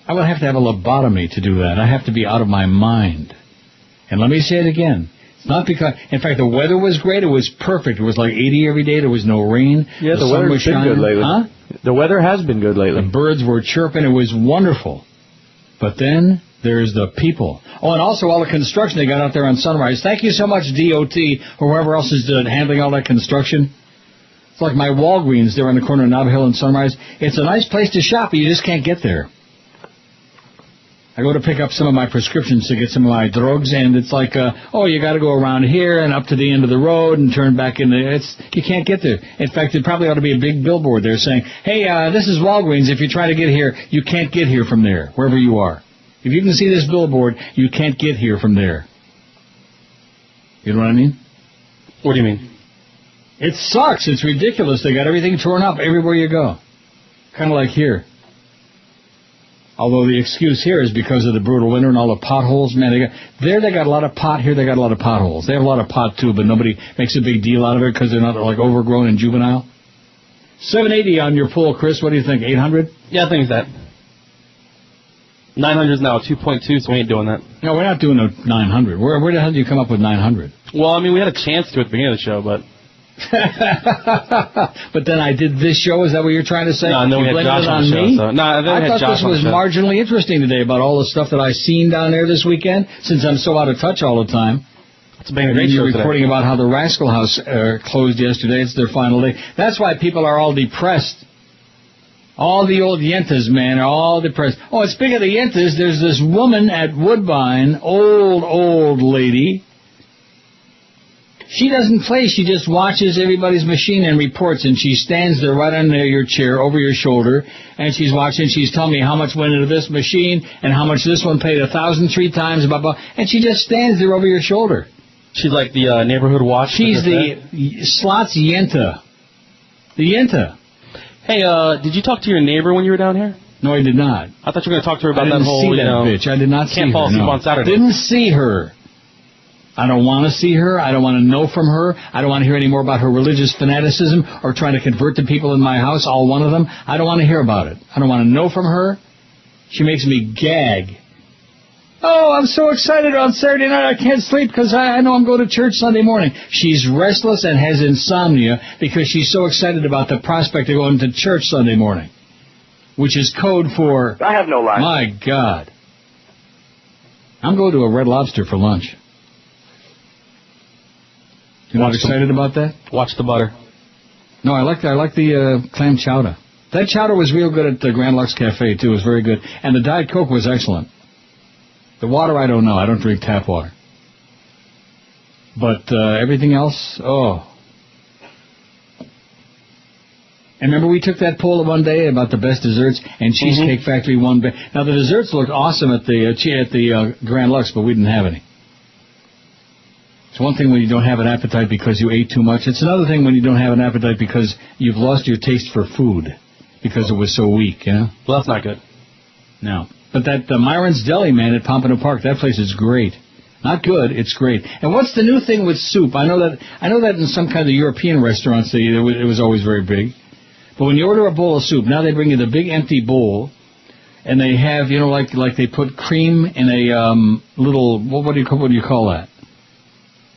I would have to have a lobotomy to do that. I have to be out of my mind. And let me say it again. It's not because... In fact, the weather was great. It was perfect. It was like 80 every day. There was no rain. Yeah, the weather's been good lately. Huh? The weather has been good lately. The birds were chirping. It was wonderful. But then there's the people. Oh, and also all the construction they got out there on Sunrise. Thank you so much, DOT, or whoever else is handling all that construction. It's like my Walgreens there on the corner of Nob Hill and Sunrise. It's a nice place to shop, but you just can't get there. I go to pick up some of my prescriptions to get some of my drugs, and it's like, you got to go around here and up to the end of the road and turn back in. You can't get there. In fact, there probably ought to be a big billboard there saying, hey, this is Walgreens. If you try to get here, you can't get here from there, wherever you are. If you can see this billboard, you can't get here from there. You know what I mean? What do you mean? It sucks. It's ridiculous. They got everything torn up everywhere you go. Kind of like here. Although the excuse here is because of the brutal winter and all the potholes. Man, they got a lot of pot. Here they got a lot of potholes. They have a lot of pot, too, but nobody makes a big deal out of it because they're not, like, overgrown and juvenile. 780 on your pool, Chris. What do you think, 800? Yeah, I think it's that. 900 is now 2.2, so we ain't doing that. No, we're not doing a 900. Where the hell did you come up with 900? Well, I mean, we had a chance to at the beginning of the show, but... But then I did this show. Is that what you're trying to say? No, and then we had Josh on the show. So. No, I thought this was marginally interesting today about all the stuff that I seen down there this weekend. Since I'm so out of touch all the time. It's been a great show today. Reporting about how the Rascal House closed yesterday. It's their final day. That's why people are all depressed. All the old yentas, man, are all depressed. Oh, and speaking of the yentas, there's this woman at Woodbine, old lady. She doesn't play. She just watches everybody's machine and reports, and she stands there right under your chair, over your shoulder, and she's watching. She's telling me how much went into this machine and how much this one paid 1,000 3 times, blah, blah. And she just stands there over your shoulder. She's like the neighborhood watch. She's the slots yenta. The yenta. Hey, did you talk to your neighbor when you were down here? No, I did not. I thought you were going to talk to her about I that whole, see that bitch. I did not see her. Can't fall asleep on Saturday. Didn't see her. I don't want to see her. I don't want to know from her. I don't want to hear any more about her religious fanaticism or trying to convert the people in my house, all one of them. I don't want to hear about it. I don't want to know from her. She makes me gag. Oh, I'm so excited on Saturday night. I can't sleep because I know I'm going to church Sunday morning. She's restless and has insomnia because she's so excited about the prospect of going to church Sunday morning, which is code for... I have no life. My God. I'm going to a Red Lobster for lunch. You're not excited about that? Watch the butter. No, I like the clam chowder. That chowder was real good at the Grand Lux Cafe, too. It was very good. And the Diet Coke was excellent. The water, I don't know. I don't drink tap water. But everything else, oh. And remember we took that poll one day about the best desserts, and Cheesecake Factory won. Now, the desserts looked awesome at the Grand Lux, but we didn't have any. It's one thing when you don't have an appetite because you ate too much. It's another thing when you don't have an appetite because you've lost your taste for food because it was so weak, you know? Well, that's not good. No. But that Myron's Deli, man, at Pompano Park, that place is great. Not good, it's great. And what's the new thing with soup? I know that in some kind of European restaurants it was always very big. But when you order a bowl of soup, now they bring you the big empty bowl, and they have, you know, like they put cream in a little, what do you call that?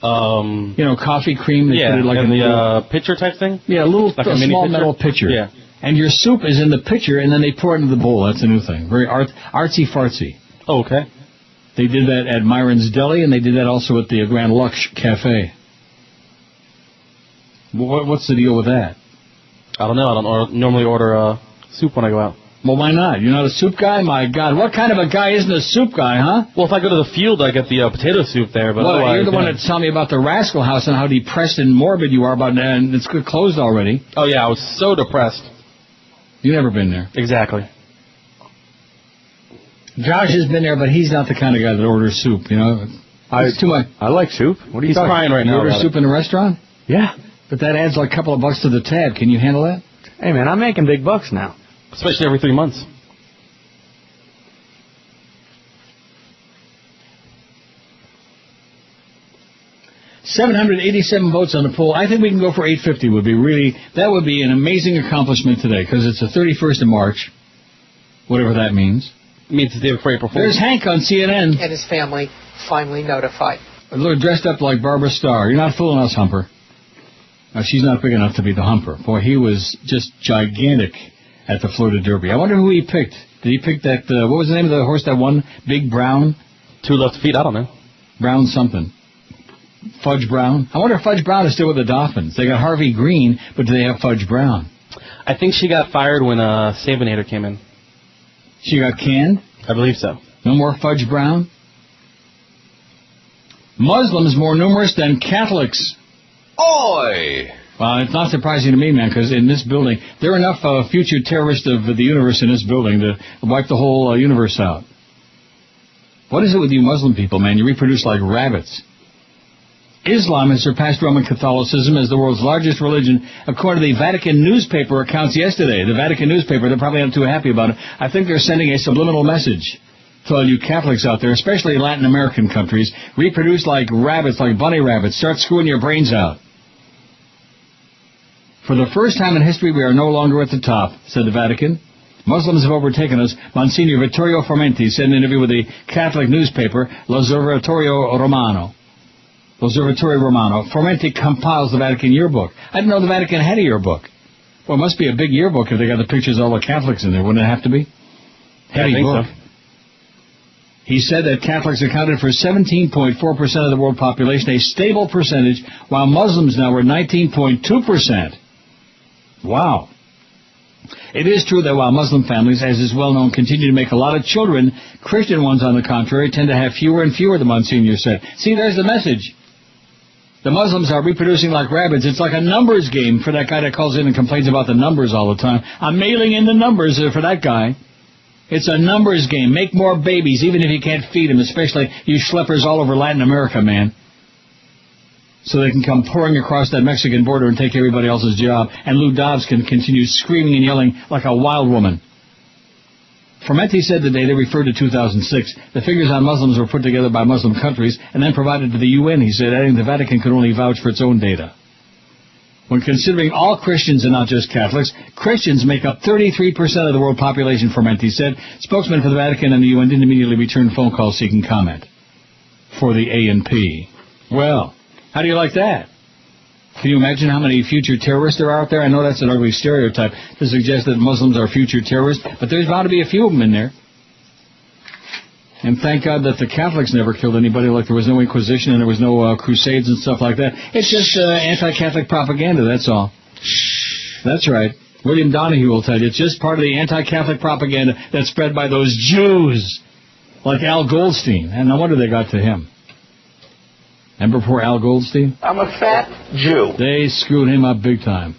You know, coffee cream. They put it like in the pitcher type thing? Yeah, like a small pitcher? metal pitcher. Yeah. And your soup is in the pitcher, and then they pour it into the bowl. That's a new thing. Very artsy-fartsy. Oh, okay. They did that at Myron's Deli, and they did that also at the Grand Lux Cafe. What's the deal with that? I don't know. I don't normally order soup when I go out. Well, why not? You're not a soup guy? My God, what kind of a guy isn't a soup guy, huh? Well, if I go to the field, I get the potato soup there. But well, you're the one that's telling me about the Rascal House and how depressed and morbid you are about that, and it's closed already. Oh, yeah, I was so depressed. You've never been there. Exactly. Josh has been there, but he's not the kind of guy that orders soup, you know. It's too much. I like soup. What are you He's talking crying right now. You order soup in a restaurant? Yeah. But that adds like a couple of bucks to the tab. Can you handle that? Hey, man, I'm making big bucks now. Especially every 3 months. $787 votes on the poll. I think we can go for 850. That would be an amazing accomplishment today because it's the 31st of March, whatever that means. It means it's the day before April Fool's. There's Hank on CNN. And his family finally notified. Dressed up like Barbara Starr. You're not fooling us, Humper. Now, she's not big enough to be the Humper. Boy, he was just gigantic at the Florida Derby. I wonder who he picked. Did he pick that, what was the name of the horse that won? Big Brown? 2 left feet, I don't know. Brown something. Fudge Brown? I wonder if Fudge Brown is still with the Dolphins. They got Harvey Green, but do they have Fudge Brown? I think she got fired when Sabinator came in. She got canned? I believe so. No more Fudge Brown? Muslims more numerous than Catholics. Oi! Well, it's not surprising to me, man, because in this building, there are enough future terrorists of the universe in this building to wipe the whole universe out. What is it with you Muslim people, man? You reproduce like rabbits. Islam has surpassed Roman Catholicism as the world's largest religion, according to the Vatican newspaper accounts yesterday. The Vatican newspaper, they're probably not too happy about it. I think they're sending a subliminal message to all you Catholics out there, especially Latin American countries. Reproduce like rabbits, like bunny rabbits. Start screwing your brains out. For the first time in history, we are no longer at the top, said the Vatican. Muslims have overtaken us. Monsignor Vittorio Formenti said in an interview with the Catholic newspaper, L'Osservatorio Romano. Formenti compiles the Vatican yearbook. I didn't know the Vatican had a yearbook. Well, it must be a big yearbook if they got the pictures of all the Catholics in there. Wouldn't it have to be? Heavy book. So. He said that Catholics accounted for 17.4% of the world population, a stable percentage, while Muslims now were 19.2%. Wow. It is true that while Muslim families, as is well known, continue to make a lot of children, Christian ones, on the contrary, tend to have fewer and fewer, the Monsignor said. See, there's the message. The Muslims are reproducing like rabbits. It's like a numbers game for that guy that calls in and complains about the numbers all the time. I'm mailing in the numbers for that guy. It's a numbers game. Make more babies, even if you can't feed them, especially you schleppers all over Latin America, man. So they can come pouring across that Mexican border and take everybody else's job, and Lou Dobbs can continue screaming and yelling like a wild woman. Formenti said today they referred to 2006. The figures on Muslims were put together by Muslim countries and then provided to the UN, he said, adding the Vatican could only vouch for its own data. When considering all Christians and not just Catholics, Christians make up 33% of the world population, Formenti said. Spokesman for the Vatican and the UN didn't immediately return phone calls seeking comment for the ANP. Well, how do you like that? Can you imagine how many future terrorists there are out there? I know that's an ugly stereotype to suggest that Muslims are future terrorists, but there's bound to be a few of them in there. And thank God that the Catholics never killed anybody, like there was no Inquisition and there was no crusades and stuff like that. It's just anti-Catholic propaganda, that's all. That's right. William Donahue will tell you, it's just part of the anti-Catholic propaganda that's spread by those Jews, like Al Goldstein. And no wonder they got to him. Remember poor Al Goldstein? I'm a fat Jew. They screwed him up big time.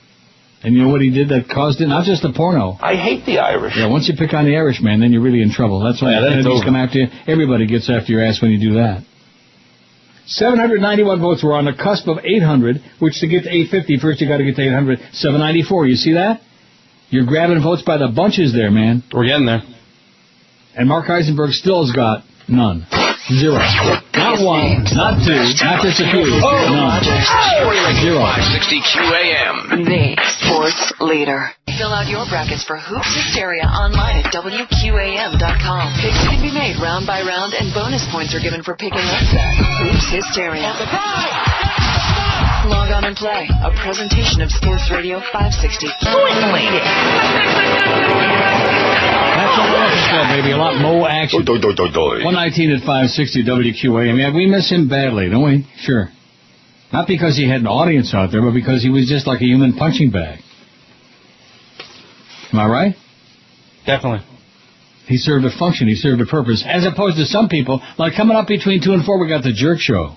And you know what he did that caused it? Not just the porno. I hate the Irish. Yeah, once you pick on the Irish, man, then you're really in trouble. That's when the Kennedys come after you. Everybody gets after your ass when you do that. 791 votes. We're on the cusp of 800, which to get to 850, first you got to get to 800. 794. You see that? You're grabbing votes by the bunches there, man. We're getting there. And Mark Eisenberg still has got none. Zero. Not one, not two, not just a few. None. Zero. 560 QAM. The sports leader. Fill out your brackets for Hoops Hysteria online at WQAM.com. Picks can be made round by round, and bonus points are given for picking upset. Hoops Hysteria. Log on and play. A presentation of Sports Radio 560. That's all we're looking for, baby. A lot more action. 119 at 560 WQAM. Yeah, we miss him badly, don't we? Sure. Not because he had an audience out there, but because he was just like a human punching bag. Am I right? Definitely. He served a function. He served a purpose. As opposed to some people, like coming up between 2 and 4, we got the Jerk Show.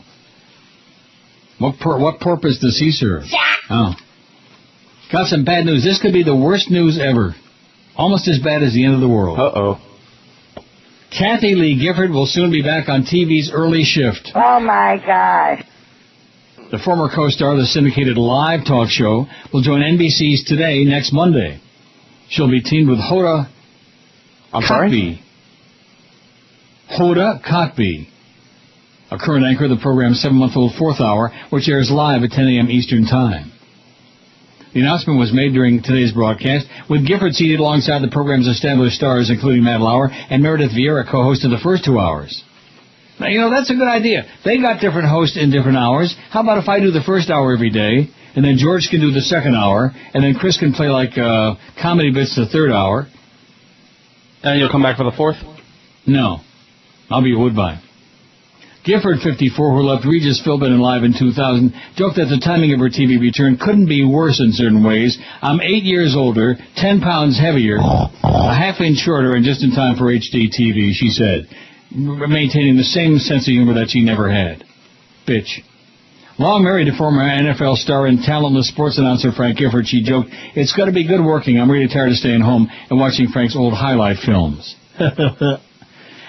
What purpose does he serve? Oh. Got some bad news. This could be the worst news ever. Almost as bad as the end of the world. Uh-oh. Kathy Lee Gifford will soon be back on TV's Early Shift. Oh, my God. The former co-star of the syndicated live talk show will join NBC's Today next Monday. She'll be teamed with Hoda Kotb. Hoda Kotb, a current anchor of the program's 7-month-old Fourth Hour, which airs live at 10 a.m. Eastern Time. The announcement was made during today's broadcast, with Gifford seated alongside the program's established stars, including Matt Lauer and Meredith Vieira, co-hosted the first 2 hours. Now, you know, that's a good idea. They got different hosts in different hours. How about if I do the first hour every day, and then George can do the second hour, and then Chris can play, like, comedy bits the third hour? And you'll come back for the fourth? No. I'll be Woodbine. Gifford, 54, who left Regis Philbin in Live in 2000, joked that the timing of her TV return couldn't be worse in certain ways. I'm 8 years older, 10 pounds heavier, a half-inch shorter, and just in time for HD TV, she said, maintaining the same sense of humor that she never had. Bitch. Long married to former NFL star and talentless sports announcer Frank Gifford, she joked, it's going to be good working. I'm really tired of staying home and watching Frank's old highlight films.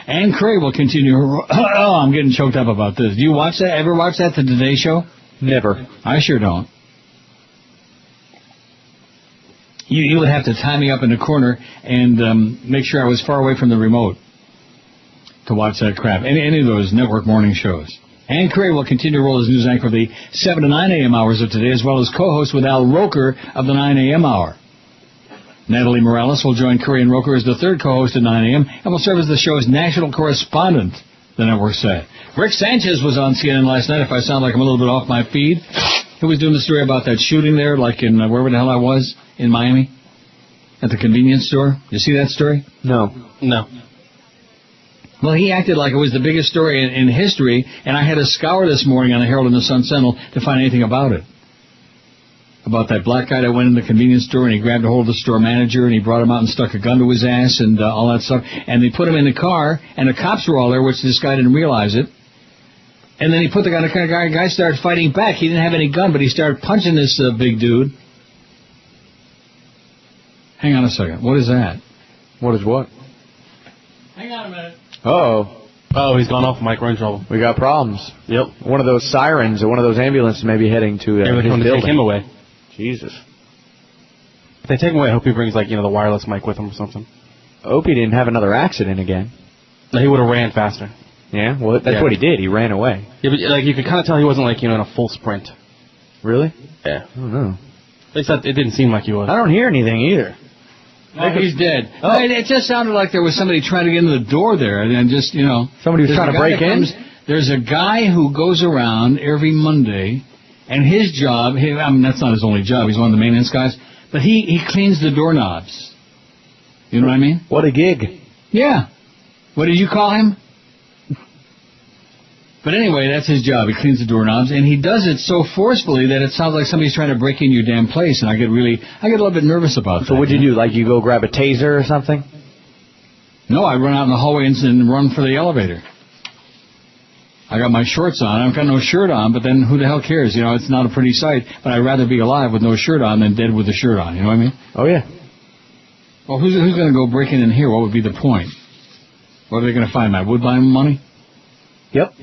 Ann Curry will continue her... Oh, I'm getting choked up about this. Do you watch that? Ever watch that, the Today Show? Never. I sure don't. You would have to tie me up in a corner and make sure I was far away from the remote to watch that crap. Any of those network morning shows. Ann Curry will continue to roll as news anchor for the 7 to 9 a.m. hours of today, as well as co-host with Al Roker of the 9 a.m. hour. Natalie Morales will join Curry and Roker as the third co-host at 9 a.m. and will serve as the show's national correspondent, the network said. Rick Sanchez was on CNN last night, if I sound like I'm a little bit off my feed. He was doing the story about that shooting there, like in wherever the hell I was, in Miami, at the convenience store. You see that story? No. Well, he acted like it was the biggest story in history, and I had to scour this morning on the Herald and the Sun-Sentinel to find anything about it. About that black guy that went in the convenience store and he grabbed a hold of the store manager and he brought him out and stuck a gun to his ass and all that stuff. And they put him in the car and the cops were all there, which this guy didn't realize it. And then he put the guy in the car. The guy started fighting back. He didn't have any gun, but he started punching this big dude. Hang on a second. What is that? What is what? Hang on a minute. Uh-oh. Oh, he's gone off, Mike. We're in trouble. We got problems. Yep. One of those sirens or one of those ambulances may be heading to They're his coming to building. take him away. Jesus. If they take him away, I hope he brings, like, the wireless mic with him or something. I hope he didn't have another accident again. No, he would have ran faster. Yeah? Well, that's what he did. He ran away. Yeah, but, like, you could kind of tell he wasn't, like, in a full sprint. Really? Yeah. I don't know. At least it didn't seem like he was. I don't hear anything either. No, he's dead. Oh. It just sounded like there was somebody trying to get into the door there, and just, somebody was trying to break in? There's a guy who goes around every Monday, and his job, that's not his only job, he's one of the maintenance guys, but he cleans the doorknobs. You know what I mean? What a gig. Yeah. What did you call him? But anyway, that's his job. He cleans the doorknobs, and he does it so forcefully that it sounds like somebody's trying to break in your damn place, and I get a little bit nervous about that. So what'd you do? Like you go grab a taser or something? No, I run out in the hallway and run for the elevator. I got my shorts on. I've got no shirt on, but then who the hell cares? It's not a pretty sight, but I'd rather be alive with no shirt on than dead with a shirt on. You know what I mean? Oh, yeah. Well, who's going to go breaking in here? What would be the point? What are they going to find? My Woodbine money? Yep.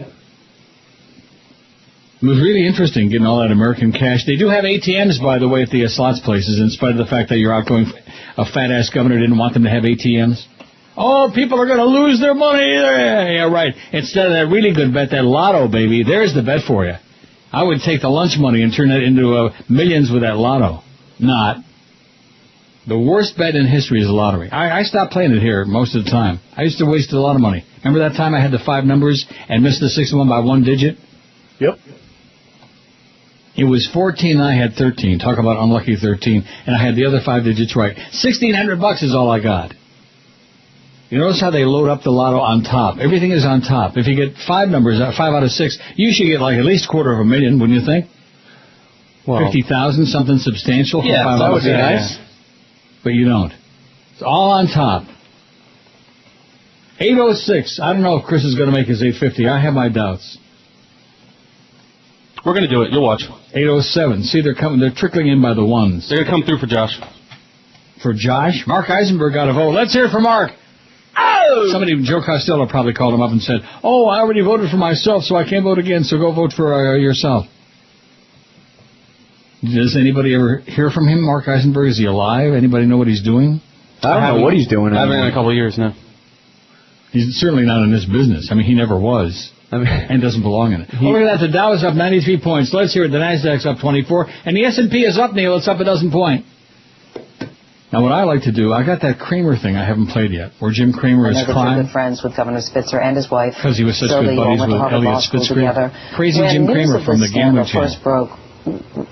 It was really interesting getting all that American cash. They do have ATMs, by the way, at the slots places, in spite of the fact that your outgoing fat-ass governor didn't want them to have ATMs. Oh, people are going to lose their money. Yeah, right. Instead of that really good bet, that lotto, baby, there's the bet for you. I would take the lunch money and turn that into millions with that lotto. Not. The worst bet in history is the lottery. I stopped playing it here most of the time. I used to waste a lot of money. Remember that time I had the 5 numbers and missed the 6th one by 1 digit? Yep. It was 14, I had 13. Talk about unlucky 13. And I had the other 5 digits right. $1,600 is all I got. You notice how they load up the lotto on top. Everything is on top. If you get 5 numbers, 5 out of 6, you should get like at least $250,000, wouldn't you think? Well, 50,000, something substantial for 5 out of 6. That would be nice. But you don't. It's all on top. 806. I don't know if Chris is going to make his 850. I have my doubts. We're going to do it. You'll watch. 807. See, they're coming. They're trickling in by the ones. They're going to come through for Josh. For Josh? Mark Eisenberg got a vote. Let's hear it for Mark. Oh! Somebody, Joe Costello, probably called him up and said, "Oh, I already voted for myself, so I can't vote again, so go vote for yourself." Does anybody ever hear from him, Mark Eisenberg? Is he alive? Anybody know what he's doing? I don't know what he's doing. I haven't in a couple of years now. He's certainly not in this business. I mean, he never was. And doesn't belong in it. Look at that. The Dow is up 93 points. Let's hear it. The Nasdaq's up 24. And the S&P is up, Neil. It's up 12 points. Now, what I like to do, I got that Kramer thing I haven't played yet, where Jim Kramer is crying. Good friends with Governor Spitzer and his wife. Because he was such good buddies with Elliot Spitzer. Crazy when Jim Kramer from the Gambling Channel. First broke,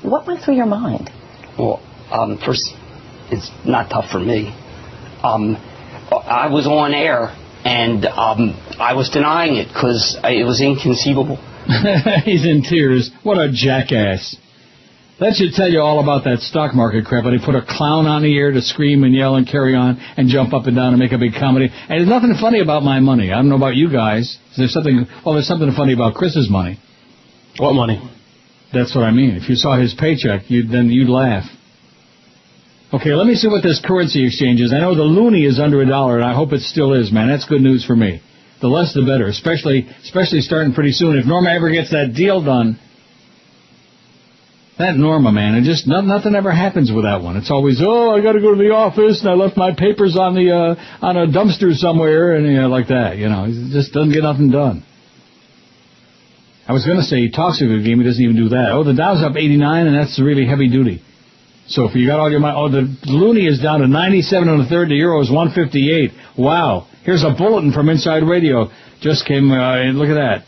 what went through your mind? Well, first, it's not tough for me. I was on air. And I was denying it because it was inconceivable. He's in tears. What a jackass. That should tell you all about that stock market crap. But he put a clown on the air to scream and yell and carry on and jump up and down and make a big comedy. And there's nothing funny about my money. I don't know about you guys. There's something funny about Chris's money. What money? That's what I mean. If you saw his paycheck, you'd laugh. Okay, let me see what this currency exchange is. I know the loonie is under $1, and I hope it still is, man. That's good news for me. The less, the better, especially starting pretty soon. If Norma ever gets that deal done, that Norma, man, it just nothing ever happens with that one. It's always, I got to go to the office, and I left my papers on a dumpster somewhere, and like that. It just doesn't get nothing done. I was going to say he talks a good game, he doesn't even do that. The Dow's up 89, and that's really heavy duty. So if you got all your money, the loonie is down to 97 1/3. The euro is 158. Wow. Here's a bulletin from Inside Radio. Just came, look at that.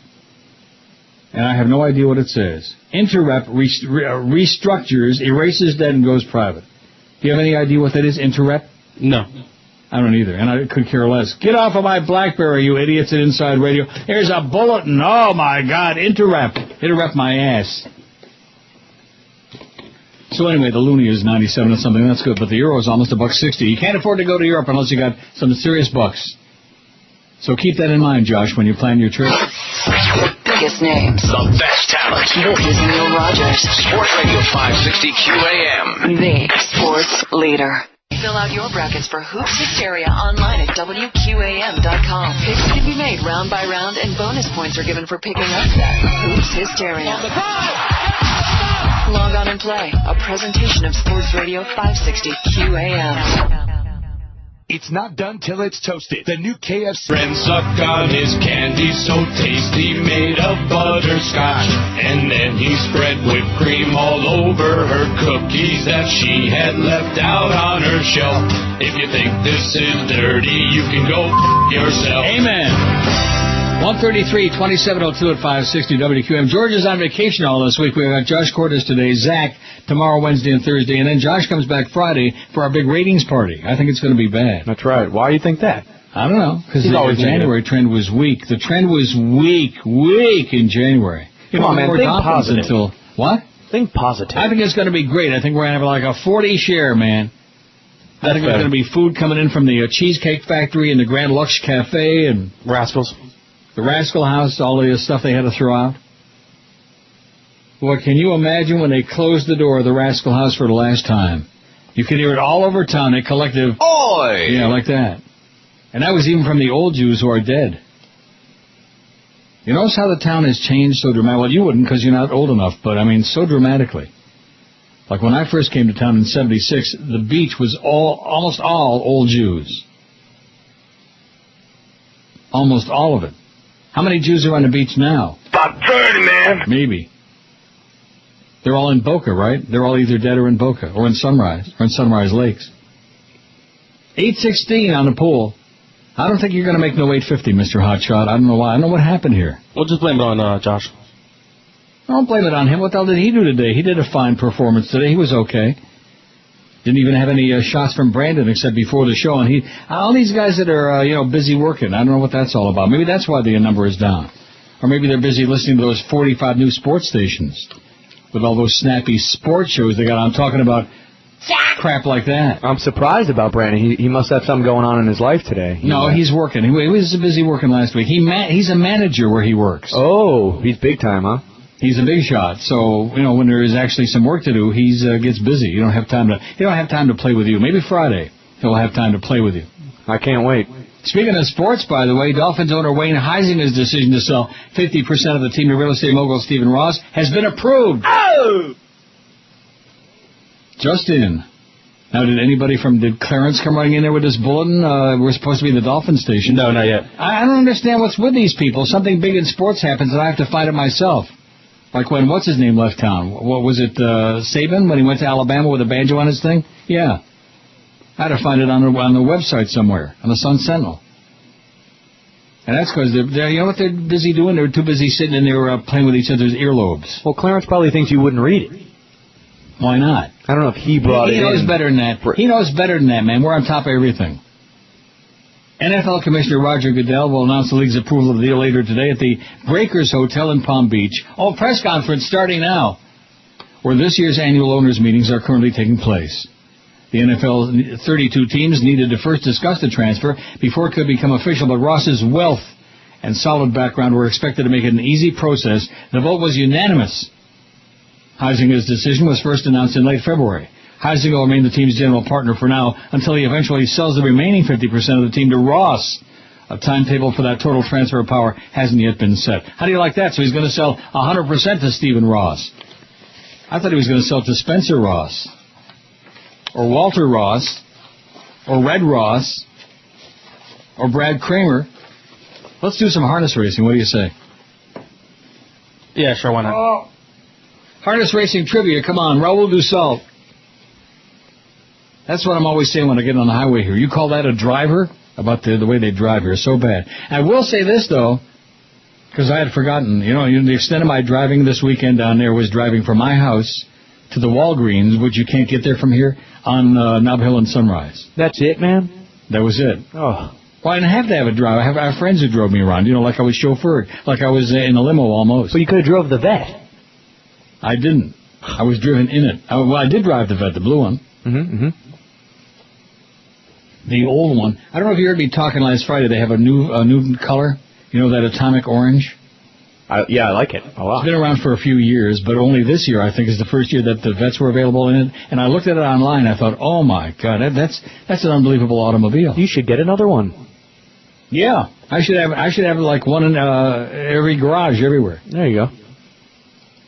And I have no idea what it says. Interrep restructures, erases debt, and goes private. Do you have any idea what that is, Interrep? No. I don't either, and I could care less. Get off of my BlackBerry, you idiots at Inside Radio. Here's a bulletin. Oh, my God. Interrep my ass. So anyway, the loonie is 97 or something. That's good, but the euro is almost $1.60. You can't afford to go to Europe unless you got some serious bucks. So keep that in mind, Josh, when you plan your trip. biggest names. The best talent. This is Neil Rogers. Sports Radio 560 QAM. The sports leader. Fill out your brackets for Hoops Hysteria online at WQAM.com. Picks can be made round by round, and bonus points are given for picking upset. Hoops Hysteria. Log on and play. A presentation of Sports Radio 560 QAM. It's not done till it's toasted. The new KFC. Friend sucked on his candy so tasty, made of butterscotch. And then he spread whipped cream all over her cookies that she had left out on her shelf. If you think this is dirty, you can go yourself. Amen. 133, 2702 at 560 WQM. George is on vacation all this week. We've got Josh Cordes today, Zach tomorrow, Wednesday, and Thursday, and then Josh comes back Friday for our big ratings party. I think it's going to be bad. That's right. Why do you think that? I don't know, because the January trend was weak. The trend was weak in January. Come on, man, think positive. What? Think positive. I think it's going to be great. I think we're going to have like a 40 share, man. I think there's going to be food coming in from the Cheesecake Factory and the Grand Lux Cafe and Rascals. The Rascal House, all the stuff they had to throw out. Well, can you imagine when they closed the door of the Rascal House for the last time? You could hear it all over town, a collective... Oi! Yeah, like that. And that was even from the old Jews who are dead. You notice how the town has changed so dramatically? Well, you wouldn't because you're not old enough, but I mean so dramatically. Like when I first came to town in 76, the beach was almost all old Jews. Almost all of it. How many Jews are on the beach now? About 30, man. Maybe. They're all in Boca, right? They're all either dead or in Boca, or in Sunrise, or in Sunrise Lakes. 816 on the pool. I don't think you're going to make no 850, Mr. Hotshot. I don't know why. I don't know what happened here. We'll just blame it on Josh. Don't blame it on him. What the hell did he do today? He did a fine performance today. He was okay. Didn't even have any shots from Brandon except before the show. And all these guys that are, busy working, I don't know what that's all about. Maybe that's why the number is down. Or maybe they're busy listening to those 45 new sports stations with all those snappy sports shows they got on talking about crap like that. I'm surprised about Brandon. He must have something going on in his life today. No, he's working. He was busy working last week. He's a manager where he works. Oh, he's big time, huh? He's a big shot, so when there is actually some work to do, he gets busy. You don't have time to play with you. Maybe Friday he'll have time to play with you. I can't wait. Speaking of sports, by the way, Dolphins owner Wayne Heisinger's decision to sell 50% of the team to real estate mogul Stephen Ross has been approved. Oh! Just in. Now, did Clarence come running in there with this bulletin? We're supposed to be the Dolphin station. No, not yet. I don't understand what's with these people. Something big in sports happens, and I have to find it myself. Like when, what's-his-name left town? What was it, Saban, when he went to Alabama with a banjo on his thing? Yeah. I had to find it on the website somewhere, on the Sun Sentinel. And that's because they're you know what they're busy doing? They're too busy sitting in there playing with each other's earlobes. Well, Clarence probably thinks you wouldn't read it. Why not? I don't know if he brought it in. He knows better than that. He knows better than that, man. We're on top of everything. NFL Commissioner Roger Goodell will announce the league's approval of the deal later today at the Breakers Hotel in Palm Beach. Press conference starting now, where this year's annual owners' meetings are currently taking place. The NFL 32 teams needed to first discuss the transfer before it could become official, but Ross's wealth and solid background were expected to make it an easy process. The vote was unanimous. Heisinger's decision was first announced in late February. Heisinger will remain the team's general partner for now until he eventually sells the remaining 50% of the team to Ross. A timetable for that total transfer of power hasn't yet been set. How do you like that? So he's going to sell 100% to Stephen Ross. I thought he was going to sell it to Spencer Ross, or Walter Ross, or Red Ross, or Brad Kramer. Let's do some harness racing. What do you say? Yeah, sure, why not? Harness racing trivia. Come on, Raul Dussault. That's what I'm always saying when I get on the highway here. You call that a driver? About the way they drive here. So bad. I will say this, though, because I had forgotten. The extent of my driving this weekend down there was driving from my house to the Walgreens, which you can't get there from here, on Nob Hill and Sunrise. That's it, man? That was it. Oh. Well, I didn't have to have a driver. I have friends who drove me around, like I was chauffeured, like I was in a limo almost. But you could have drove the Vet. I didn't. I was driven in it. I did drive the Vet, the blue one. Mm-hmm. The old one. I don't know if you heard me talking last Friday. They have a new color. That atomic orange. I like it a lot. It's been around for a few years, but only this year, I think, is the first year that the vets were available in it. And I looked at it online. I thought, oh, my God, that's an unbelievable automobile. You should get another one. Yeah. I should have like one in every garage everywhere. There you go.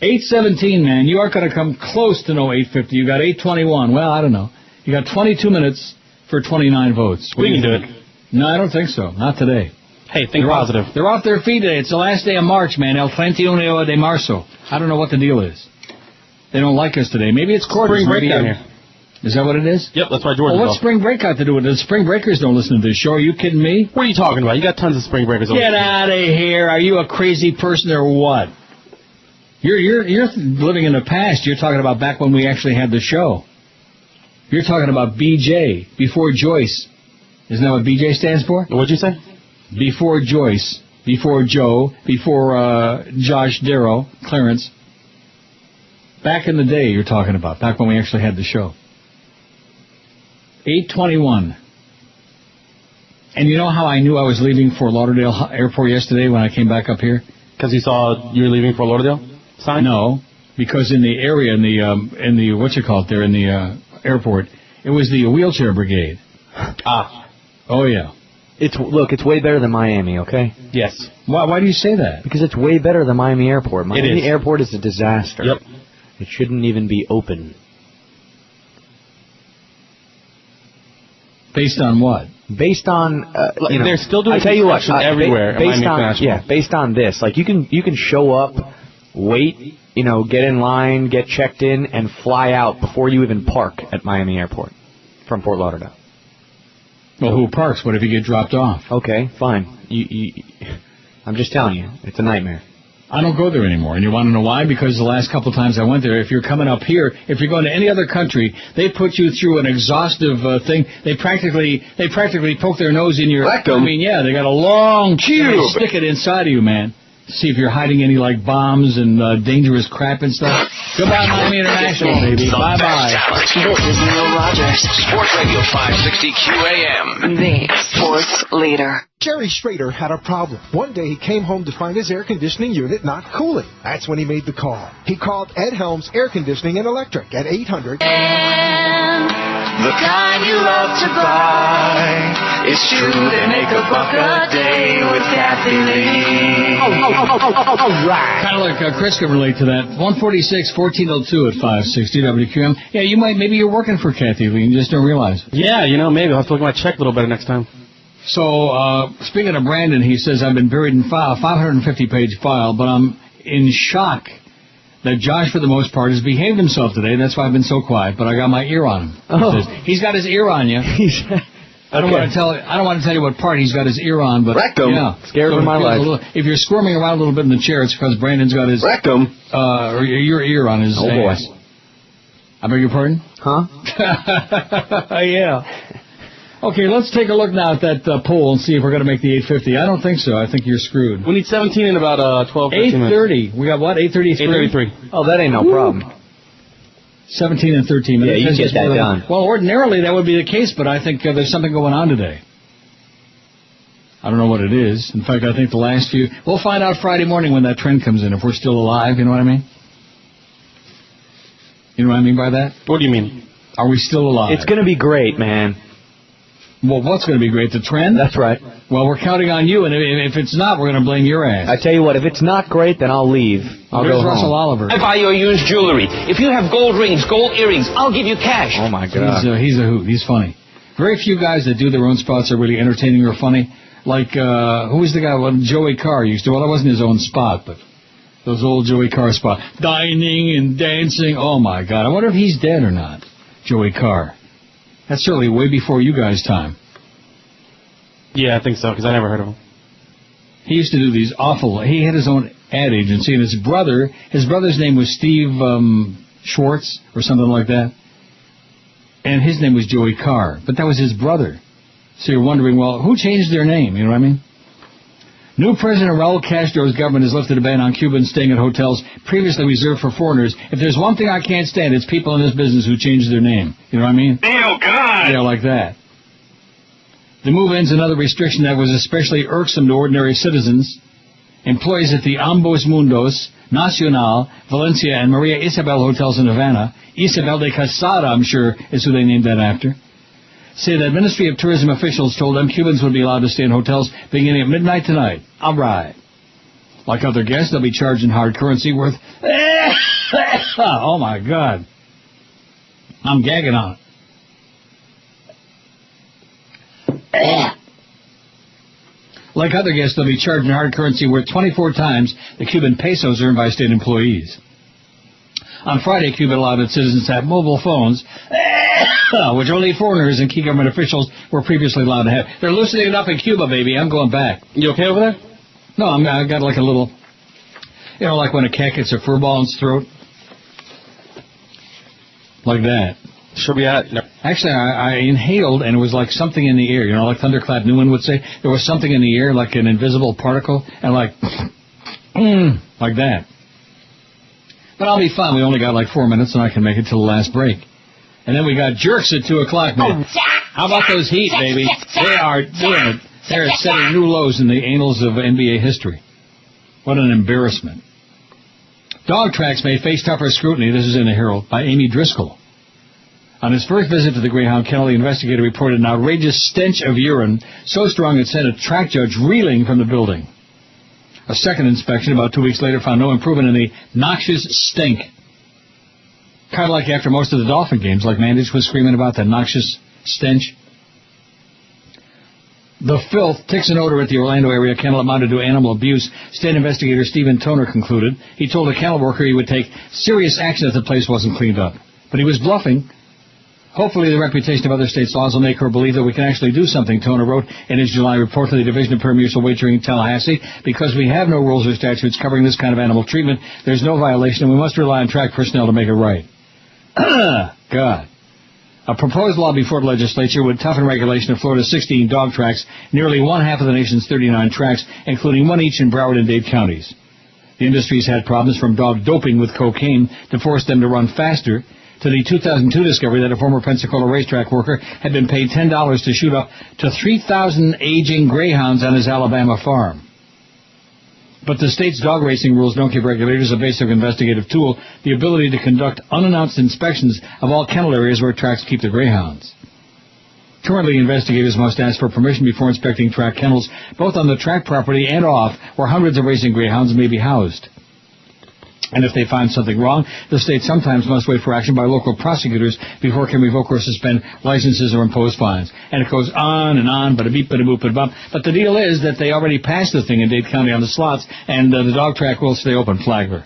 8:17, man. You aren't going to come close to no 8:50. You got 8:21. Well, I don't know. You got 22 minutes for 29 votes. We can do it. No, I don't think so. Not today. Hey, think positive. They're off their feet today. It's the last day of March, man. El 31 de Marzo. I don't know what the deal is. They don't like us today. Maybe it's quarters. Spring break down here. Is that what it is? Yep, that's why George. Well, what's spring break got to do with it? The spring breakers don't listen to this show. Are you kidding me? What are you talking about? You got tons of spring breakers. Get out of here. Are you a crazy person or what? You're living in the past. You're talking about back when we actually had the show. You're talking about BJ, before Joyce. Isn't that what BJ stands for? What'd you say? Before Joyce, before Joe, before Josh Darrow, Clarence. Back in the day you're talking about, back when we actually had the show. 8:21. And you know how I knew I was leaving Fort Lauderdale Airport yesterday when I came back up here? Because you saw you were leaving Fort Lauderdale sign? No, because in the area, in the airport, it was the wheelchair brigade. Ah. Oh, yeah. It's way better than Miami, okay? Yes. Why do you say that? Because it's way better than Miami Airport. Miami is. Airport is a disaster. Yep. It shouldn't even be open. Based on what? Based on they're still doing I tell you what, everywhere. Based on this, like you can show up, wait, get in line, get checked in, and fly out before you even park at Miami Airport from Fort Lauderdale. Well, who parks? What if you get dropped off? Okay, fine. I'm just telling you, it's a nightmare. I don't go there anymore. And you want to know why? Because the last couple of times I went there, if you're coming up here, if you're going to any other country, they put you through an exhaustive thing. They practically poke their nose in your... Rectum. I mean, yeah, they got a long tube. They stick it inside of you, man. See if you're hiding any, like, bombs and dangerous crap and stuff. Goodbye, Miami International, baby. Bye-bye. This is Neil Rogers. Sports Radio 560 QAM. The sports leader. Jerry Schrader had a problem. One day he came home to find his air conditioning unit not cooling. That's when he made the call. He called Ed Helms Air Conditioning and Electric at 800. The kind you love to buy. It's true, they make $1 a day with Kathy Lee. All right. Kind of like Chris could relate to that. 146-1402 at 560 WQM. Yeah, maybe you're working for Kathy Lee and you just don't realize. Yeah, maybe. I'll have to look at my check a little better next time. So, speaking of Brandon, he says, I've been buried in file, 550-page file, but I'm in shock that Josh, for the most part, has behaved himself today. That's why I've been so quiet, but I got my ear on him. Oh. He says, he's got his ear on you. I don't want to tell you what part he's got his ear on, but rectum. Yeah, scared for my life. If you're squirming around a little bit in the chair, it's because Brandon's got his rectum or your ear on his ass. Boy. I beg your pardon? Huh? Yeah. Okay, let's take a look now at that poll and see if we're going to make the 850. I don't think so. I think you're screwed. We need 17 in about 12, 13 minutes. 8:30. We got what? 8:33? 8:33. Oh, that ain't no problem. 17 and 13 minutes. Yeah, you get that done. Well, ordinarily that would be the case, but I think there's something going on today. I don't know what it is. In fact, I think the last few... We'll find out Friday morning when that trend comes in, if we're still alive. You know what I mean? You know what I mean by that? What do you mean? Are we still alive? It's going to be great, man. Well, what's going to be great? The trend? That's right. Well, we're counting on you, and if it's not, we're going to blame your ass. I tell you what, if it's not great, then I'll leave. I'll go home. Russell Oliver. I buy your used jewelry. If you have gold rings, gold earrings, I'll give you cash. Oh, my God. He's a hoot. He's funny. Very few guys that do their own spots are really entertaining or funny. Like, who was the guy? Well, Joey Carr used to. Well, that wasn't his own spot, but those old Joey Carr spots. Dining and dancing. Oh, my God. I wonder if he's dead or not, Joey Carr. That's certainly way before you guys' time. Yeah, I think so, because I never heard of him. He used to do these awful... He had his own ad agency, and his brother's name was Steve Schwartz, or something like that. And his name was Joey Carr, but that was his brother. So you're wondering, well, who changed their name? You know what I mean? New President Raul Castro's government has lifted a ban on Cubans staying at hotels previously reserved for foreigners. If there's one thing I can't stand, it's people in this business who change their name. You know what I mean? Oh, God! Yeah, like that. The move ends another restriction that was especially irksome to ordinary citizens. Employees at the Ambos Mundos, Nacional, Valencia, and Maria Isabel hotels in Havana, Isabel de Casada, I'm sure, is who they named that after, say that Ministry of Tourism officials told them Cubans would be allowed to stay in hotels beginning at midnight tonight. All right. Like other guests, they'll be charged in hard currency worth... oh, my God. I'm gagging on it. Like other guests, they'll be charged in hard currency worth 24 times the Cuban pesos earned by state employees. On Friday, Cuba allowed its citizens to have mobile phones, which only foreigners and key government officials were previously allowed to have. They're loosening it up in Cuba, baby. I'm going back. You okay over there? No, I got like a little, like when a cat gets a fur ball in its throat. Like that. Should be at. No. Actually, I inhaled, and it was like something in the air. Like Thunderclap Newman would say. There was something in the air, like an invisible particle, and like that. But I'll be fine. We only got like 4 minutes, and I can make it till the last break. And then we got jerks at 2 o'clock, man. How about those Heat, baby? They are doing it. They're setting new lows in the annals of NBA history. What an embarrassment. Dog tracks may face tougher scrutiny, this is in the Herald, by Amy Driscoll. On his first visit to the Greyhound kennel, the investigator reported an outrageous stench of urine so strong it sent a track judge reeling from the building. A second inspection about 2 weeks later found no improvement in the noxious stink. Kind of like after most of the Dolphin games, like Mandich was screaming about that noxious stench. The filth, ticks, and odor at the Orlando area kennel amounted to animal abuse, state investigator Stephen Toner concluded. He told a kennel worker he would take serious action if the place wasn't cleaned up. But he was bluffing. Hopefully the reputation of other states' laws will make her believe that we can actually do something, Toner wrote in his July report to the Division of Pari-Mutuel Wagering in Tallahassee. Because we have no rules or statutes covering this kind of animal treatment, there's no violation, and we must rely on track personnel to make it right. God. A proposed law before the legislature would toughen regulation of Florida's 16 dog tracks, nearly one-half of the nation's 39 tracks, including one each in Broward and Dade counties. The industry's had problems from dog doping with cocaine to force them to run faster, to the 2002 discovery that a former Pensacola racetrack worker had been paid $10 to shoot up to 3,000 aging greyhounds on his Alabama farm. But the state's dog racing rules don't give regulators a basic investigative tool, the ability to conduct unannounced inspections of all kennel areas where tracks keep the greyhounds. Currently, investigators must ask for permission before inspecting track kennels, both on the track property and off, where hundreds of racing greyhounds may be housed. And if they find something wrong, the state sometimes must wait for action by local prosecutors before it can revoke or suspend licenses or impose fines. And it goes on and on, bada-beep, bada-boop, bada-bump. But the deal is that they already passed the thing in Dade County on the slots, and the dog track will stay open, Flagler.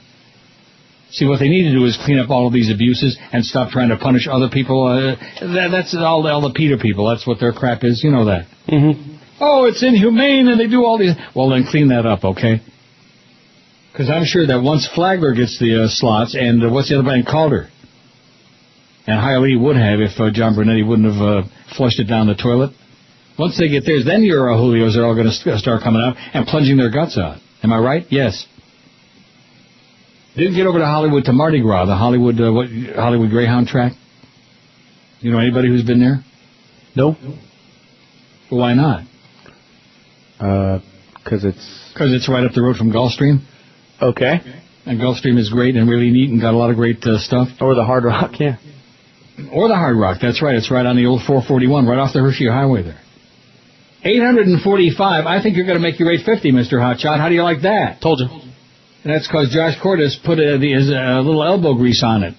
See, what they need to do is clean up all of these abuses and stop trying to punish other people. That's all the Peter people. That's what their crap is. You know that. Mm-hmm. Oh, it's inhumane, and they do all these. Well, then clean that up, okay? Because I'm sure that once Flagler gets the slots, and what's the other band, Calder? And Hialeah would have if John Brunetti wouldn't have flushed it down the toilet. Once they get theirs, then your Julios are all going to start coming out and plunging their guts out. Am I right? Yes. Didn't get over to Hollywood to Mardi Gras, the Hollywood Greyhound track. You know anybody who's been there? No. Well, why not? Because it's right up the road from Gulfstream. Okay. And Gulfstream is great and really neat and got a lot of great stuff. Or the Hard Rock, yeah. Or the Hard Rock, that's right. It's right on the old 441, right off the Hershey Highway there. 845. I think you're going to make your 850, Mr. Hotshot. How do you like that? Told you. And that's because Josh Cordes put his little elbow grease on it.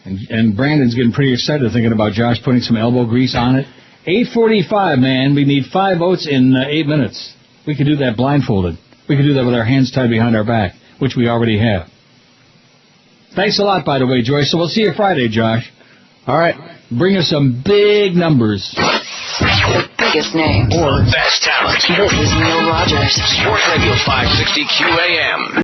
And Brandon's getting pretty excited thinking about Josh putting some elbow grease on it. 8:45, man. We need 5 votes in 8 minutes. We could do that blindfolded. We could do that with our hands tied behind our back, which we already have. Thanks a lot, by the way, Joyce. So we'll see you Friday, Josh. All right. Bring us some big numbers. The biggest name. Or best talent. This is Neil Rogers. Sports Radio 560 QAM.